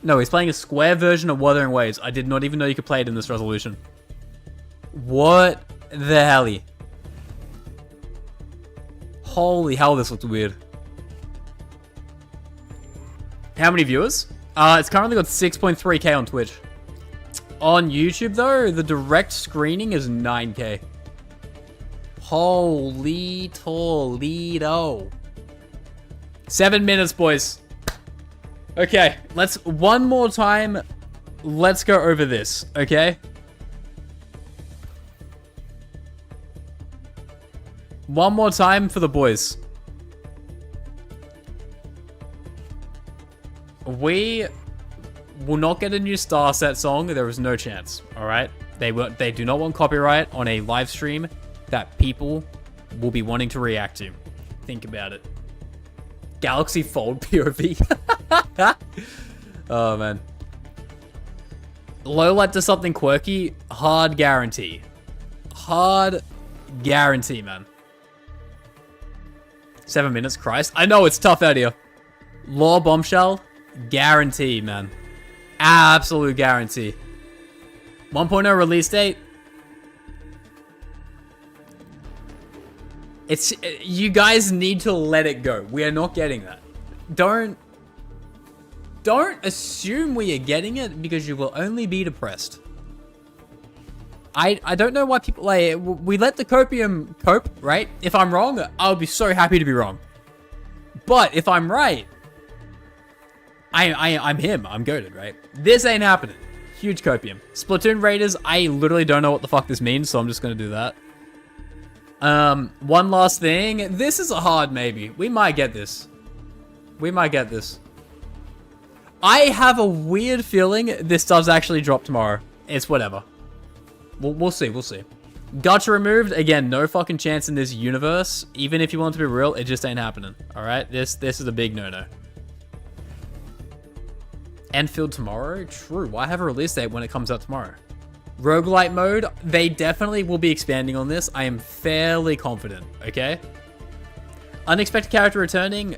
No, he's playing a square version of Wuthering Waves. I did not even know you could play it in this resolution. What the hell? Holy hell, this looks weird. How many viewers? It's currently got 6.3k on Twitch. On YouTube, though, the direct screening is 9k. Holy Toledo. 7 minutes, boys. Okay, one more time, let's go over this, okay? One more time for the boys. We will not get a new Star Set song. There is no chance, all right? They do not want copyright on a live stream that people will be wanting to react to. Think about it. Galaxy Fold POV. Oh, man. Low light to something quirky. Hard guarantee. Hard guarantee, man. 7 minutes, Christ. I know, it's tough out here. Law bombshell, guarantee, man. Absolute guarantee. 1.0 release date. It's you guys need to let it go. We are not getting that. Don't assume we are getting it because you will only be depressed. I don't know why people like we let the copium cope, right? If I'm wrong, I'll be so happy to be wrong. But if I'm right, I'm him. I'm goated, right? This ain't happening. Huge copium. Splatoon Raiders, I literally don't know what the fuck this means, so I'm just gonna do that. One last thing. This is a hard maybe. We might get this. We might get this. I have a weird feeling this does actually drop tomorrow. It's whatever. We'll see. We'll see. Gacha removed. Again, no fucking chance in this universe. Even if you want to be real, it just ain't happening. All right? This is a big no-no. Enfield tomorrow? True. Why have a release date when it comes out tomorrow? Roguelite mode, they definitely will be expanding on this. I am fairly confident, okay? Unexpected character returning.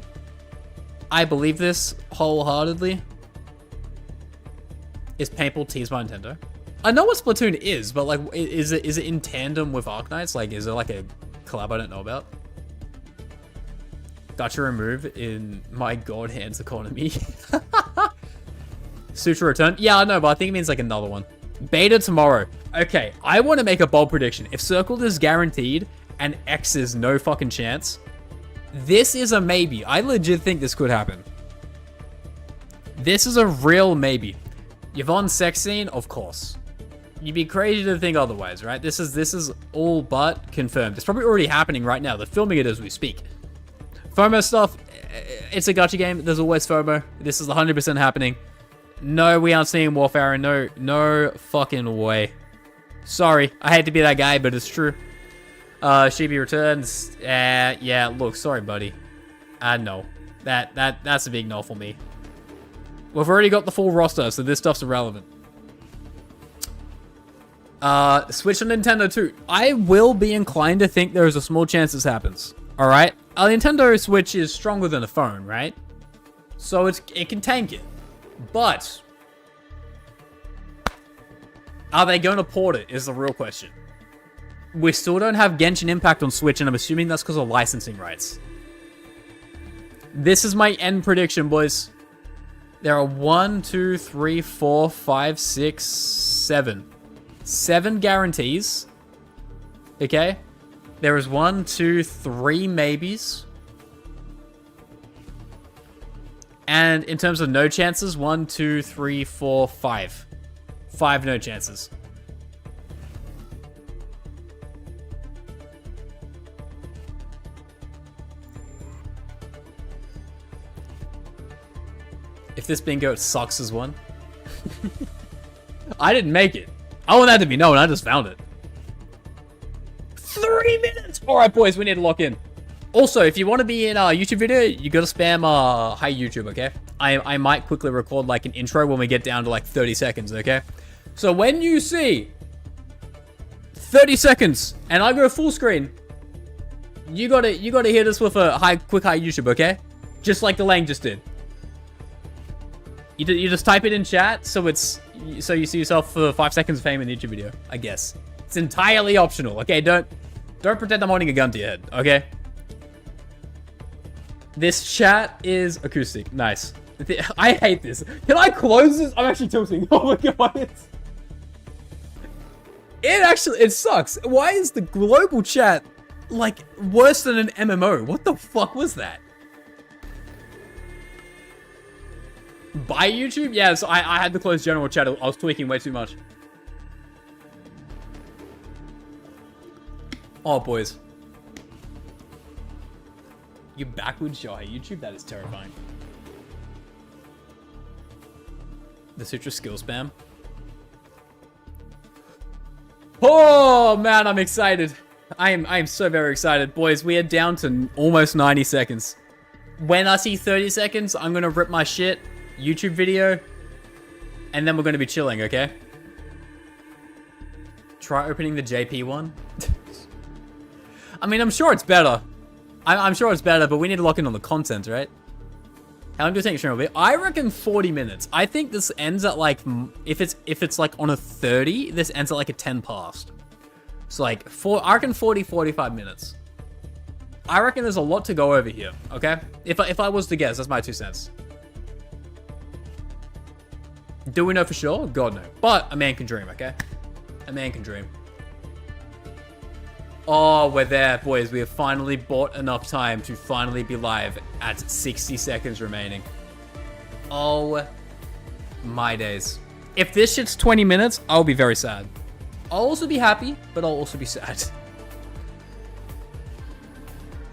I believe this wholeheartedly. Is paintball teased by Nintendo? I know what Splatoon is, but like, is it in tandem with Arknights? Like, is it like a collab I don't know about? Gacha remove in my god hands economy. Sutra return? Yeah, I know, but I think it means like another one. Beta tomorrow. Okay, I want to make a bold prediction. If Circled is guaranteed and X is no fucking chance, this is a maybe. I legit think this could happen. This is a real maybe. Yvonne's sex scene? Of course. You'd be crazy to think otherwise, right? This is all but confirmed. It's probably already happening right now. They're filming it as we speak. FOMO stuff. It's a gacha game. There's always FOMO. This is 100% happening. No, we aren't seeing Warfare. No fucking way. Sorry. I hate to be that guy, but it's true. Shibi returns. Yeah, look, sorry, buddy. No. That's a big no for me. We've already got the full roster, so this stuff's irrelevant. Switch on Nintendo too. I will be inclined to think there is a small chance this happens. Alright? A Nintendo Switch is stronger than a phone, right? So it can tank it. But are they going to port it is the real question. We still don't have Genshin Impact on Switch, and I'm assuming that's because of licensing rights. This is my end prediction, boys. There are 1, 2, 3, 4, 5, 6, 7. 7 guarantees. Okay? There is 1, 2, 3 maybes. And in terms of no chances, 1, 2, 3, 4, 5. 5 no chances. If this bingo sucks as one. I didn't make it. I want that to be known. I just found it. 3 minutes! Alright, boys, we need to lock in. Also, if you want to be in a YouTube video, you gotta spam hi YouTube, okay? I might quickly record like an intro when we get down to like 30 seconds, okay? So when you see 30 seconds and I go full screen, you gotta hit us with a quick hi YouTube, okay? Just like the Lang just did. You just type it in chat so you see yourself for 5 seconds of fame in the YouTube video, I guess. It's entirely optional, okay? Don't pretend I'm holding a gun to your head, okay? This chat is acoustic. Nice. I hate this. Can I close this? I'm actually tilting. Oh my god. It sucks. Why is the global chat like worse than an MMO? What the fuck was that? By YouTube? Yeah, so I had to close general chat. I was tweaking way too much. Oh, boys. You backwards show hey YouTube? That is terrifying. The Sutra skill spam. Oh, man, I'm excited. I am so very excited. Boys, we are down to almost 90 seconds. When I see 30 seconds, I'm going to rip my shit. YouTube video. And then we're going to be chilling, okay? Try opening the JP one. I mean, I'm sure it's better. I'm sure it's better, but we need to lock in on the content, right? How long do you think stream will be? I reckon 40 minutes. I think this ends at like, if it's like on a 30, this ends at like a 10 past. So like, I reckon 40, 45 minutes. I reckon there's a lot to go over here, okay? If I was to guess, that's my 2 cents. Do we know for sure? God, no. But a man can dream, okay? A man can dream. Oh, we're there, boys. We have finally bought enough time to finally be live at 60 seconds remaining. Oh, my days. If this shit's 20 minutes, I'll be very sad. I'll also be happy, but I'll also be sad.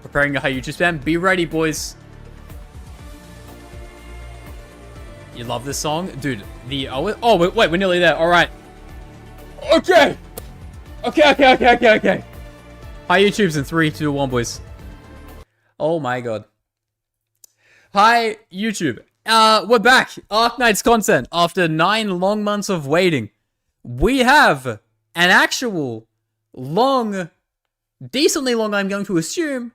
Preparing your high YouTube spam. Be ready, boys. You love this song? Dude, oh, wait, we're nearly there. All right. Okay. Okay. Hi, YouTubes in 3, 2, 1, boys. Oh my god. Hi, YouTube. We're back. Arknights content. After 9 long months of waiting, we have an actual decently long, I'm going to assume,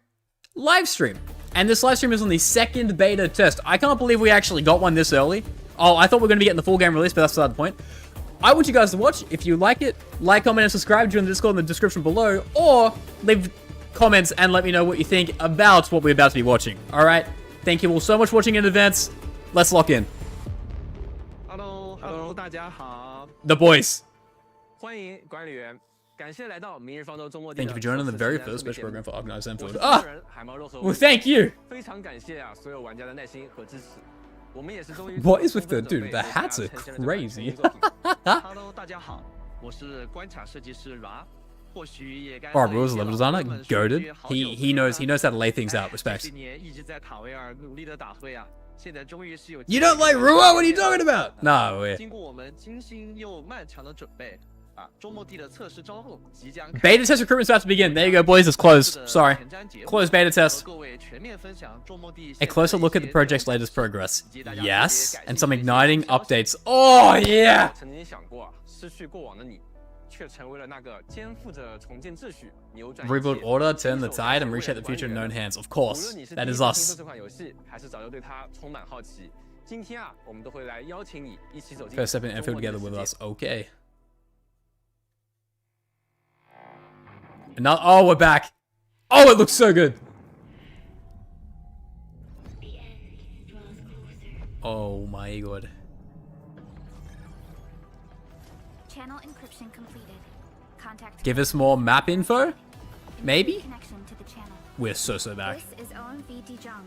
live stream. And this live stream is on the 2nd beta test. I can't believe we actually got one this early. Oh, I thought we were going to be getting the full game release, but that's beside the point. I want you guys to watch. If you like it, like, comment, and subscribe. Join the Discord in the description below. Or leave comments and let me know what you think about what we're about to be watching. Alright? Thank you all so much for watching in advance. Let's lock in. Hello， 大家好。 The boys. 欢迎管理员，感谢来到明日方舟周末。 Thank you for joining the very first special program for Organized Enfield. 啊 well, thank you. 非常感谢啊，所有玩家的耐心和支持。我们也是终于。 What is with the dude? The hats are crazy. Hello， 大家好，我是关卡设计师 Ra。 Alright, Rules level designer, goated. He knows how to lay things out. Respect. You don't like Rua? What are you talking about? No way. Beta test recruitment's about to begin. There you go, boys. It's closed. Sorry. Closed beta test. A closer look at the project's latest progress. Yes. And some igniting updates. Oh, yeah! Reboot order, turn the tide, and reshape the future in known hands. Of course. That is us. First step in Enfield together with us. Okay. Now, oh, we're back. Oh, it looks so good. Oh my god. Channel encryption completed. Contact. Give us more map info? Maybe? Connection to the channel. We're so back. This is OMV Dijong.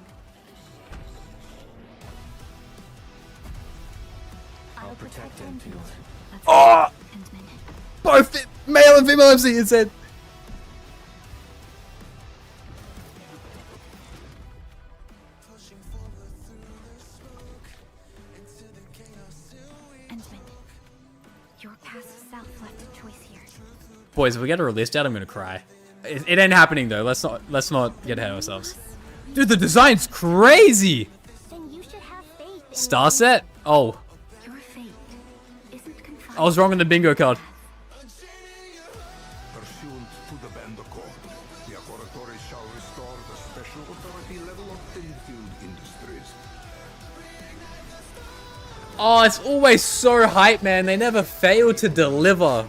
I'll protect Enfield. Oh! Both male and female MC, it said. Your past self left a choice here. Boys, if we get a release date, I'm gonna cry. It ain't happening though. Let's not get ahead of ourselves. Dude, the design's crazy. Then you should have faith in Star set? Oh, your fate isn't confined. I was wrong on the bingo card. Pursuant to the Band Accord, the Laboratory shall restore the special authority level of Endfield Industries. Oh, it's always so hype, man. They never fail to deliver.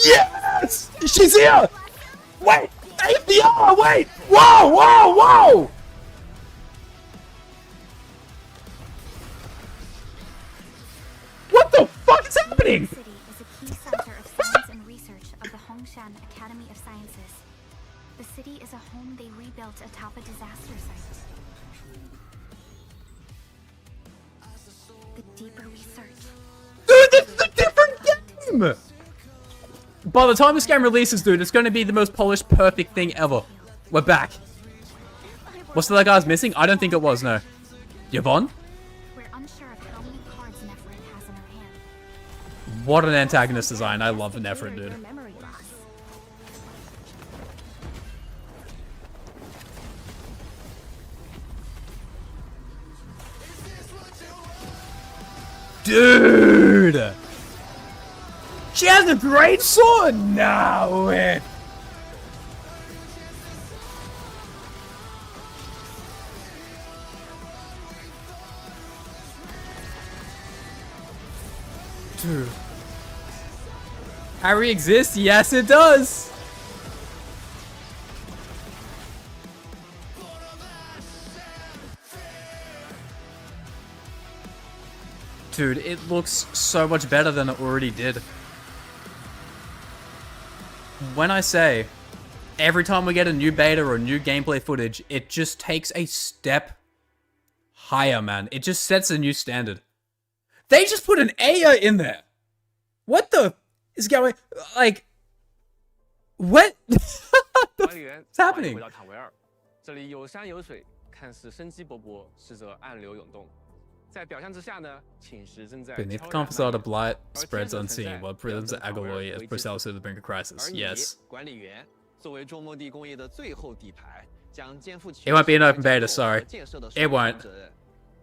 Yes! She's here! Wait! APR! Wait! Whoa! What the fuck is happening? The city is a key center of science and research of the Hongshan Academy of Sciences. The city is a home they rebuilt atop a disaster site. The deeper we search, Dude, this is a different game! By the time this game releases, dude, it's going to be the most polished, perfect thing ever. We're back. What's the other guy's missing? I don't think it was, no. Yvonne? we're unsure of how many cards Nephrit has in her hand. What an antagonist design. I love Nefrit, dude. Your memory loss. Dude! She has a great sword! No way! Dude. Harry exists? Yes, it does! Dude, it looks so much better than it already did. When I say, every time we get a new beta or new gameplay footage, it just takes a step higher, man. It just sets a new standard. They just put an Aya in there. What the is going? Like, what? What's happening? 这里有山有水，看似生机勃勃，实则暗流涌动。在表象之下呢，侵蚀正在。Beneath the facade of blight spreads unseen, while prisms agony as Priscilla to the brink of crisis. Yes. 管理员作为中末地工业的最后底牌，将肩负起 It won't be an open beta, sorry. 建设的 It won't. 责任。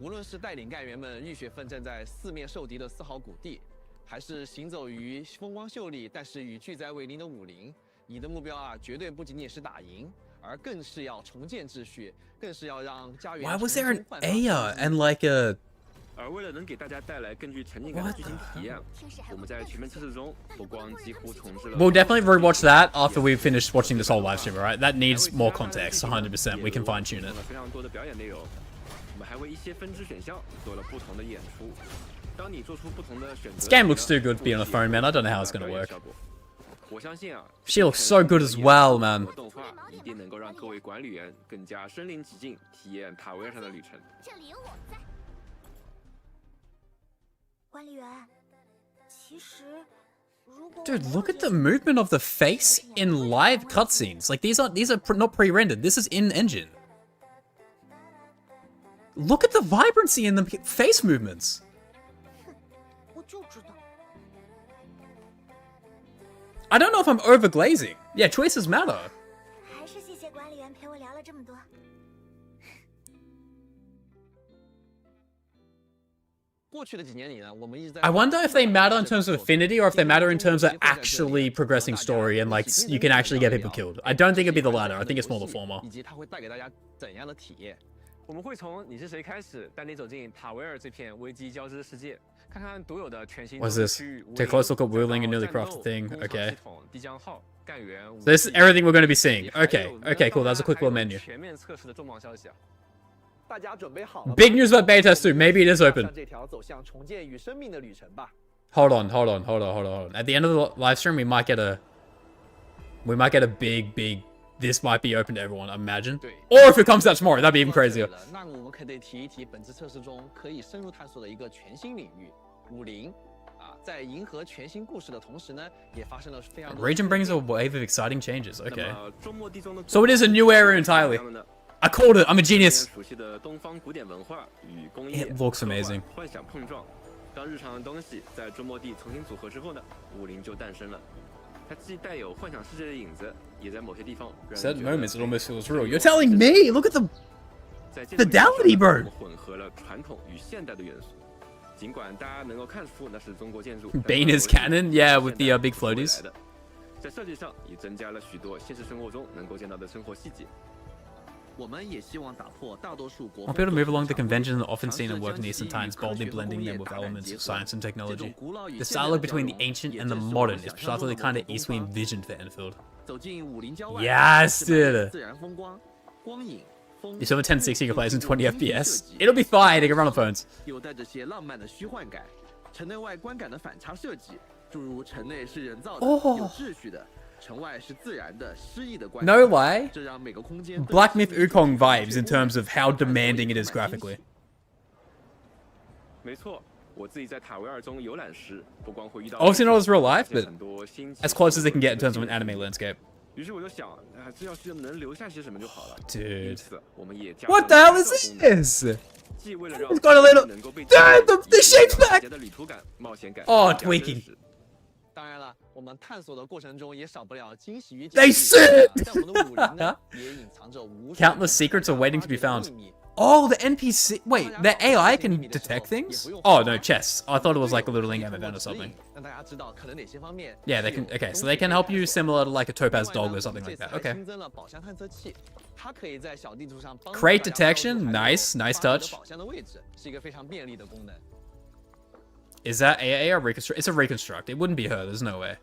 无论是带领干员们浴血奋战在四面受敌的丝毫谷地，还是行走于风光秀丽但是与巨灾为邻的武林，你的目标啊，绝对不仅仅是打赢，而更是要重建秩序，更是要让家园。Why was there an Aya and like a? 而为了能给大家带来更具沉浸感的剧情体验，我们在全面测试中不光几乎重置了。We'll definitely rewatch that after we've finished watching this whole live stream, alright? That needs more context, 100%. We can fine tune it. 非常多的表演内容，我们还为一些分支选项做了不同的演出。当你做出不同的选择， This game looks too good to be on a phone, man. I don't know how it's gonna work. 我相信啊 She looks so good as well, man. 动画一定能够让各位管理员更加身临其境，体验塔维尔上的旅程。这里有我在。管理员，其实如果 Dude, look at the movement of the face in live cutscenes. Like these are not pre-rendered. This is in engine. Look at the vibrancy in the face movements. 我就知道。 I don't know if I'm overglazing. Yeah, choices matter. 还是谢谢管理员陪我聊了这么多。过去的几年里呢，我们一直在。 I wonder if they matter in terms of affinity or if they matter in terms of actually progressing story and like you can actually get people killed. I don't think it'd be the latter. I think it's more the former. 以及它会带给大家怎样的体验？我们会从你是谁开始，带你走进塔维尔这片危机交织的世界，看看独有的全新 What's this? 区域 Take a close look at wheeling and newly crafted thing. 工厂 Okay. 系统地江号干员 So this is everything we're going to be seeing. Okay. Okay, cool. That's a quick little menu. 全面测试的重磅消息啊！大家准备好了吗？ Big news about beta test 2. Maybe it is 踏 open. 上这条走向重建与生命的旅程吧。 Hold on. At the end of the live stream, we might get a big. This might be open to everyone. Imagine. 对。 Or if it comes out tomorrow, that'd be even crazier. 那我们可得提一提本次测试中可以深入探索的一个全新领域——武林。啊，在迎合全新故事的同时呢，也发生了非常多。 Region brings a wave of exciting changes. 那 Okay. 么中末地中的 So it is a new area entirely. I called it. I'm a genius. 熟悉的东方古典文化与工业 It looks amazing. 幻想碰撞。当日常的东西在中末地重新组合之后呢，武林就诞生了。它既带有幻想世界的影子，也在某些地方让人 Certain 觉得 moments it almost feels real. You're telling me? Look at the 在建筑元素 fidelity, 上 bro. 我们混合了传统与现代的元素。尽管大家能够看出那是中国建筑 Bane is canon, yeah, with the big floaties. 在设计上也增加了许多现实生活中能够见到的生活细节。我们也希望打破大多数国 I'll be able to move along the conventions often seen in work in Eastern times, boldly blending them with elements of science and technology. The dialogue between the ancient and the modern is precisely the kind of East we envisioned for Enfield. 走进武林郊外 Yes, dude. 自然风光、光影、风 You still have a 1060 plays in 20 FPS. It'll be fine. It can run on phones. 又带着些浪漫的虚幻感，城内外观感的反差设计，诸如城内是人造的、有秩序的，城外是自然的、诗意的观感。 No lie. 这让每个空间 Black Myth Wukong vibes in terms of how demanding it is graphically. 没错，我自己在塔维尔中游览时，不光会遇到 Obviously not as real life, but 很多新奇 as close as they can get in terms of an anime landscape. 于是我就想，这要是能留下些什么就好了。 Dude. 因此，我们也加 What the hell is this? 既为了让 It's got a little- 能够被 Dude, the shape's back! 的旅途感、冒险感 Oh, 更加真 tweaking. 实 当然了，我们探索的过程中也少不了惊喜与 They said it! 在我们的武林呢，也隐藏着无数 Countless secrets are waiting to be found. Oh, the NPC. Wait, the AI can detect things? Oh, no, chests. I thought it was like a little in-game event or something. Yeah, they can. Okay, so they can help you similar to like a topaz dog or something like that. Okay. Crate detection. Nice. Nice touch. Is that AA or reconstruct? It's a reconstruct. It wouldn't be her. There's no way.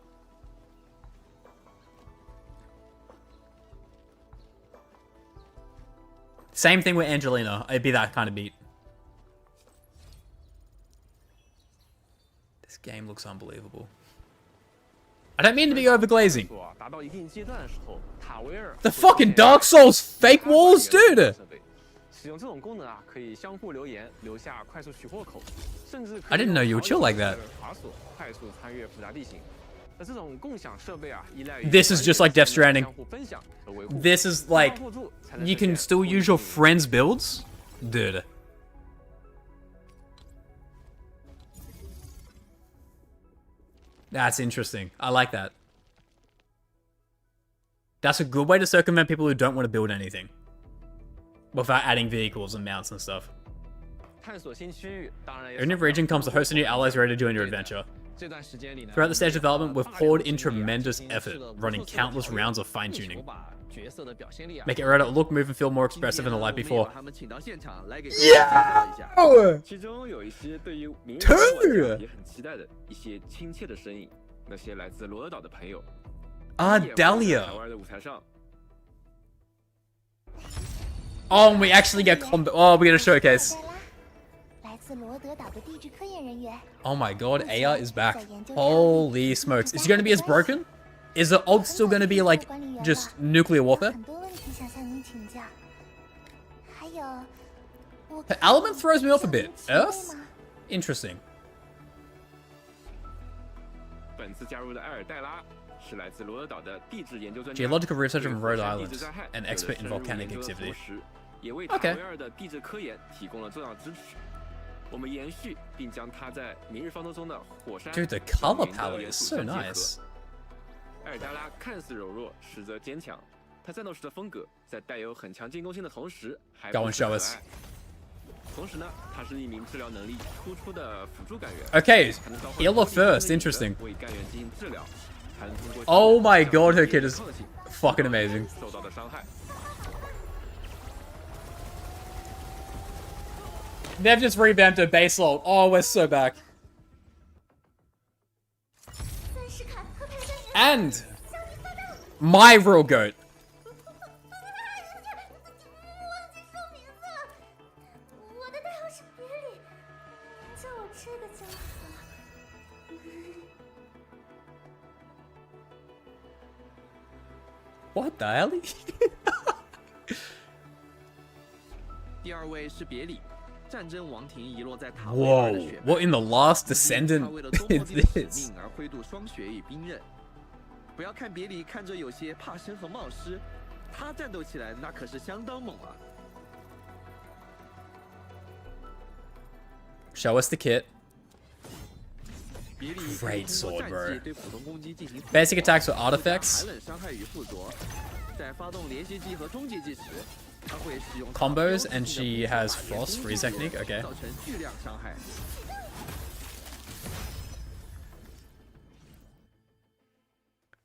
Same thing with Angelina. It'd be that kind of beat. This game looks unbelievable. I don't mean to be overglazing. The fucking Dark Souls fake walls, dude! I didn't know you would chill like that. This is just like Death Stranding. This is like, you can still use your friends' builds? Dude. That's interesting. I like that. That's a good way to circumvent people who don't want to build anything. Without adding vehicles and mounts and stuff. A new region comes to host a new allies ready to join your adventure. Throughout the stage of development, we've poured in tremendous effort, running countless rounds of fine-tuning. Make it ready to look, move, and feel more expressive than the light before. Yeah! 2! Dahlia! Oh, and we actually get combat. Oh, we get a showcase. Oh my god, Aya is back. Holy smokes. Is he going to be as broken? Is the ult still going to be like just nuclear warfare? Her element throws me off a bit. Earth? Interesting. Geological researcher from Rhode Island, an expert in volcanic activity. Okay. Dude, the color palette is so nice. Go and show us. Okay, healer first. Interesting. Oh my god, her kit is fucking amazing. They've just revamped her base load. Oh, we're so back. And my real goat. What the hell? Whoa, what in the last descendant is this? 不要看别离看着有些怕生和冒失，他战斗起来那可是相当猛啊。 Show us the kit. Great sword, bro. Basic attacks with artifacts. Combos, and she has frost freeze technique. Okay.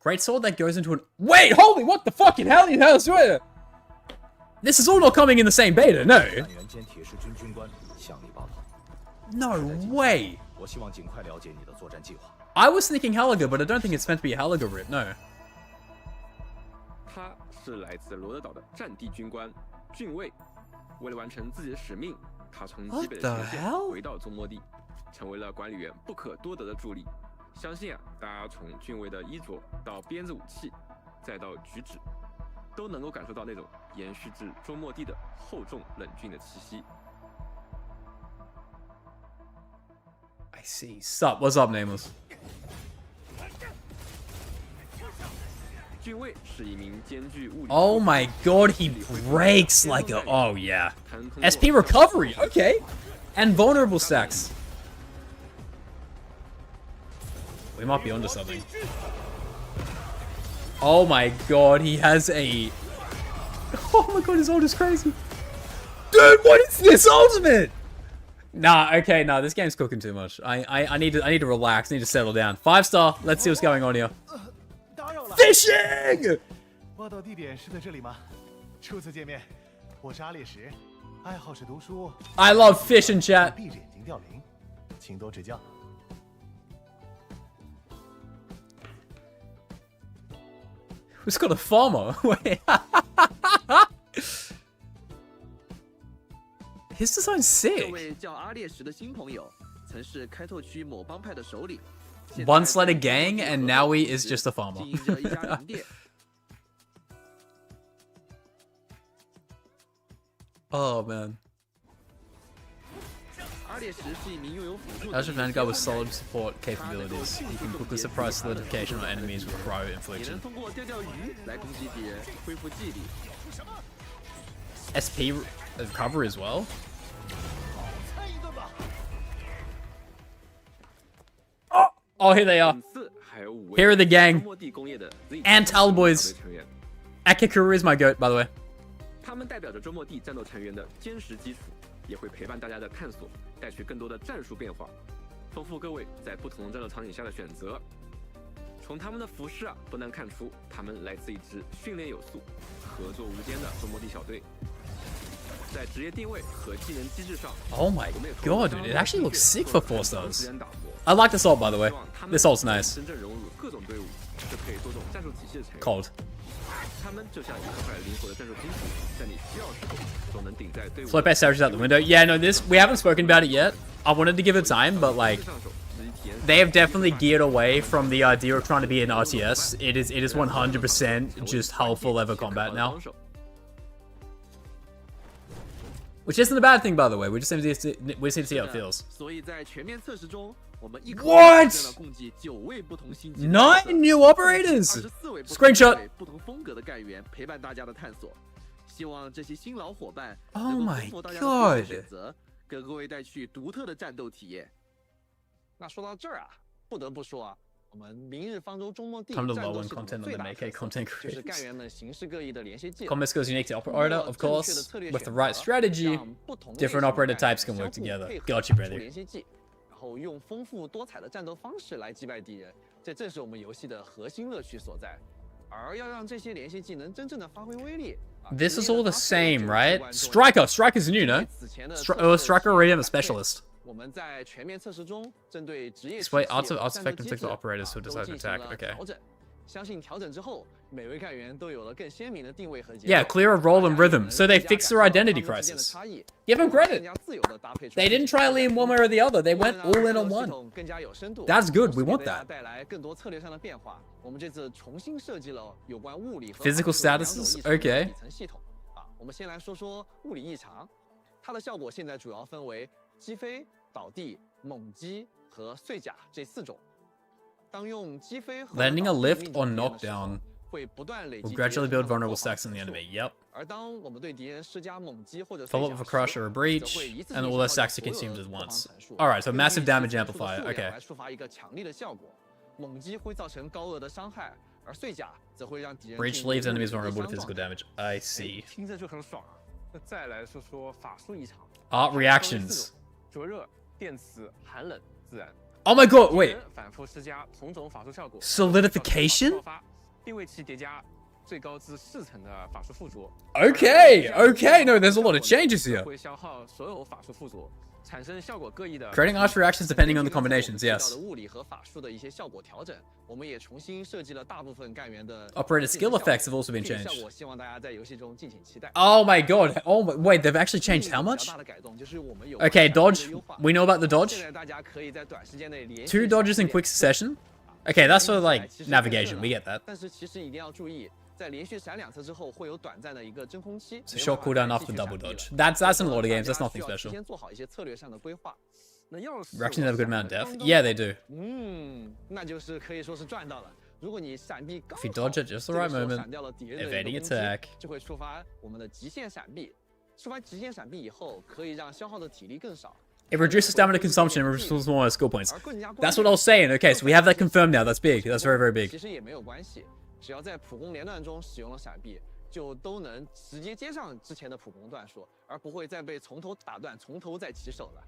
Great sword that goes into an— Wait, holy, what the fucking hell? This is all not coming in the same beta, no. No way. I was thinking Halaga, but I don't think it's meant to be a Halaga rip, no. 他是来自罗德岛的战地军官，俊卫。为了完成自己的使命，他从西北的前线回到中末地，成为了管理员不可多得的助力。相信啊，大家从俊卫的衣着到鞭子武器，再到举止，都能够感受到那种延续至中末地的厚重冷峻的气息。 I see. Sup? What's up, Nameless? Oh my god, he breaks like a— Oh yeah. SP recovery, okay. And vulnerable stacks. We might be onto something. Oh my god, he has a— Oh my god, his ult is crazy. Dude, what is this ultimate? Nah, okay, nah, this game's cooking too much. I need to relax, I need to settle down. 5-star, let's see what's going on here. Fishing! 报道地点是在这里吗？初次见面，我是阿烈石，爱好是读书。 I love fishing, chat. 闭着眼睛钓鳞，请多指教。 Who's got a farmer? Wait. His design's 这 sick. 位叫阿烈石的新朋友，曾是开拓区某帮派的首领。 Once led a gang, and now he is just a farmer. 经营着一家名店。 Oh man. 阿烈石是一名拥有辅助 As a vanguard with solid support capabilities, he can quickly suppress solidification on enemies with cryo 也 infliction. 能通过钓钓鱼来攻击敌人，恢复记忆力。 SP recovery as well. Oh, here they are. 本次还有5位 Here are the gang. 周末地工业的 Z And Tal boys. 成员， Akikuru is my goat, by the way. 他们代表着周末地战斗成员的坚实基础，也会陪伴大家的探索，带去更多的战术变化，丰富各位在不同的战斗场景下的选择。从他们的服饰不难看出，他们来自一支训练有素、合作无间的周末地小队。在职业定位和技能机制上， Oh my 我们也 god, dude, it actually looks sick for 4 stars. 时间打磨。 I like this ult, by the way. 希望他们 This ult's nice. 真正融入各种队伍，是可以多种战术体系的成员。 Cold. 他们就像一块灵活的战术拼图，在你需要时都能顶在队伍。 Float by Savages out the window. Yeah, no, this, we haven't spoken about it yet. I wanted to give it time, but like, they have definitely geared away from the idea of trying to be an RTS. It is 100% just helpful level combat now. Which isn't a bad thing, by the way. We just need to see how it feels. 所以在全面测试中，我们一口 What? 实现了共计9位不同星级的 9 角色 new operators! 24位不同 Screenshot 定位不同风格的干员陪伴大家的探索。希望这些新老伙伴 Oh 能够 my 丰富大家的对战 god 选择，给各位带去独特的战斗体验。那说到这儿啊，不得不说啊，我们明日方舟周末地 Time to 战 low 斗 on 系统 content 的 on 最 the 大 make 特 a 色 content 就是 creators. 干员们形式各异的连接技能。 Combat skills unique to operator, of course. With the right strategy, different operator types can work together. Got you, brother. 连接技，然后用丰富多彩的战斗方式来击败敌人，这正是我们游戏的核心乐趣所在。而要让这些连接技能真正的发挥威力， This is all the same, right? Striker's new, no? Striker already have a specialist. 我们在全面测试中，针对职业 Display 体系 arts 和 of 战斗 effective 机 click 制 the operators who 都 decide to 进行 attack. 了 Okay. 调整。相信调整之后，每位干员都有了更鲜明的定位和节奏。 Yeah, clearer role and 大家也 rhythm. 能 So they 更加 fixed their 感受到 identity 他们之间的 crisis. 差异 Give them 更 credit. 加自由地搭配出 They didn't try to lean one way or the other. They 为了 went 让 all in 战 on 斗系 one. 统更加有深度 That's good. We 同时 want 给大家 that. 带来更多策略上的变化。我们这次重新设计了有关物理和 Physical 法术两种 statuses? 异常的 Okay. 底层系统。我们先来说说物理异常，它的效果现在主要分为击飞、倒地、猛击和碎甲这4种。当用击飞和 Landing a 倒地 lift 命 or 中敌人的时候 knockdown 会不断累 will 积 gradually 敌人 build 身上的 vulnerable 破防 stacks in the 次数 enemy. Yep. 而当我们对敌人施加猛击或者 Follow up with a crush or a breach, and all their stacks are consumed at once. Alright, so massive damage amplifier. Okay. 来触发一个强力的效果，猛击会造成高额的伤害，而碎甲则会让敌人 Breach 进入 leaves 物理 enemies 的 vulnerable to 伤 physical 状态 damage. I see. 听着就很爽啊。那再来说说法术异常， Art reactions. 灼热、电磁、寒冷、自然。 Oh my god, wait. 反复施加同种法术效果 Solidification? 爆发，并为其叠加最高至4层的法术附着。 Okay, okay. No, there's a lot of changes here. 会消耗所有法术附着，产生效果各异的。 Creating art reactions depending on the combinations, 提到 yes. 的物理和法术的一些效果调整，我们也重新设计了大部分干员的 Operator skill 技能 effects 效 have also been 这个 changed. 效果希望大家在游戏中敬请期待。 Oh my god. Oh my, wait, they've actually changed how 另一个 much? 比较大的改动就是我们有 Okay, 了闪避 dodge. 的优化 We know about the dodge. 现在大家可以在短时间内连续 2 dodges in quick succession. Okay, that's for like 其实更顺 navigation. 了 We get that. 但是其实一定要注意，在连续闪2次之后，会有短暂的一个真空期。 So 没 short 办法 cooldown 再 after 继续 double 闪避了 dodge. That's in a lot of games. That's 大家 nothing 需要提 special. 前做好一些策略上的规划。那要是 Reactions have a good amount of 我 depth. 刚刚 Yeah, they do. 那就是可以说是赚到了。如果你闪避刚 If you 好 dodge at just the 这个 right 时候 moment, 闪掉了敌人的一个 evading 攻击 attack. 就会触发我们的极限闪避。触发极限闪避以后，可以让消耗的体力更少。 It reduces stamina consumption and reduces more skill points. 而更加关 That's 键 what I was saying. Okay, so we have that confirmed now. That's big. That's very, very big. 其实也没有关系，只要在普攻连段中使用了闪避，就都能直接接上之前的普攻段数，而不会再被从头打断、从头再起手了。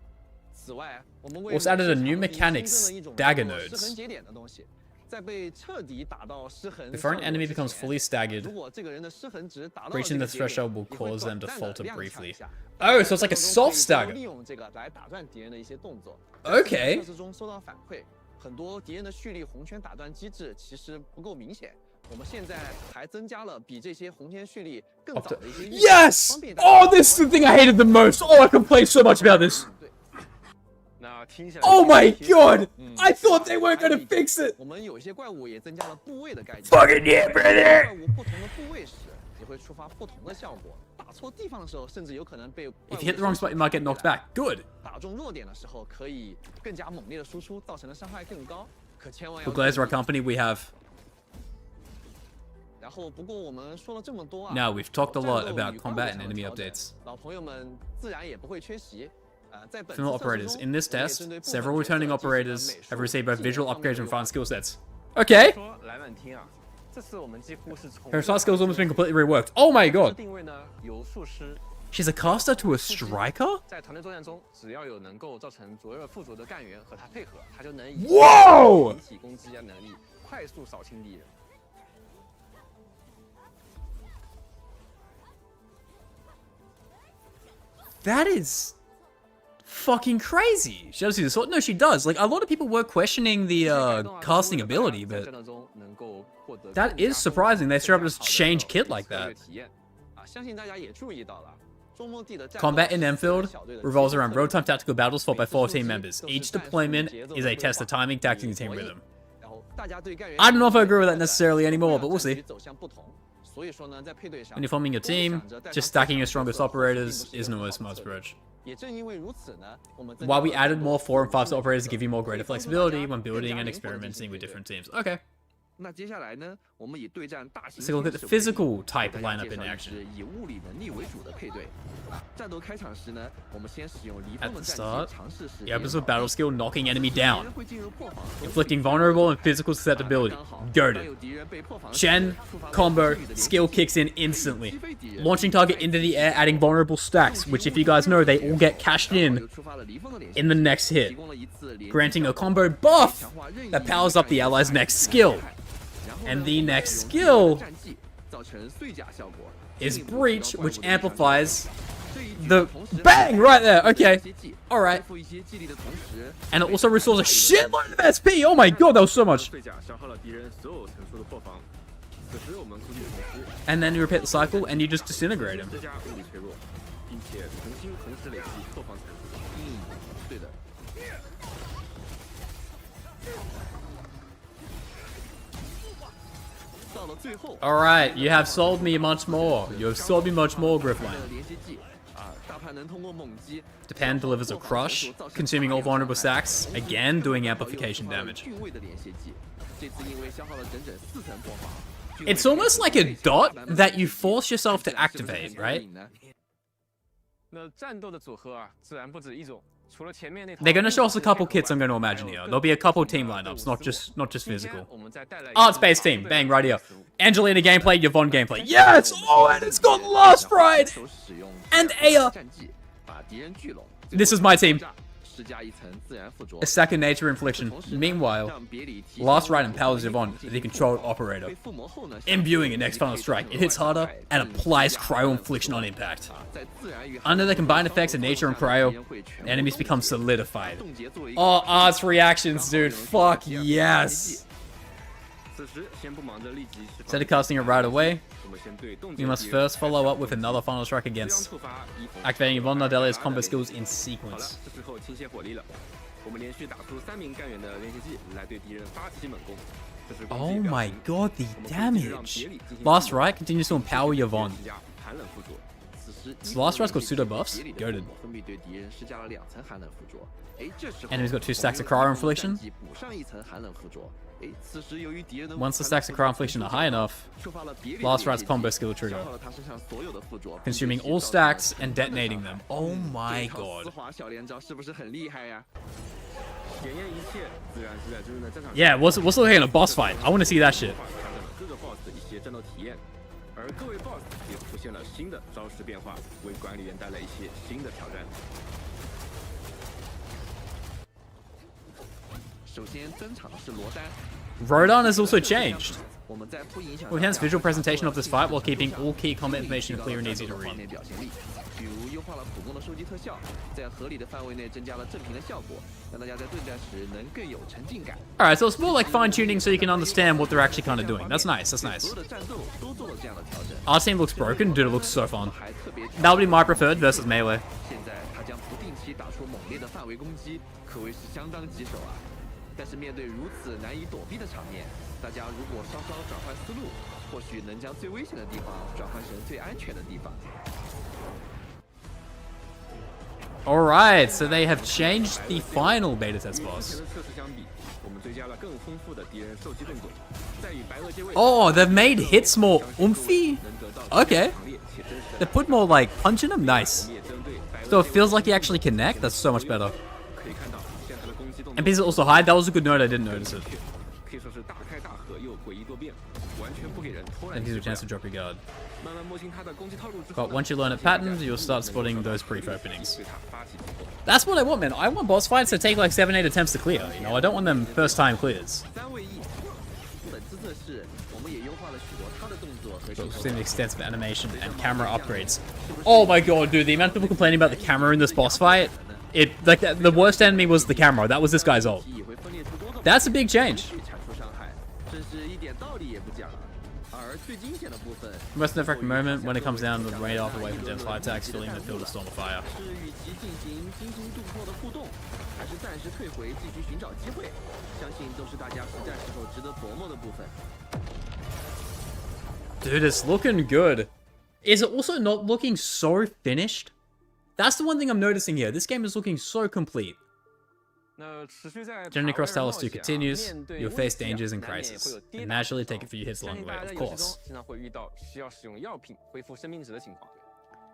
此外，我们为 Also added a new mechanics, dagger nodes. 失衡节点的东西，在被彻底打到失衡 Before an enemy becomes fully staggered, 如果这个人的失衡值达到 reaching the 这个节点 threshold will 你会 cause them to 短暂地 falter 踉跄 briefly. 一下 Oh, so it's like a 这个 soft 时候可以 stagger. 利用这个来打断敌人的一些动作。 Okay. 测试中收到反馈，很多敌人的蓄力红圈打断机制其实不够明显。我们现在还增加了比这些红圈蓄力更早的一些预警， Yes! 方便大家 Oh, this is the thing I hated the most. Oh, I complained so much about this. 对 Oh my god! I thought they weren't gonna fix it. 我们有一些怪物也增加了部位的概念。 Fucking yeah, brother! 怪物不同的部位时，也会触发不同的效果。打错地方的时候，甚至有可能被 If you hit the wrong spot, you might get knocked back. Good. 打中弱点的时候，可以更加猛烈的输出，造成的伤害更高。可千万要 For Glazer, our company, we have. 然后，不过我们说了这么多啊。 Now, we've talked a lot 战斗 about 与 combat 怪物 and 上的 enemy 调整 updates. 老朋友们自然也不会缺席。在本次 Female 测试 operators. 中 In this 我们也 test, 针对部分 several 角色 returning 进行了 operators 美术 have received both 技能 visual 方面 upgrades 的 and 优化 fine skill sets. Okay. 说来万听啊，这次我们几乎是从 Her soft skills almost been completely reworked. Oh my 这 god. 定位呢由术师。 She's a caster to a striker? 在团队作战中，只要有能够造成左右附着的干员和他配合，他就能以 Whoa! 引起攻击的能力快速扫清敌人。 That is fucking crazy. She does see the sword? No, she does. Like, a lot of people were questioning the casting ability, but that is surprising. They straight up just change kit like that. 相信大家也注意到了。 Combat in Enfield revolves around road-time tactical battles fought by 4 team members. Each deployment is a test of timing, tactics, and team rhythm. I don't know if I agree with that necessarily anymore, but we'll see. When you're forming your team, just stacking your strongest operators isn't always smart approach. While we added more 4 and 5-star operators to give you more greater flexibility when building and experimenting with different teams. Okay. 那接下来呢，我们以对战大型 Let's take a look at the physical type lineup in action. 以物理能力为主的配对。战斗开场时呢，我们先使用离 At 峰 the 的战 start, 技尝试实 he opens with battle skill, knocking enemy down, 会进入破防， inflicting vulnerable and physical susceptibility. 当 Goaded. 有敌人被破防时 Chen 触发了 combo 区域的连续 skill 技 kicks in instantly, launching target into the air, adding vulnerable stacks, which if you guys know, they all get cashed 又 in 触发了离峰的连续 in the next 提 hit, 供了一次连续 granting a 效果 combo buff 强化任意 that powers up the 干员 ally's next skill. 然后呢 And the 我们 next 使用 skill 战技造成碎甲效果 is 进一步提高 Breach, 怪物 which 的伤害 amplifies 这一举 the 的同时 bang right there. Okay, 一些技 alright. 恢复一些技力的同时 And it also restores a shitload of SP. Oh my god, that was so much. 碎甲消耗了敌人所有层数的破防。此时我们出去重施， And then you repeat the cycle, and you just disintegrate him. 施加物理脆弱，并且重新同时累积破防层数。对的。到了最后， Alright, you have sold me much more. You have sold me much more, Griffline. 连接技啊，大判能通过猛击 Japan delivers a crush, consuming all vulnerable stacks, again doing amplification damage. 俊位的连接技，这次因为消耗了整整4层破防。 It's almost like a dot that you force yourself to activate, right? 那战斗的组合啊，自然不止一种。除了前面那套 They're gonna show us a couple kits, I'm gonna imagine here. There'll be a couple team lineups, not just 今天 physical. 我们再带来 Arts-based team, bang, right here. Angelina gameplay, Yvonne gameplay. Yes! Oh, and it's got Last Ride! 手使用 And Aya! 战技把敌人聚拢。 This is my team. 施加一层自然附着 A second nature infliction. Meanwhile, 让别里提 Last Ride empowers Yvonne, the controlled operator. 被附魔后呢 Imbuing a next final strike. It hits harder and applies cryo infliction on impact. 在自然与 Under the combined effects of nature and cryo, enemies become solidified. 冻结作为一个 Oh, arts reactions, dude. Fuck yes. 此时先不忙着立即释放 Instead of casting it right away, 我们先对冻结 you 的 must 敌人 first follow up with another final strike 这样 against 触发一逢 activating Yvonne Nardelia's combo skills in 好了 sequence. 这时候倾泻火力了我们连续打出3名干员的连续技来对敌人发起猛攻这是攻击 Oh 表 my 情 god, the 我们可以让 damage. 别里进行 Last 附魔 Ride continues to empower Yvonne. 施加寒冷附着 So Last Ride's got pseudo buffs? Goaded. 分别对敌人施加了2层寒冷附着。这时候 Enemy's got 2 stacks of cryo infliction. 补上1层寒冷附着。此时由于敌人的 Once the stacks of cryo infliction are high enough, 触发了别里 Last 的 Ride's combo skill trigger, 消耗了他身上所有的附着 consuming all stacks and detonating them. Oh my 这套 god. 丝滑小连招是不是很厉害呀？检验一切自然是在真正的战场上 Yeah, what's looking at a boss fight? I want to see that shit. 调整了各个 BOSS 的一些战斗体验，而而各位 BOSS 也出现了新的招式变化，为管理员带来一些新的挑战。首先登场的是罗丹。 Rodon has also changed. 我们在不影响 We enhance visual presentation of this fight while keeping all key combat information clear and easy to read. 表现力，比如优化了普攻的收集特效，在合理的范围内增加了正屏的效果，让大家在对战时能更有沉浸感。 Alright, so it's more like fine tuning so you can understand what they're actually kind of doing. That's nice. That's nice. 所有的战斗都做了这样的调整。 Our team looks broken, dude. It looks so fun. 还特别 That would be my preferred versus melee. 现在他将不定期打出猛烈的范围攻击，可谓是相当棘手啊。但是面对如此难以躲避的场面，大家如果稍稍转换思路，或许能将最危险的地方转换成最安全的地方。 Alright, so they have changed the final beta test 与之前 boss. 的测试相比，我们追加了更丰富的敌人受击动作，在与白垩接位。 Oh, they've made hits more oomphy? 能得到 Okay. 强烈且真实 They 的。 put more like punch in them. Nice. 我们也针对白垩 So it 接位 feels like you actually connect. That's so much better. 可以看到，现在他的攻击动作 And pieces also hide. That was a good note. I didn't notice it. 可以说是大开大合又诡异多变，完全不给人拖 And 懒 here's 机 a 会 chance to drop your guard. 慢慢摸清他的攻击套路之后 But once you learn its patterns, you'll start spotting those brief openings. 对他发起进攻。 That's what I want, man. I want boss fights to take like 7-8 attempts to clear. You know, I don't want them first time clears. 三位一体。本次测试，我们也优化了许多他的动作和 So 镜 we've 头 seen extensive animation and camera upgrades. Oh my god, dude, the amount of people complaining about the camera in this boss fight. It like the worst enemy was the camera. That was this guy's ult. 也会分裂出多个 That's a big change. 产出伤害，真是一点道理也不讲啊。而最惊险的部分， Most nerve-wracking moment when it comes down to the radar away from Jen's fire attacks, filling the field with storm of fire. 是与其进行惊心动魄的互动，还是暂时退回继续寻找机会，相信都是大家实战时候值得琢磨的部分。 Dude, it's looking good. Is it also not looking so finished? That's the one thing I'm noticing here. This game is looking so complete. 那持续在 Journey across 塔 Talos 2维尔冒险啊 continues. 面对 You'll 危 face 机啊 dangers and 难免会 crisis. 有跌 And 打 naturally 的 take a few hits 相 along 信 the way, 大家 of 在游戏 course. 中经常会遇到需要使用药品恢复生命值的情况。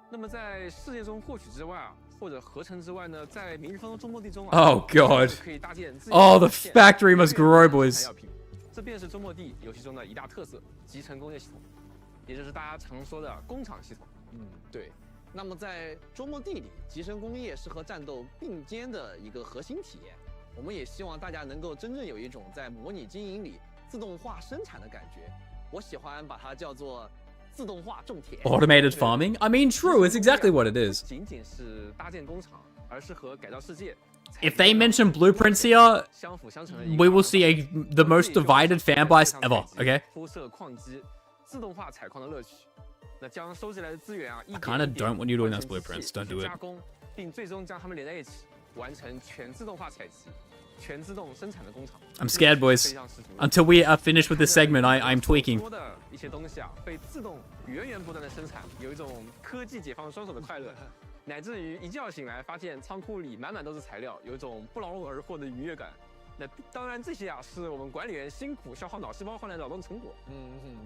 那么在世界中获取之外啊，或者合成之外呢，在明日方舟周末地中啊 Oh god. 可以搭建自己 Oh, the 的线 factory must 为 grow, 生产 boys. 药品这便是周末地游戏中的一大特色——集成工业系统，也就是大家常说的工厂系统。对。那么在周末地里，集成工业是和战斗并肩的一个核心体验。我们也希望大家能够真正有一种在模拟经营里自动化生产的感觉。我喜欢把它叫做自动化种田。Automated farming? I mean, true, it's exactly what it is. 不仅仅是搭建工厂，而是和改造世界。 If they mention blueprints here, 相辅相成的一个 we will see the most divided fan base ever, okay? 铺设矿机，自动化采矿的乐趣。那将收集来的资源啊， I kinda don't want you doing those blueprints. Don't do it. 加工，并最终将它们连在一起，完成全自动化采集、全自动生产的工厂。 I'm scared, boys. Until we are finished with this segment, I'm tweaking. 多的一些东西啊，被自动源源不断的生产，有一种科技解放双手的快乐，乃至于一觉醒来发现仓库里满满都是材料，有一种不劳而获的愉悦感。那当然，这些啊是我们管理员辛苦消耗脑细胞换来的劳动成果。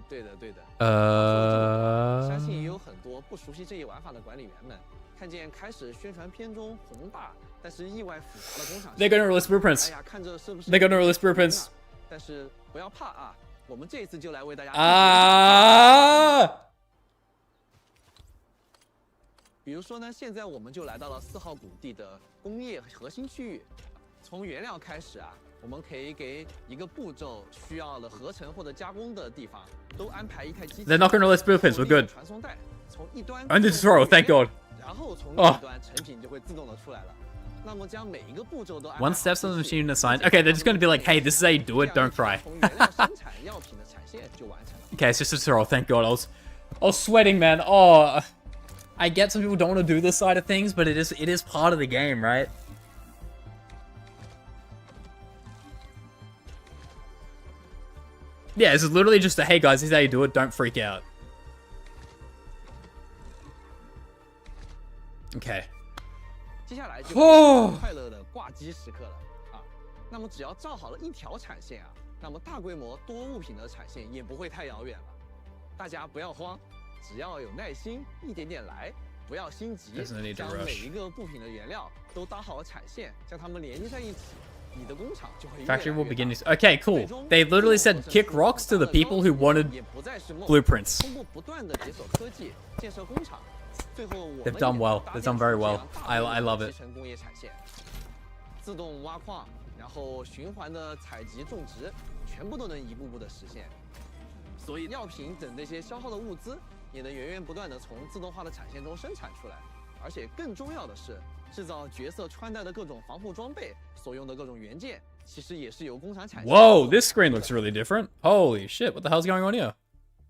对的对的。相 Uh. 信也有很多不熟悉这一玩法的管理员们，看见开始宣传片中宏大但是意外复杂的工厂。 They're gonna release blueprints. 哎呀，看着是不是 They're gonna release blueprints. 但是不要怕啊，我们这一次就来为大家。比如说呢，现在我们就来到了4号谷地的工业核心区域。从原料开始啊，我们可以给一个步骤需要的合成或者加工的地方都安排一台机器。 They're not gonna release blueprints. We're good. 传送带从一端 And this throw, thank God. 然后从另一端成品就会自动的出来了。那么将每一个步骤都安排 One step's on the machine assigned. Okay, they're just gonna be like, hey, this is how you do it. Don't cry. 从原料生产药品的产线就完成了。Okay, it's just a tutorial. Thank God. I was sweating, man. Oh, I get some people don't want to do this side of things, but it is part of the game, right? Yeah, this is literally just a, hey guys, this is how you do it. Don't freak out. Okay. 接下来就快乐的挂机时刻了啊！那么只要造好了一条产线啊，那么大规模多物品的产线也不会太遥远了。大家不要慌，只要有耐心，一点点来，不要心急，将每一个部品的原料都搭好产线，将它们连接在一起， Factory will begin. Okay, cool. They literally said kick rocks to the people who wanted blueprints. They've done well. They've done very well. I love it. 自动挖矿，然后循环的采集、种植，全部都能一步步的实现。所以药品等这些消耗的物资，也能源源不断的从自动化的产线中生产出来。而且更重要的是，制造角色穿戴的各种防护装备所用的各种元件，其实也是由工厂产生。Whoa, this screen looks really different. Holy shit, what the hell's going on here?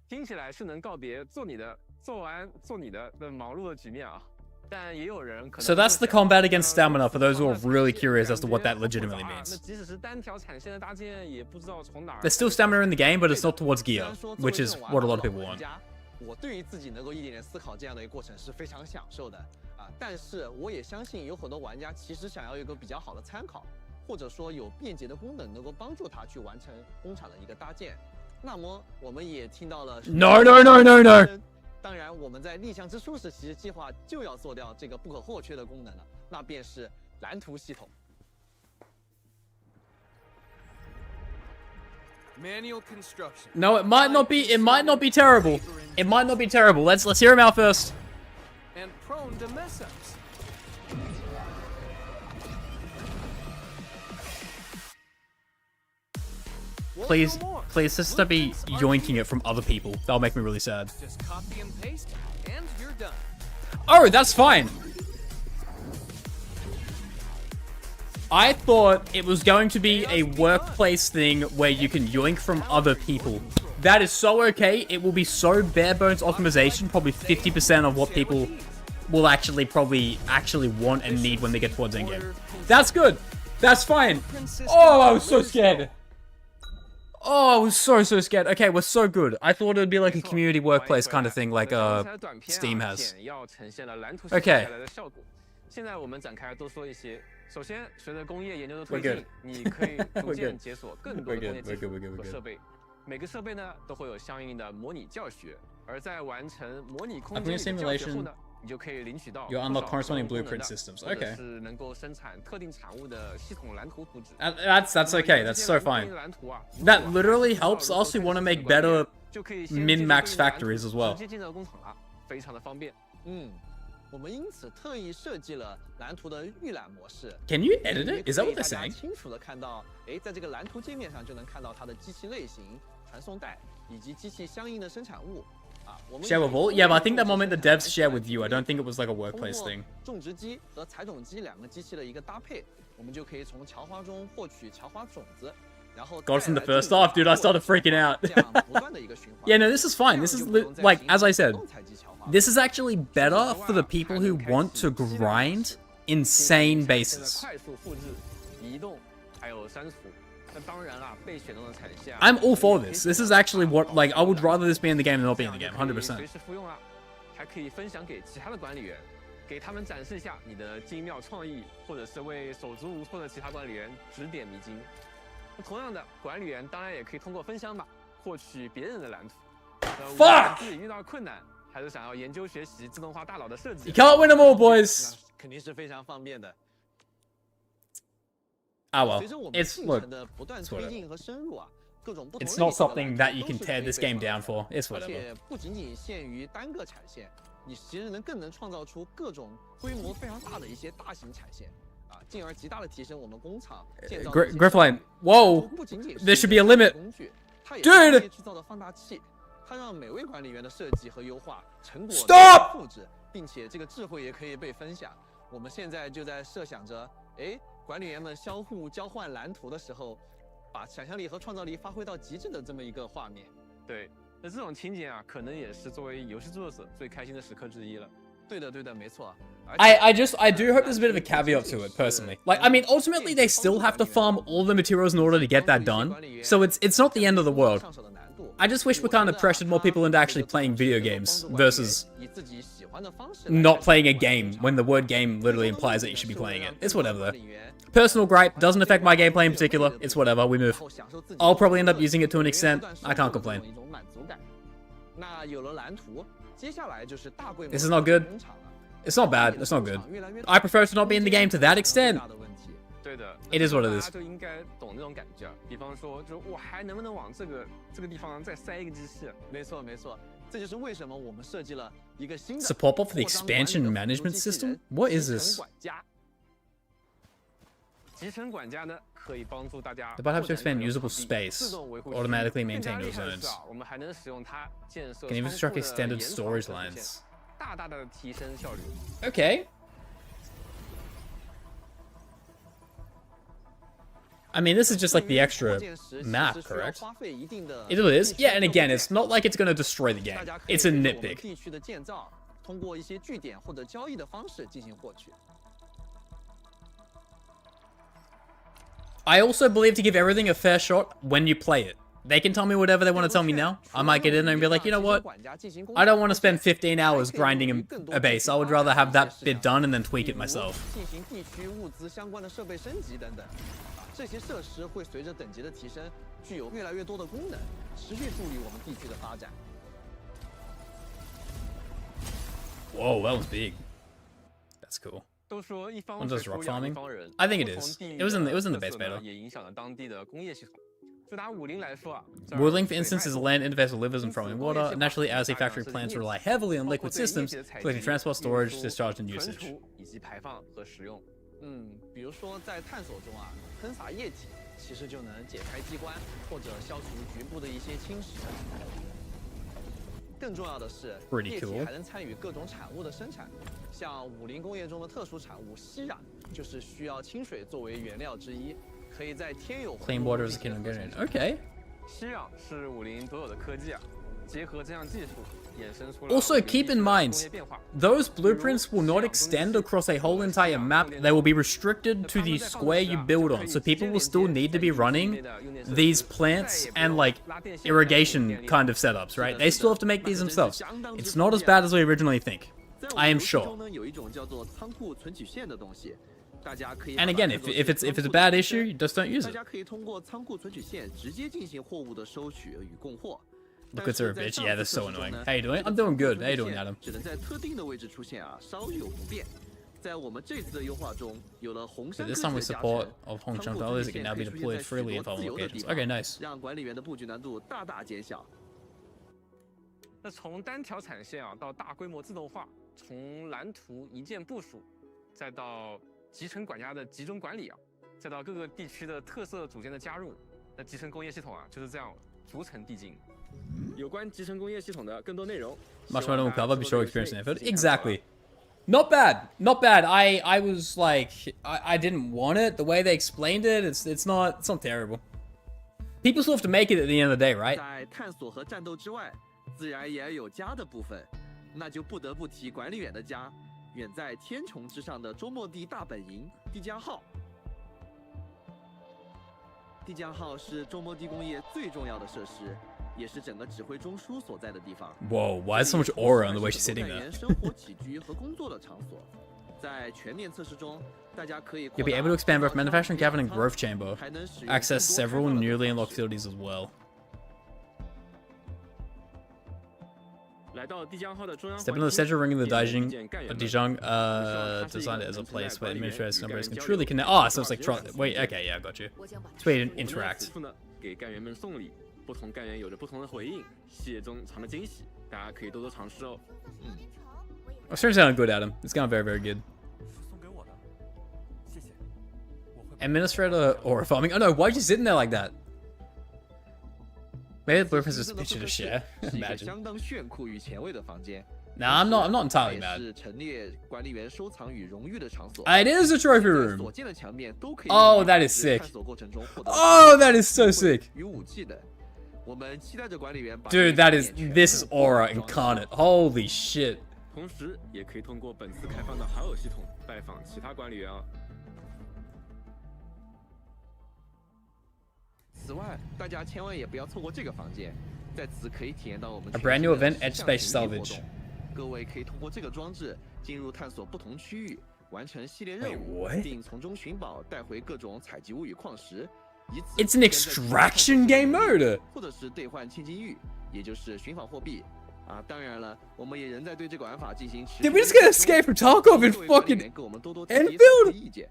听起来是能告别做你的、做完做你的忙碌的局面啊。 So that's the combat against stamina for those who are really curious as to what that legitimately means. There's still stamina in the game, but it's not towards gear, which is what a lot of people want. 我对于自己能够一点点思考这样的一个过程是非常享受的啊，但是我也相信有很多玩家其实想要一个比较好的参考，或者说有便捷的功能能够帮助他去完成工厂的一个搭建。那么我们也听到了 No. 当然，我们在立项之初时，其实计划就要做掉这个不可或缺的功能了，那便是蓝图系统。Manual construction. No, it might not be. It might not be terrible. It might not be terrible. Let's hear him out first. And prone to mess ups. Please, just don't be yoinking it from other people. That'll make me really sad. Just copy and paste, and you're done. Oh, that's fine. I thought it was going to be a workplace thing where you can yoink from other people. That is so okay. It will be so bare bones optimization, probably 50% of what people will actually want and need when they get towards endgame. That's good. That's fine. Oh, I was so scared. Oh, I was so scared. Okay, we're so good. I thought it would be like a community workplace kind of thing, like Steam has. Okay. 现在我们展开多说一些。首先，随着工业研究的推进，你可以逐渐解锁更多的工业技术和设备。每个设备呢都会有相应的模拟教学，而在完成模拟空间里的教学后呢，你就可以领取到 you unlock corresponding blueprint systems. Okay. 是能够生产特定产物的系统蓝图图纸。That's okay. That's so fine. That literally helps us who want to make better min-max factories as well. 直接进到工厂了，非常的方便。我们因此特意设计了蓝图的预览模式。Can you edit it? Is that what they're saying? 清楚的看到，在这个蓝图界面上就能看到它的机器类型、传送带以及机器相应的生产物。Share with all? Yeah, but I think that moment the devs share with you. I don't think it was like a workplace thing. 种植机和采种机两个机器的一个搭配，我们就可以从荞花中获取荞花种子。Got it from the first off, dude. I started freaking out. Yeah, no, this is fine. This is like, as I said, this is actually better for the people who want to grind insane bases. I'm all for this. This is actually what, like, I would rather this be in the game than not be in the game, 100%. 还可以分享给其他的管理员，给他们展示一下你的精妙创意，或者是为手足无措的其他管理员指点迷津。同样的，管理员当然也可以通过分享码获取别人的蓝图。无论自己遇到困难，还是想要研究学习自动化大脑的设计。You can't win them all, boys. 肯定是非常方便的。Ah well, 随着我们 it's 进 look. 程的不断推进和深入啊，各种不同 It's 类 not 型的 something 蓝 that 图 you can 都是 tear 可以 this 被 game 发 down 展 for. It's 而 whatever. 且不仅仅限于单个产线，你其实更能创造出各种规模非常大的一些大型产线。进而极大的提升我们工厂建造的 Griffline, whoa! 不仅仅是 There should be a limit. 工具，它也 Dude! 是制造的放大器，它让每位管理员的设计和优化成果 Stop! 复制，并且这个智慧也可以被分享。我们现在就在设想着，管理员们相互交换蓝图的时候，把想象力和创造力发挥到极致的这么一个画面。对，那这种情景啊，可能也是作为游戏制作者最开心的时刻之一了。对的，没错。I do hope there's a bit of a caveat to it, personally. Like, I mean, ultimately they still have to farm all the materials in order to get that done, so it's not the end of the world. I just wish we kind of pressured more people into actually playing video games versus not playing a game when the word game literally implies that you should be playing it. It's whatever though. Personal gripe, doesn't affect my gameplay in particular, it's whatever, we move. I'll probably end up using it to an extent, I can't complain. This is not good. It's not bad, it's not good. I prefer to not be in the game to that extent. 对的 It is what it 大 is. 家就应该懂那种感觉。比方说，就我还能不能往这个地方再塞一个机器？没错没错，这就是为什么我们设计了一个新的 Support for the expansion management system? What is 集成 this? 管家。集成管家呢，可以帮助大家 The bot helps to 拓展 expand 这个 usable 土地 space, 自动维护 automatically 区域 maintain 更加 those 厉害的 zones. 是啊，我们还能使用它建设 Can even 仓 construct 库的 extended 延长 storage 和路线 lines. 大大的提升效率。 Okay. I mean, this is just like the extra map, correct? It is. Yeah, and again, it's not like it's going to destroy the game. It's a nitpick. 地区的建造，通过一些据点或者交易的方式进行获取。 I also believe to give everything a fair shot when you play it. They can tell me whatever they want to tell me now. I might get in there and be like, you know what? I don't want to spend 15 hours grinding a base. I would rather have that bit done and then tweak it myself. 进行地区物资相关的设备升级等等，这些设施会随着等级的提升，具有越来越多的功能，持续助力我们地区的发展。 Whoa, that was big. That's cool. 都说一方 One 水 does rock 土养一 farming? 方人 I think it 不同 is. 地域 It was in the 的 base 特色呢 beta. 也影响了当地的工业系统。就拿武林来说啊， Woodling, for instance, is a land interface with rivers and flowing water. Naturally, as a factory plants rely heavily on liquid systems, including transport, storage, discharge, and 存 usage. 储以及排放和使用。比如说在探索中啊，喷洒液体其实就能解开机关或者消除局部的一些侵蚀。更重要的是， Pretty 液体 cool. 还能参与各种产物的生产，像武林工业中的特殊产物吸染，就是需要清水作为原料之一，可以在天有 Clean water is a key ingredient. Okay. 吸氧是武林独有的科技啊，结合这项技术，衍生出了 Also, 武林 keep 地 in 区的 mind, 工业变化。 those blueprints will not extend across a whole entire map. They will be restricted to the square you build on. So people will still need to be running these plants and like irrigation kind of setups, right? They still have to make these themselves. It's not as bad as we originally think. I am sure. 有一种叫做仓库存取线的东西，大家可以 And again, if it's a bad issue, just don't use 大 it. 家可以通过仓库存取线直接进行货物的收取与供货。 Liquids are a bitch. Yeah, they're so annoying. How you doing? I'm doing good. How you doing, Adam? 只能在特定的位置出现啊，稍有不便。在我们这次的优化中，有了红山 So 科 this 技 time we 的加 support 成， of Hong 仓 Kong 库 dollars 存取 can 线 now 可 be 以出现 deployed 在许 freely 多 in 自 following 由的地 locations. 方 Okay, nice. 让管理员的布局难度大大减小。那从单条产线啊到大规模自动化，从蓝图一键部署，再到集成管家的集中管理啊，再到各个地区的特色组件的加入，那集成工业系统啊就是这样逐层递进。有关集成工业系统的更多内容 Much more than we'll cover. Be sure to experience in Enfield. Exactly. Not bad. Not bad. I was like, I didn't want it. The way they explained it, it's not terrible. People still have to make it at the end of the day, right? 在探索和战斗之外，自然也有家的部分，那就不得不提管理员的家，远在天穹之上的周末地大本营地江号。地江号是周末地工业最重要的设施，也是整个指挥中枢所在的地方。 Whoa, why is so much aura on the way she's sitting 干 there? 员生活起居和工作的场所。在全面测试中，大家可以 You'll be able to expand both manufacturing cavern and growth chamber. Access several newly unlocked facilities as well. 来到地江号的中央 Step into the central ring of the Dijong, designed it as a place where administrators and members can truly connect. Oh, so it's like, wait, okay, yeah, I got you. It's where you interact. 给干员们送礼，不同干员有着不同的回应，细节中藏着惊喜，大家可以多多尝试哦。I'm starting to sound good, Adam. It's going very, very good. Administrator or farming? Oh no, why are you sitting there like that? Maybe the blueprint's just a picture to share. 是一个 Imagine. 相当炫酷与前卫的房间。 Nah, I'm not entirely 也 mad. 是陈列管理员收藏与荣誉的场所。 It is a trophy room. 所见的墙面都可以 Oh, that is sick. 探索过程中获得 Oh, that is so sick. 与武器等。我们期待着管理员把 Dude, this is aura incarnate. Holy shit. 同时，也可以通过本次开放的好友系统拜访其他管理员哦。此外，大家千万也不要错过这个房间，在此可以体验到我们 A brand new 全 event, 新的 Edge Space 向群力活 Salvage. 动各位可以通过这个装置进入探索不同区域，完成系列任务， Wait, what? 并从中寻宝，带回各种采集物与矿石，以此 It's an extraction game mode. 或者是兑换千金玉，也就是寻访货币。啊，当然了，我们也仍在对这个玩法进行持续 Did we just get escape from Tarkov in 各位管理 fucking 员给我们多多提及 Enfield? 意见。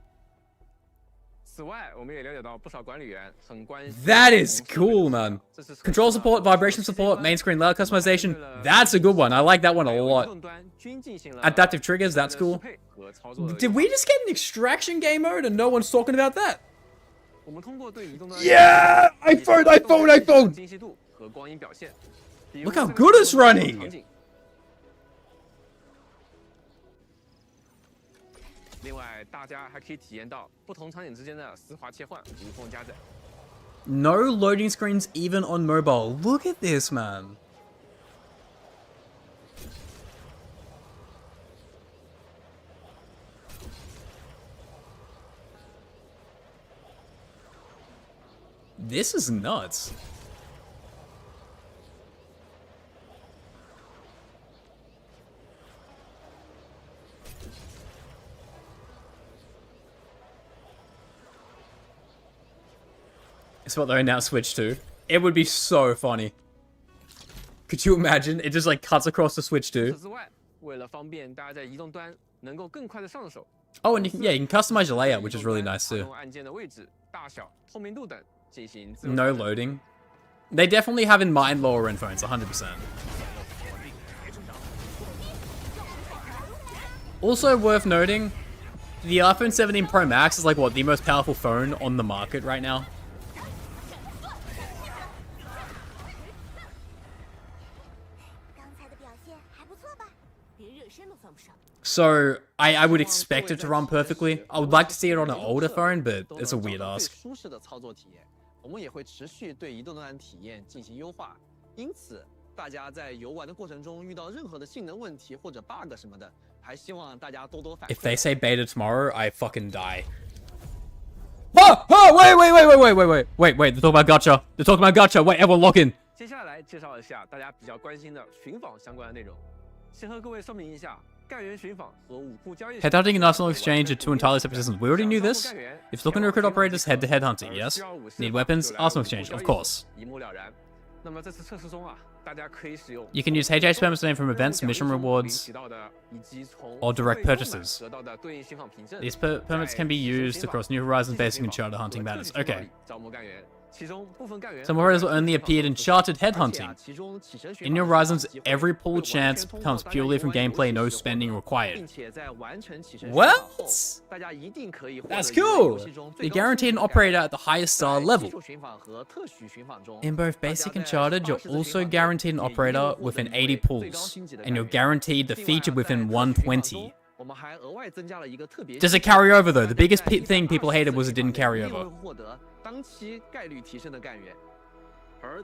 That is cool, man. Control support, vibration support, main screen layout customization. That's a good one. I like that one a lot. Adaptive triggers, that's cool. Did we just get an extraction game mode and no one's talking about that? Yeah! iPhone! Look how good it's running! 另外，大家还可以体验到不同场景之间的丝滑切换，无缝加载。 No loading screens even on mobile. Look at this, man. This is nuts. It's what they now Switch to. It would be so funny. Could you imagine? It just like cuts across the Switch too. Oh, and you can customize your layout, which is really nice too. No loading. They definitely have in mind lower end phones, 100%. Also worth noting, the iPhone 17 Pro Max is like what, the most powerful phone on the market right now. So, I would expect it to run perfectly. I would like to see it on an older phone, but it's a weird ask. 我们也会持续对移动端体验进行优化，因此大家在游玩的过程中遇到任何的性能问题或者 bug 什么的，还希望大家多多反馈。 If they say beta tomorrow, I fucking die. Oh, wait, they're talking about Gacha. They're talking about Gacha. Wait, everyone lock in. 接下来介绍一下大家比较关心的寻访相关的内容。先和各位说明一下。 Headhunting and Arsenal Exchange are two entirely separate systems. We already knew this. If you're looking to recruit operators, head to headhunting, yes? Need weapons? Arsenal Exchange, of course. You can use HH permits to name from events, mission rewards, or direct purchases. These permits can be used across New Horizons, Basic, and Charter hunting banners. Okay. Some operators will only appear in charted headhunting. In New Horizons, every pool chance comes purely from gameplay, no spending required. What? That's cool! You're guaranteed an operator at the highest star level. In both basic and charted, you're also guaranteed an operator within 80 pools, and you're guaranteed the feature within 120. Does it carry over though? The biggest thing people hated was it didn't carry over.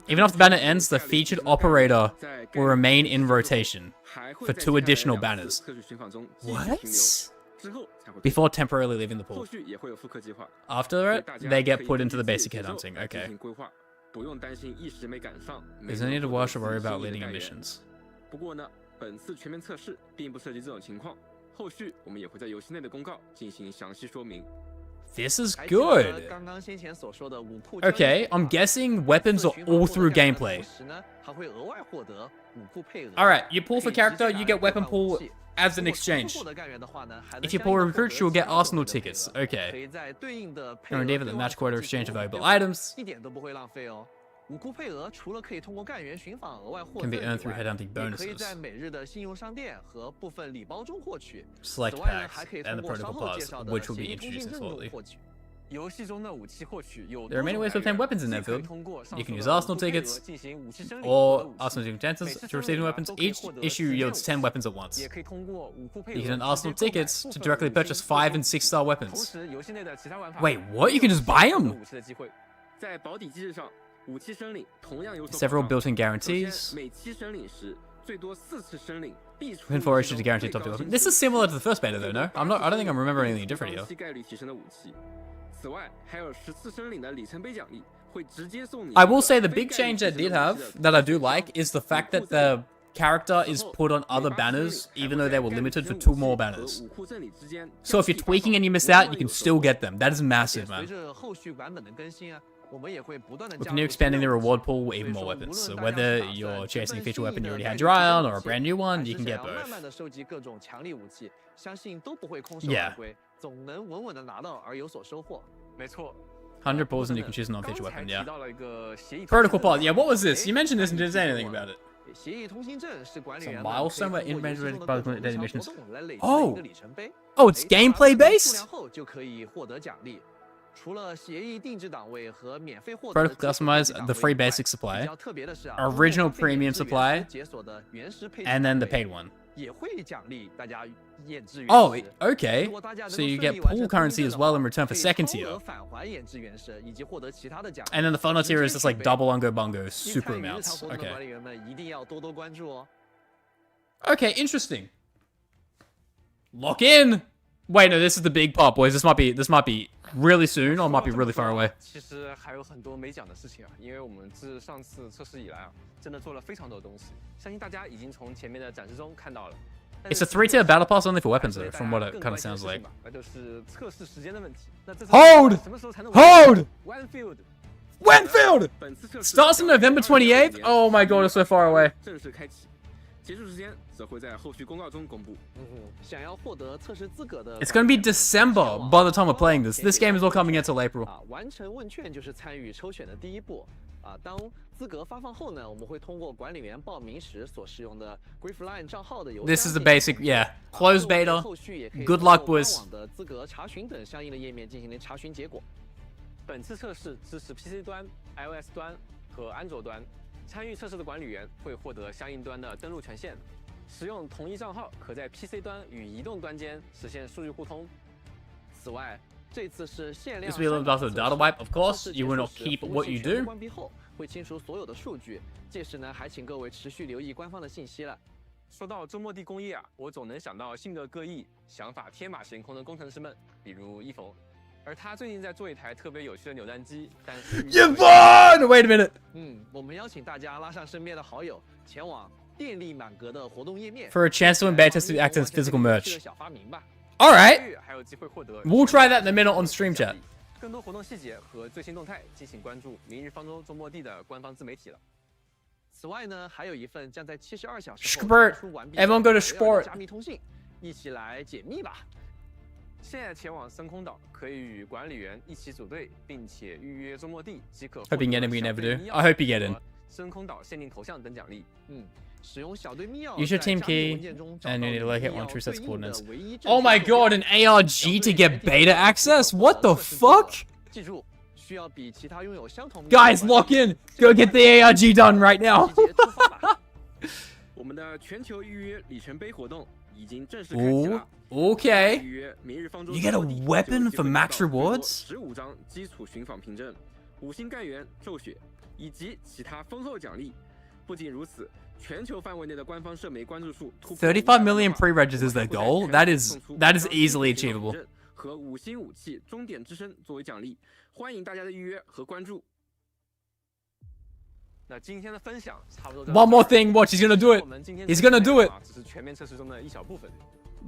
Even after the banner ends, the featured operator will remain in rotation for 2 additional banners. What? Before temporarily leaving the pool. After it, they get put into the basic headhunting. Okay. There's no need to worry about leading emissions. This is good. Okay, I'm guessing weapons are all through gameplay. Alright, you pull for character, you get weapon pull as an exchange. If you pull recruits, you'll get arsenal tickets. Okay. Or endeavor the match quota exchange of valuable items. Can be earned through headhunting bonuses. Select packs and the protocol pass, which will be introduced shortly. There are many ways to obtain weapons in Enfield. You can use arsenal tickets or arsenal chances to receive weapons. Each issue yields 10 weapons at once. You can earn arsenal tickets to directly purchase 5- and 6-star weapons. Wait, what? You can just buy them? Several built-in guarantees. Within 4 issues to guarantee top 2 weapons. This is similar to the first beta though, no? I don't think I'm remembering anything different here. I will say the big change they did have, that I do like, is the fact that the character is put on other banners, even though they were limited for 2 more banners. So if you're tweaking and you miss out, you can still get them. That is massive, man. continue expanding the reward pool with even more weapons. So whether you're chasing a feature weapon you already had your eye on or a brand new one, you can get both. Yeah. 100 pulls and you can choose a non-feature weapon, yeah. Protocol pod, yeah, what was this? You mentioned this and didn't say anything about it. It's a milestone where in-range daily missions. Oh! Oh, it's gameplay based? Protocol customize the free basic supply, original premium supply, and then the paid one. Oh, okay. So you get pool currency as well in return for second tier. And then the final tier is just like double ungo bungo super amounts. Okay. Okay, interesting. Lock in. Wait, no, this is the big part, boys. This might be really soon or might be really far away. 其实还有很多没讲的事情啊，因为我们自上次测试以来啊，真的做了非常多东西，相信大家已经从前面的展示中看到了。It's a 3-tier battle pass only for weapons, though, from what it kind of sounds like. 那就是测试时间的问题。那这 Hold! 什么时候才能 Hold! Enfield Starts on November 28th? Oh my god, it's so far away. 正式开启，结束时间则会在后续公告中公布。想要获得测试资格的 It's gonna be December by the time we're playing this. This game is all coming until April. 完成问卷就是参与抽选的第一步。当资格发放后呢，我们会通过管理员报名时所使用的 Graphical 账号的邮箱。This is the basic, yeah. Closed beta. Good luck, boys. 的资格查询等相应的页面进行查询结果。本次测试支持 PC 端、iOS 端和安卓端。参与测试的管理员会获得相应端的登录权限。使用同一账号，可在 PC 端与移动端间实现数据互通。此外，这次是限量。This will be a little after the data wipe, of course. You will not keep what you do. 关闭后会清除所有的数据，届时呢，还请各位持续留意官方的信息了。说到周末地工业啊，我总能想到性格各异、想法天马行空的工程师们，比如一逢。而他最近在做一台特别有趣的扭蛋机，但是。Yvonne! Wait a minute. 我们邀请大家拉上身边的好友，前往电力满格的活动页面 For a chance to win beta to act as physical merch. Alright. We'll try that in a minute on stream chat. 更多活动细节和最新动态，敬请关注明日方舟周末地的官方自媒体了。此外呢，还有一份将在72小时后推出完毕的 Everyone go to Sport 加密通信，一起来解密吧。现在前往深空岛，可以与管理员一起组队，并且预约周末地即可。Hope you get in, we never do. I hope you get in. 深空岛限定头像等奖励。使用小队密钥。Use your team key, and you need to locate one true set's coordinates. Oh my god, an ARG to get beta access? What the fuck? 记住，需要比其他拥有相同。Guys, lock in. Go get the ARG done right now. 我们的全球预约里程碑活动已经正式开启了。Okay. 预约明日方舟 You get a weapon for max rewards? 15张基础寻访凭证、5星干员骤雪以及其他丰厚奖励。不仅如此，全球范围内的官方社媒关注数突破35 million pre-registers is their goal. That is easily achievable. 和5星武器终点之声作为奖励，欢迎大家的预约和关注。那今天的分享差不多。One more thing, watch, he's gonna do it. He's gonna do it. 只是全面测试中的一小部分。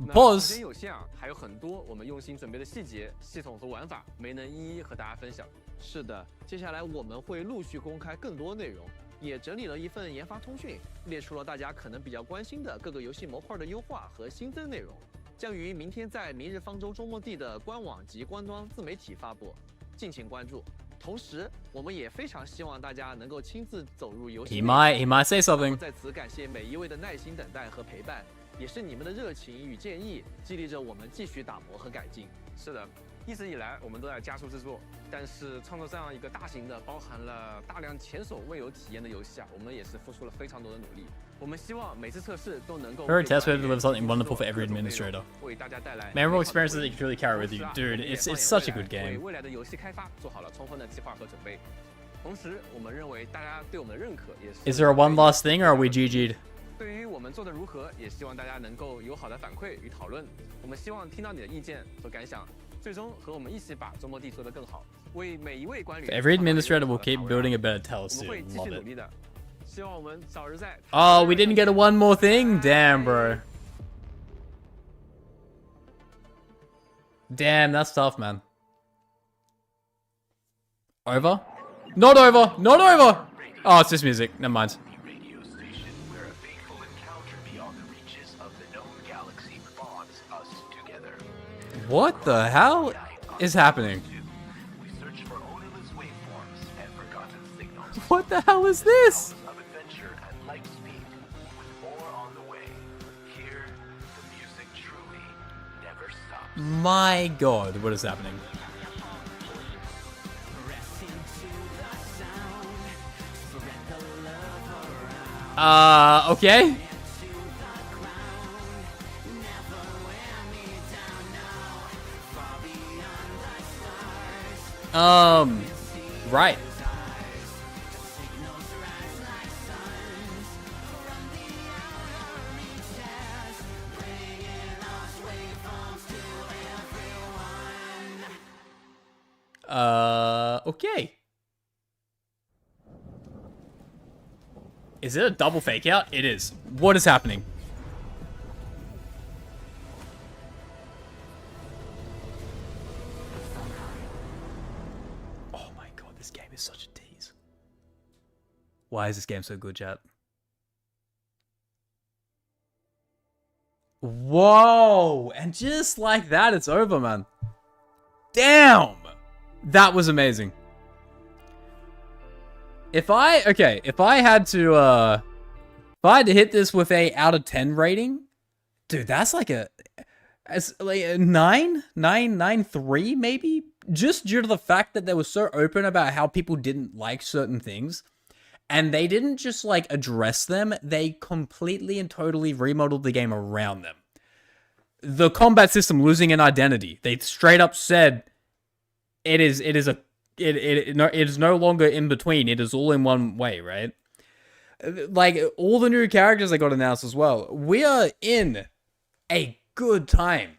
Pause. 时间有限啊，还有很多我们用心准备的细节、系统和玩法，没能一一和大家分享。是的，接下来我们会陆续公开更多内容，也整理了一份研发通讯，列出了大家可能比较关心的各个游戏模块的优化和新增内容，将于明天在明日方舟周末地的官网及官方自媒体发布，敬请关注。同时，我们也非常希望大家能够亲自走入游戏。He might say something. 在此感谢每一位的耐心等待和陪伴，也是你们的热情与建议，激励着我们继续打磨和改进。是的，一直以来我们都在加速制作，但是创作这样一个大型的、包含了大量前所未有体验的游戏啊，我们也是付出了非常多的努力。我们希望每次测试都能够。Every test will deliver something wonderful for every administrator. 为大家带来 memorable experiences that you truly carry with you, dude. It's such a good game. 为未来的游戏开发做好了充分的计划和准备。同时，我们认为大家对我们的认可也是。Is there a one last thing, or are we GG'd? 对于我们做的如何，也希望大家能够有好的反馈与讨论。我们希望听到你的意见和感想，最终和我们一起把周末地做得更好，为每一位管理员。Every administrator will keep building a better telesuit. 我们会继续 Love 努力的。希望我们早日在。Oh, we didn't get a one more thing? Damn, bro. Damn, that's tough, man. Over? Not over. Not over. Oh, it's just music. Never mind. Radio station where a fateful encounter beyond the reaches of the known galaxy bonds us together. What the hell is happening? We search for ownerless waveforms and forgotten signals. What the hell is this? Of adventure at light speed, with more on the way. Here, the music truly never stops. My god, what is happening? Okay. Right. Okay. Is it a double fake out? It is. What is happening? Oh my god, this game is such a tease. Why is this game so good, chat? Whoa! And just like that, it's over, man. Damn! That was amazing. If I had to hit this with a out of 10 rating, dude, that's like a 9.3 maybe, just due to the fact that they were so open about how people didn't like certain things, and they didn't just like address them, they completely and totally remodeled the game around them. The combat system losing an identity, they straight up said it is no longer in between. It is all in one way, right? Like, all the new characters that got announced as well. We are in a good time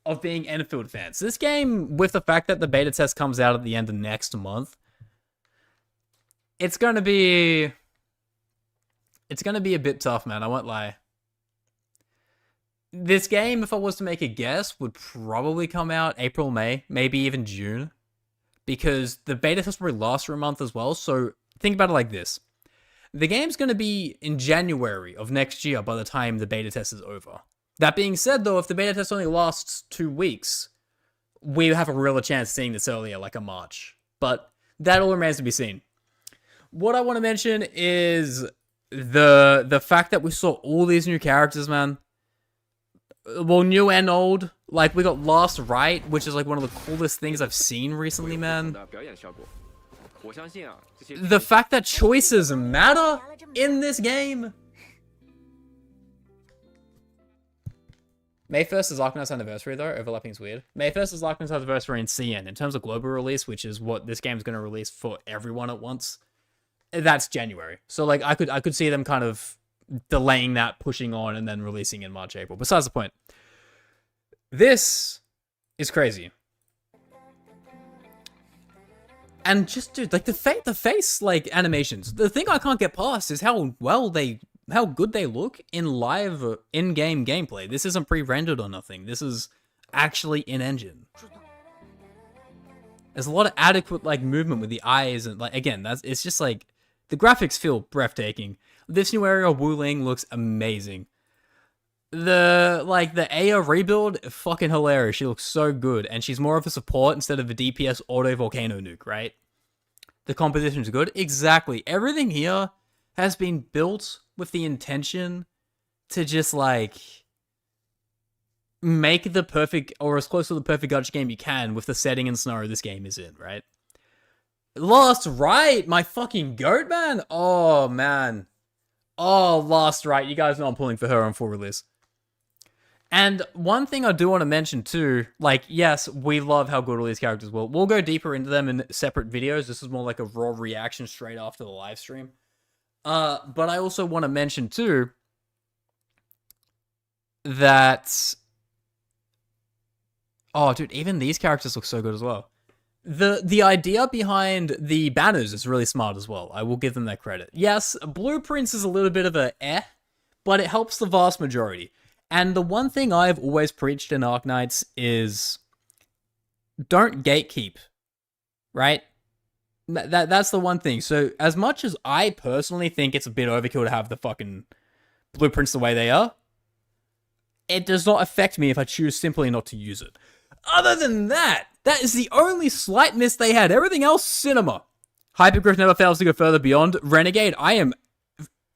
of being Enfield fans. This game, with the fact that the beta test comes out at the end of next month, it's gonna be a bit tough, man. I won't lie. This game, if I was to make a guess, would probably come out April, May, maybe even June. Because the beta test will last for a month as well, so think about it like this. The game's going to be in January of next year by the time the beta test is over. That being said, though, if the beta test only lasts 2 weeks, we have a real chance of seeing this earlier, like a March. But that all remains to be seen. What I want to mention is the fact that we saw all these new characters, man. Well, new and old. Like, we got Last Right, which is like one of the coolest things I've seen recently, man. The fact that choices matter in this game. May 1st is Arknights anniversary, though. Overlapping is weird. May 1st is Arknights anniversary in CN. In terms of global release, which is what this game's going to release for everyone at once, that's January. So, like, I could see them kind of delaying that, pushing on, and then releasing in March, April. Besides the point. This is crazy. And just, dude, like, the face, like, animations. The thing I can't get past is how good they look in live, in-game gameplay. This isn't pre-rendered or nothing. This is actually in-engine. There's a lot of adequate, like, movement with the eyes, and, like, again, it's just, like, the graphics feel breathtaking. This new area of Wuling looks amazing. The Aya rebuild, fucking hilarious. She looks so good, and she's more of a support instead of a DPS auto volcano nuke, right? The composition's good. Exactly. Everything here has been built with the intention to just, like, make the perfect, or as close to the perfect gacha game you can with the setting and scenario this game is in, right? Last Right, my fucking goat, man. Oh, man. Oh, Last Right. You guys know I'm pulling for her on full release. And one thing I do want to mention too, like, yes, we love how good all these characters were. We'll go deeper into them in separate videos. This is more like a raw reaction straight after the live stream. But I also want to mention too that, oh, dude, even these characters look so good as well. The idea behind the banners is really smart as well. I will give them that credit. Yes, Blueprints is a little bit of a but it helps the vast majority. And the one thing I've always preached in Arknights is don't gatekeep, right? That's the one thing. So as much as I personally think it's a bit overkill to have the fucking blueprints the way they are, it does not affect me if I choose simply not to use it. Other than that, that is the only slight miss they had. Everything else, cinema. Hypergrowth never fails to go further beyond. Renegade, I am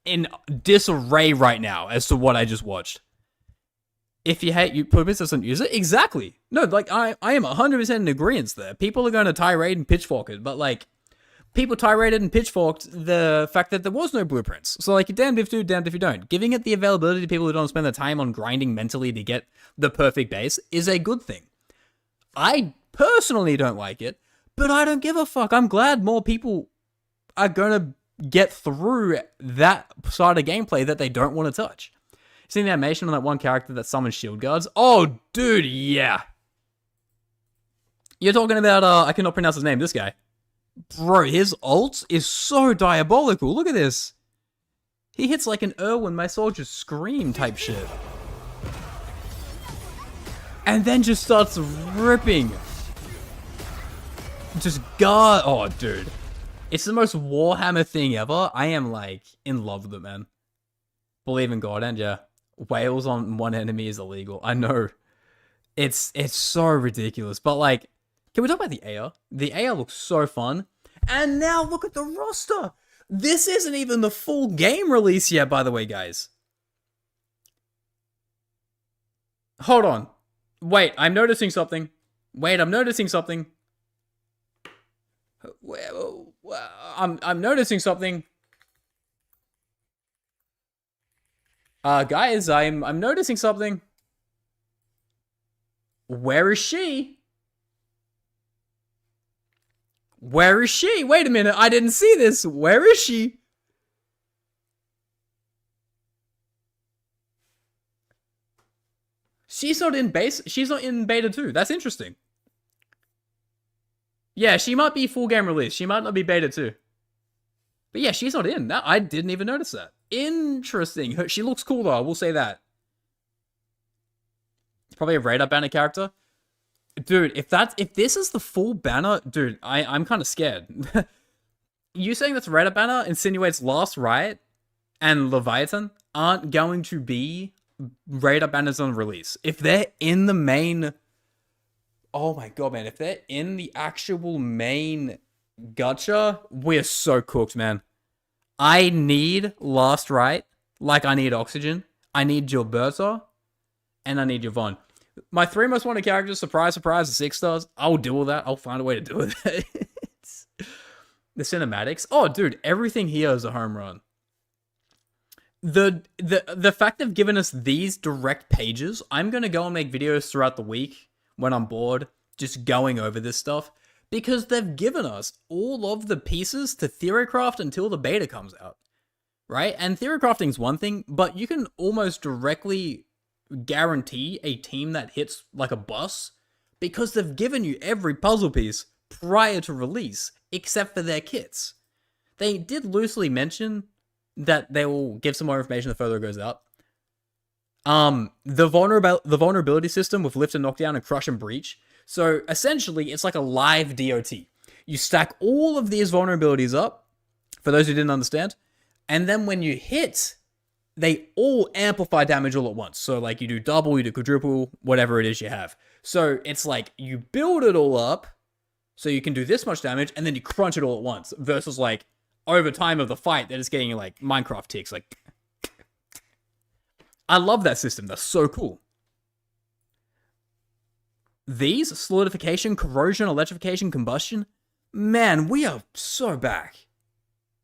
in disarray right now as to what I just watched. If you hate, Purpose doesn't use it? Exactly. No, like, I am 100% in agreement there. People are going to tirade and pitchfork it, but, like, people tiraded and pitchforked the fact that there was no blueprints. So, like, you're damned if you do, damned if you don't. Giving it the availability to people who don't spend their time on grinding mentally to get the perfect base is a good thing. I personally don't like it, but I don't give a fuck. I'm glad more people are going to get through that side of gameplay that they don't want to touch. Seen the animation on that one character that summons shield guards? Oh, dude, yeah. You're talking about, I cannot pronounce his name, this guy. Bro, his ult is so diabolical. Look at this. He hits like an Irwin, my soldiers scream type shit. And then just starts ripping. Just guard. Oh, dude. It's the most Warhammer thing ever. I am, like, in love with it, man. Believe in God, and yeah. Whales on one enemy is illegal. I know. It's so ridiculous. But, like, can we talk about the AR? The AR looks so fun. And now look at the roster. This isn't even the full game release yet, by the way, guys. Hold on. Wait, I'm noticing something. I'm noticing something. Guys, I'm noticing something. Where is she? Where is she? Wait a minute, I didn't see this. Where is she? She's not in beta 2. That's interesting. Yeah, she might be full game release. She might not be beta 2. But yeah, she's not in. I didn't even notice that. Interesting. She looks cool though, I will say that. It's probably a radar banner character. Dude, if this is the full banner, dude, I'm kind of scared. You saying that's radar banner insinuates Last Riot and Leviathan aren't going to be radar banners on release. If they're in the main... Oh my god, man. If they're in the actual main gacha, we're so cooked, man. I need Last Riot, like I need Oxygen. I need Gilberto, and I need Yvonne. My 3 most wanted characters, surprise, surprise, are 6 stars. I'll deal with that. I'll find a way to do it. The cinematics. Oh, dude, everything here is a home run. The fact they've given us these direct pages, I'm going to go and make videos throughout the week when I'm bored, just going over this stuff, because they've given us all of the pieces to theorycraft until the beta comes out, right? And theorycrafting is one thing, but you can almost directly guarantee a team that hits like a bus because they've given you every puzzle piece prior to release, except for their kits. They did loosely mention that they will give some more information the further it goes out. The vulnerability system with lift and knockdown and crush and breach. So essentially, it's like a live DOT. You stack all of these vulnerabilities up, for those who didn't understand, and then when you hit, they all amplify damage all at once. So like you do double, you do quadruple, whatever it is you have. So it's like you build it all up, so you can do this much damage, and then you crunch it all at once, versus like over time of the fight, they're just getting like Minecraft ticks, like... I love that system. That's so cool. These, solidification, corrosion, electrification, combustion, man, we are so back.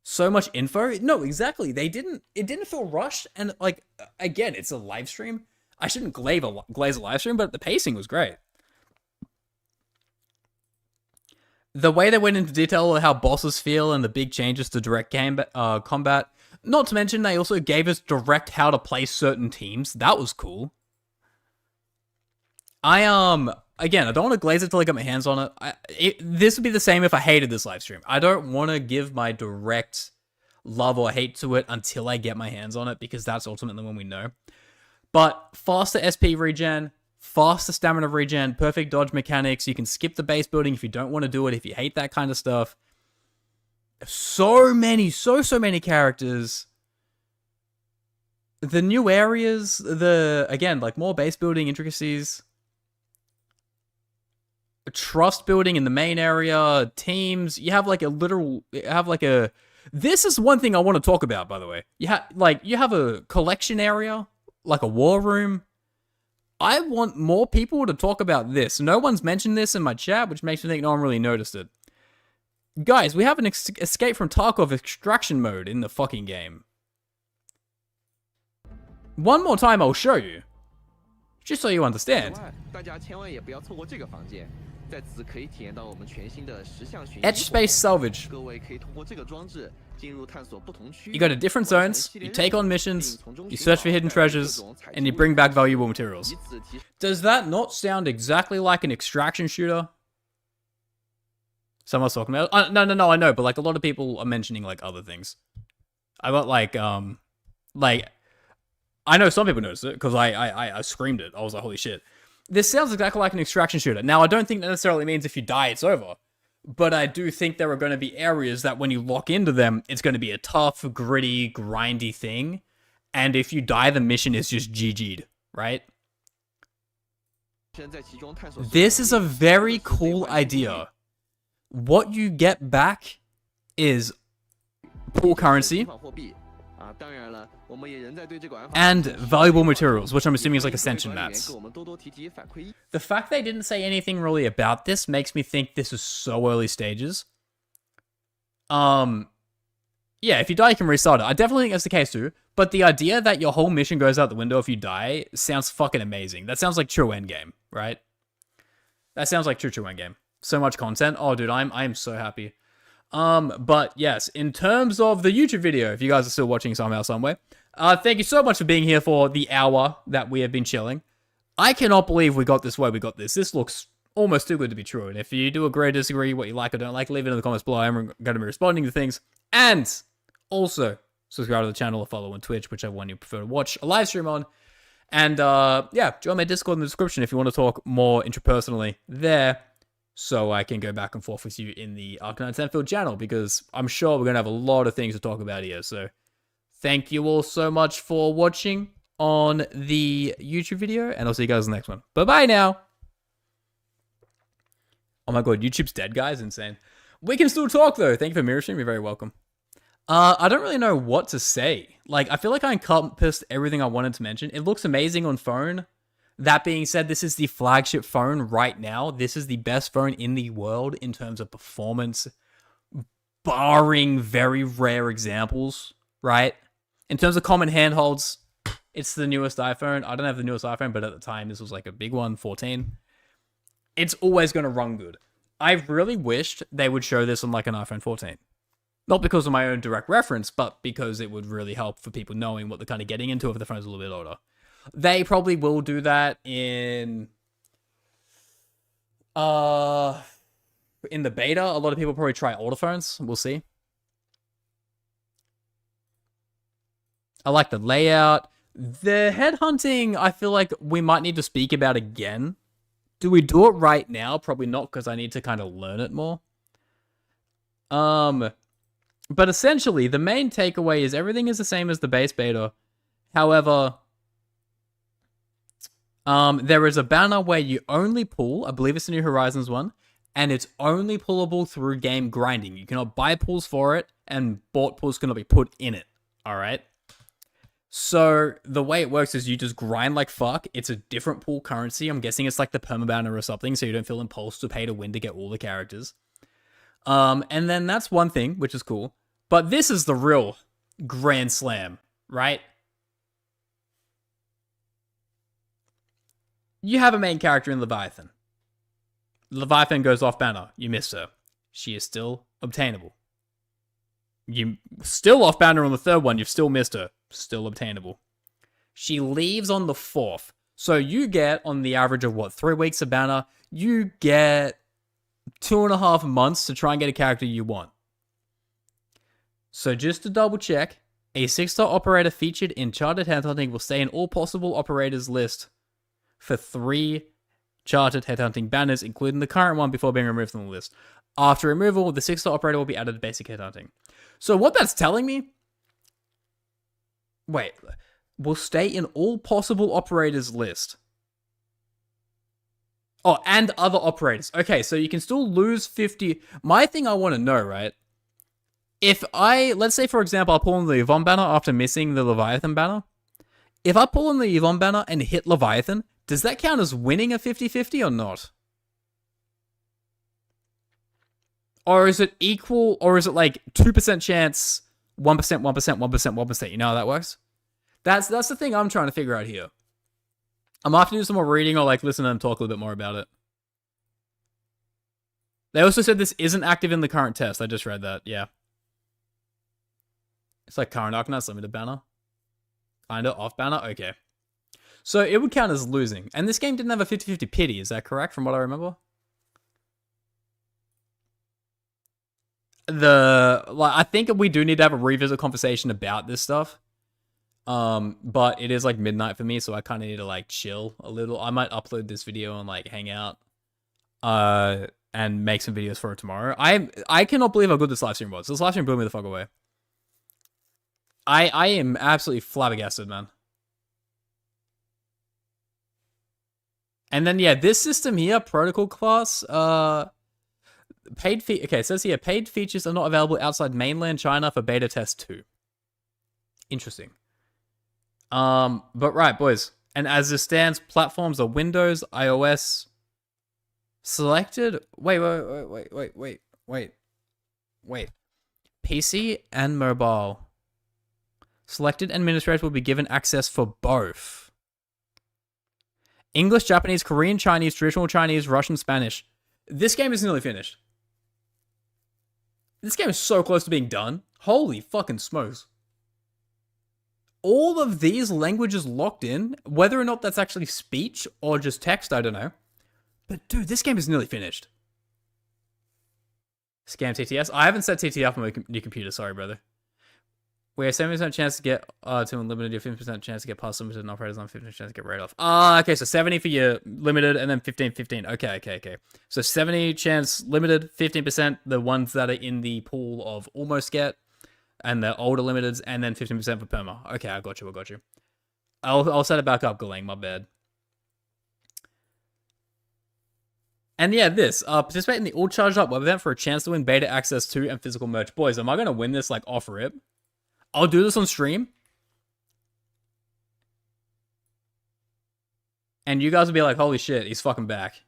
So much info. No, exactly. It didn't feel rushed. And like, again, it's a live stream. I shouldn't glaze a live stream, but the pacing was great. The way they went into detail of how bosses feel and the big changes to direct combat. Not to mention, they also gave us direct how to play certain teams. That was cool. Again, I don't want to glaze it till I get my hands on it. This would be the same if I hated this live stream. I don't want to give my direct love or hate to it until I get my hands on it, because that's ultimately when we know. But faster SP regen, faster stamina regen, perfect dodge mechanics. You can skip the base building if you don't want to do it, if you hate that kind of stuff. So many characters. The new areas, again, like more base building intricacies. Trust building in the main area, teams. You have like this is one thing I want to talk about, by the way. You have a collection area, like a war room. I want more people to talk about this. No one's mentioned this in my chat, which makes me think no one really noticed it. Guys, we have an escape from Tarkov extraction mode in the fucking game. One more time, I'll show you. Just so you understand. Etch Space Salvage. You go to different zones, you take on missions, you search for hidden treasures, and you bring back valuable materials. Does that not sound exactly like an extraction shooter? Someone's talking about... no, I know, but like a lot of people are mentioning like other things. I got like... I know some people noticed it, because I screamed it. I was like, holy shit. This sounds exactly like an extraction shooter. Now, I don't think that necessarily means if you die, it's over. But I do think there are going to be areas that when you lock into them, it's going to be a tough, gritty, grindy thing. And if you die, the mission is just GG'd, right? This is a very cool idea. What you get back is pool currency and valuable materials, which I'm assuming is like ascension mats. The fact they didn't say anything really about this makes me think this is so early stages. Yeah, if you die, you can restart it. I definitely think that's the case too, but the idea that your whole mission goes out the window if you die sounds fucking amazing. That sounds like true endgame, right? That sounds like true endgame. So much content. Oh, dude, I'm so happy. But yes, in terms of the YouTube video, if you guys are still watching somehow, some way, thank you so much for being here for the hour that we have been chilling. I cannot believe we got this way. We got this. This looks almost too good to be true. And if you do agree or disagree, what you like or don't like, leave it in the comments below. I'm going to be responding to things. And also, subscribe to the channel or follow on Twitch, whichever one you prefer to watch a live stream on. And yeah, join my Discord in the description if you want to talk more interpersonally there, so I can go back and forth with you in the arknights Enfield channel, because I'm sure we're going to have a lot of things to talk about here. So thank you all so much for watching on the YouTube video, and I'll see you guys in the next one. Bye-bye now. Oh my god, YouTube's dead, guys. Insane. We can still talk, though. Thank you for mirror stream. You're very welcome. I don't really know what to say. Like, I feel like I encompassed everything I wanted to mention. It looks amazing on phone. That being said, this is the flagship phone right now. This is the best phone in the world in terms of performance, barring very rare examples, right? In terms of common handholds, it's the newest iPhone. I don't have the newest iPhone, but at the time, this was like a big one, 14. It's always going to run good. I really wished they would show this on like an iPhone 14. Not because of my own direct reference, but because it would really help for people knowing what they're kind of getting into if the phone's a little bit older. They probably will do that in the beta. A lot of people probably try older phones. We'll see. I like the layout. The headhunting, I feel like we might need to speak about again. Do we do it right now? Probably not, because I need to kind of learn it more. But essentially, the main takeaway is everything is the same as the base beta. However, there is a banner where you only pull, I believe it's the New Horizons one, and it's only pullable through game grinding. You cannot buy pulls for it, and bought pulls cannot be put in it. Alright? So, the way it works is you just grind like fuck. It's a different pool currency. I'm guessing it's like the perma banner or something, so you don't feel impulsed to pay to win to get all the characters. And then that's one thing, which is cool. But this is the real grand slam, right? You have a main character in Leviathan. Leviathan goes off banner. You miss her. She is still obtainable. You still off banner on the third one. You've still missed her. Still obtainable. She leaves on the 4th. So you get, on the average of what, 3 weeks of banner, you get 2.5 months to try and get a character you want. So just to double check, a 6-star operator featured in Charted Headhunting will stay in all possible operators list for 3 charted headhunting banners, including the current one, before being removed from the list. After removal, the 6-star operator will be added to basic headhunting. So what that's telling me... Wait. Will stay in all possible operators list. Oh, and other operators. Okay, so you can still lose 50... My thing I want to know, right? If I... Let's say, for example, I pull on the Yvonne banner after missing the Leviathan banner. If I pull on the Yvonne banner and hit Leviathan, does that count as winning a 50-50 or not? Or is it equal, or is it like 2% chance, 1%, 1%, 1%, 1%? You know how that works? That's the thing I'm trying to figure out here. I'm gonna have to do some more reading or like listen to them talk a little bit more about it. They also said this isn't active in the current test. I just read that, yeah. It's like current arknights limited banner. Kinda off banner, okay. So it would count as losing. And this game didn't have a 50-50 pity, is that correct from what I remember? I think we do need to have a revisit conversation about this stuff. But it is like midnight for me, so I kind of need to like chill a little. I might upload this video on like Hangout, and make some videos for it tomorrow. I cannot believe how good this live stream was. This live stream blew me the fuck away. I am absolutely flabbergasted, man. And then yeah, this system here, protocol class, okay, it says here, paid features are not available outside mainland China for beta test 2. Interesting. But right, boys. And as it stands, platforms are Windows, iOS, selected. Wait. PC and mobile. Selected administrators will be given access for both. English, Japanese, Korean, Chinese, traditional Chinese, Russian, Spanish. This game is nearly finished. This game is so close to being done. Holy fucking smokes. All of these languages locked in, whether or not that's actually speech or just text, I don't know. But dude, this game is nearly finished. Scam TTS. I haven't set TTS on my new computer, sorry, brother. We have 70% chance to get to unlimited, you have 50% chance to get past limited, and operators on 50% chance to get right off. Okay, so 70 for your limited, and then 15. Okay. So 70 chance limited, 15% the ones that are in the pool of almost get, and the older limiteds, and then 15% for perma. Okay, I got you. I'll set it back up, Galang, my bad. And yeah, this. Participate in the all charged up web event for a chance to win beta access to and physical merch. Boys, am I going to win this like off rip? I'll do this on stream. And you guys will be like, holy shit, he's fucking back.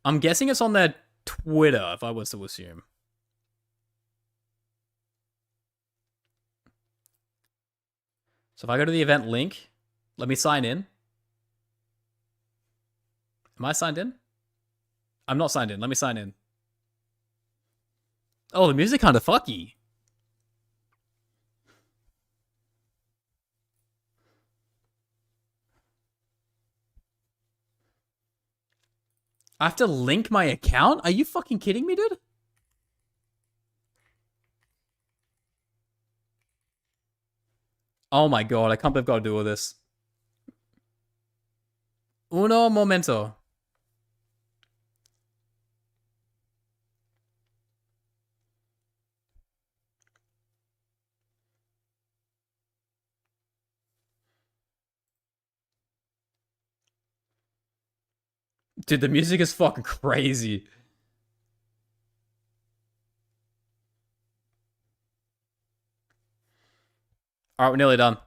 I'm guessing it's on their Twitter, if I was to assume. So if I go to the event link, let me sign in. Am I signed in? I'm not signed in. Let me sign in. Oh, the music kind of fucky. I have to link my account? Are you fucking kidding me, dude? Oh my god, I can't believe I've got to do all this. Uno momento. Dude, the music is fucking crazy. Alright, we're nearly done.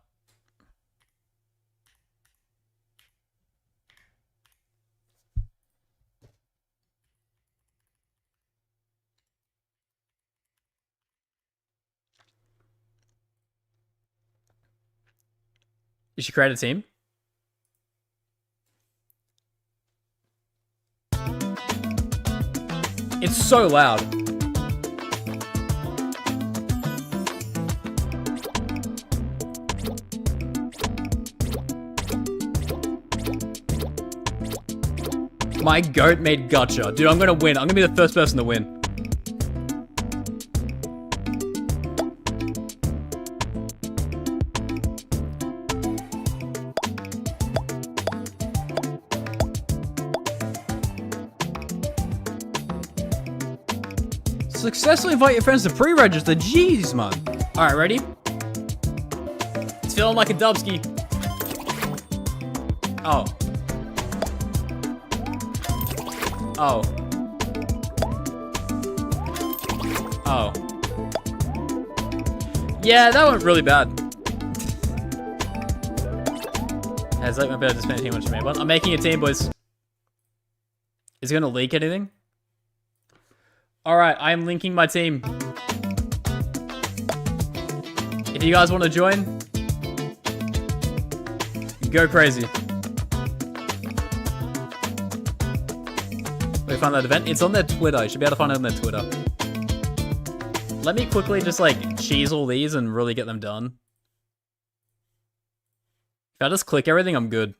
You should create a team. It's so loud. My goat made Gacha. Dude, I'm gonna win. I'm gonna be the first person to win. Successfully invite your friends to pre-register. Jeez, man. All right, ready? It's feeling like a dubski. Oh. Oh. Oh. Yeah, that went really bad. Has like my better to spend too much money. I'm making a team, boys. Is it gonna leak anything? Alright, I am linking my team. If you guys want to join, go crazy. Wait, find that event? It's on their Twitter. You should be able to find it on their Twitter. Let me quickly just like cheese all these and really get them done. If I just click everything, I'm good.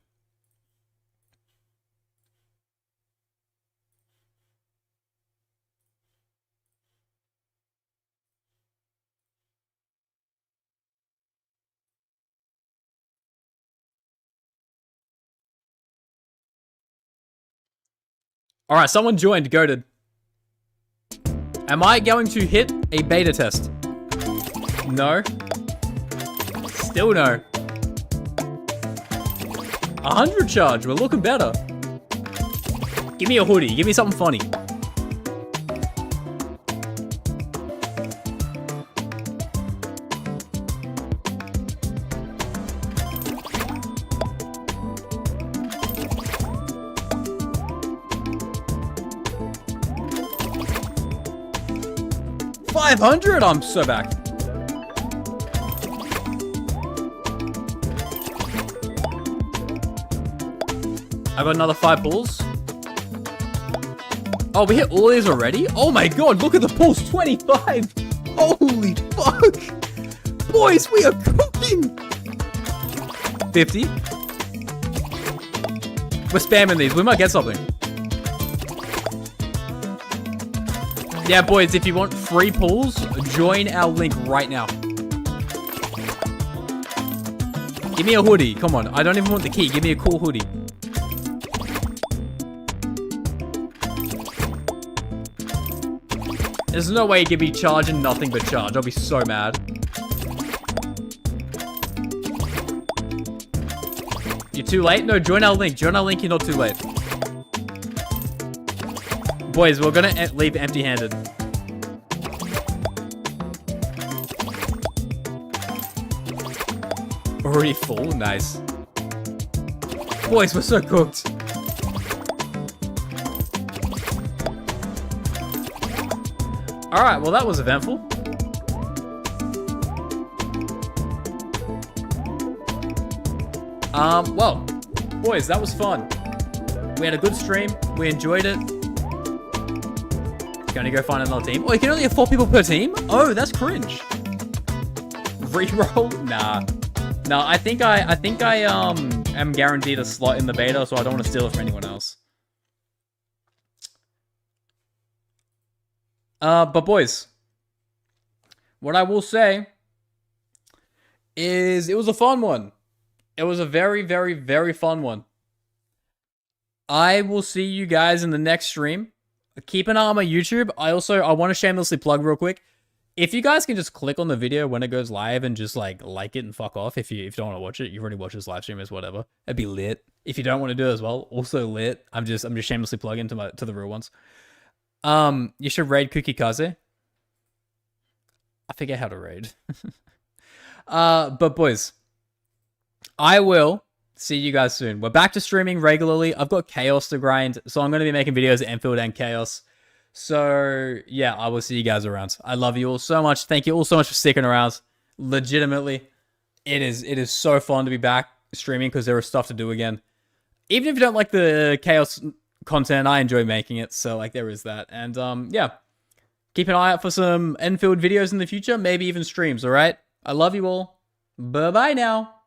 Alright, someone joined, goated. Am I going to hit a beta test? No. Still no. 100 charge, we're looking better. Give me a hoodie, give me something funny. $500? I'm so back. I got another 5 pulls. Oh, we hit all these already? Oh my god, look at the pulls. 25. Holy fuck. Boys, we are cooking. 50. We're spamming these. We might get something. Yeah, boys, if you want free pulls, join our link right now. Give me a hoodie. Come on. I don't even want the key. Give me a cool hoodie. There's no way you could be charging nothing but charge. I'll be so mad. You're too late? No, join our link. Join our link. You're not too late. Boys, we're gonna leave empty-handed. Already full? Nice. Boys, we're so cooked. Alright, well that was eventful. Well, boys, that was fun. We had a good stream. We enjoyed it. Gonna go find another team. Oh, you can only have 4 people per team? Oh, that's cringe. Reroll? Nah. No, I think I am guaranteed a slot in the beta, so I don't want to steal it from anyone else. But boys, what I will say is it was a fun one. It was a very, very, very fun one. I will see you guys in the next stream. Keep an eye on my YouTube. I want to shamelessly plug real quick. If you guys can just click on the video when it goes live and just like it and fuck off. If you don't want to watch it, you've already watched this live stream as whatever. It'd be lit. If you don't want to do it as well, also lit. I'm just shamelessly plugging to the real ones. You should raid Cookie Kaze. I forget how to raid. But boys, I will see you guys soon. We're back to streaming regularly. I've got Chaos to grind, so I'm going to be making videos at Enfield and Chaos. So, yeah, I will see you guys around. I love you all so much. Thank you all so much for sticking around. Legitimately, it is so fun to be back streaming because there is stuff to do again. Even if you don't like the Chaos content, I enjoy making it. So, like, there is that. And, yeah, keep an eye out for some Enfield videos in the future. Maybe even streams, all right? I love you all. Bye-bye now.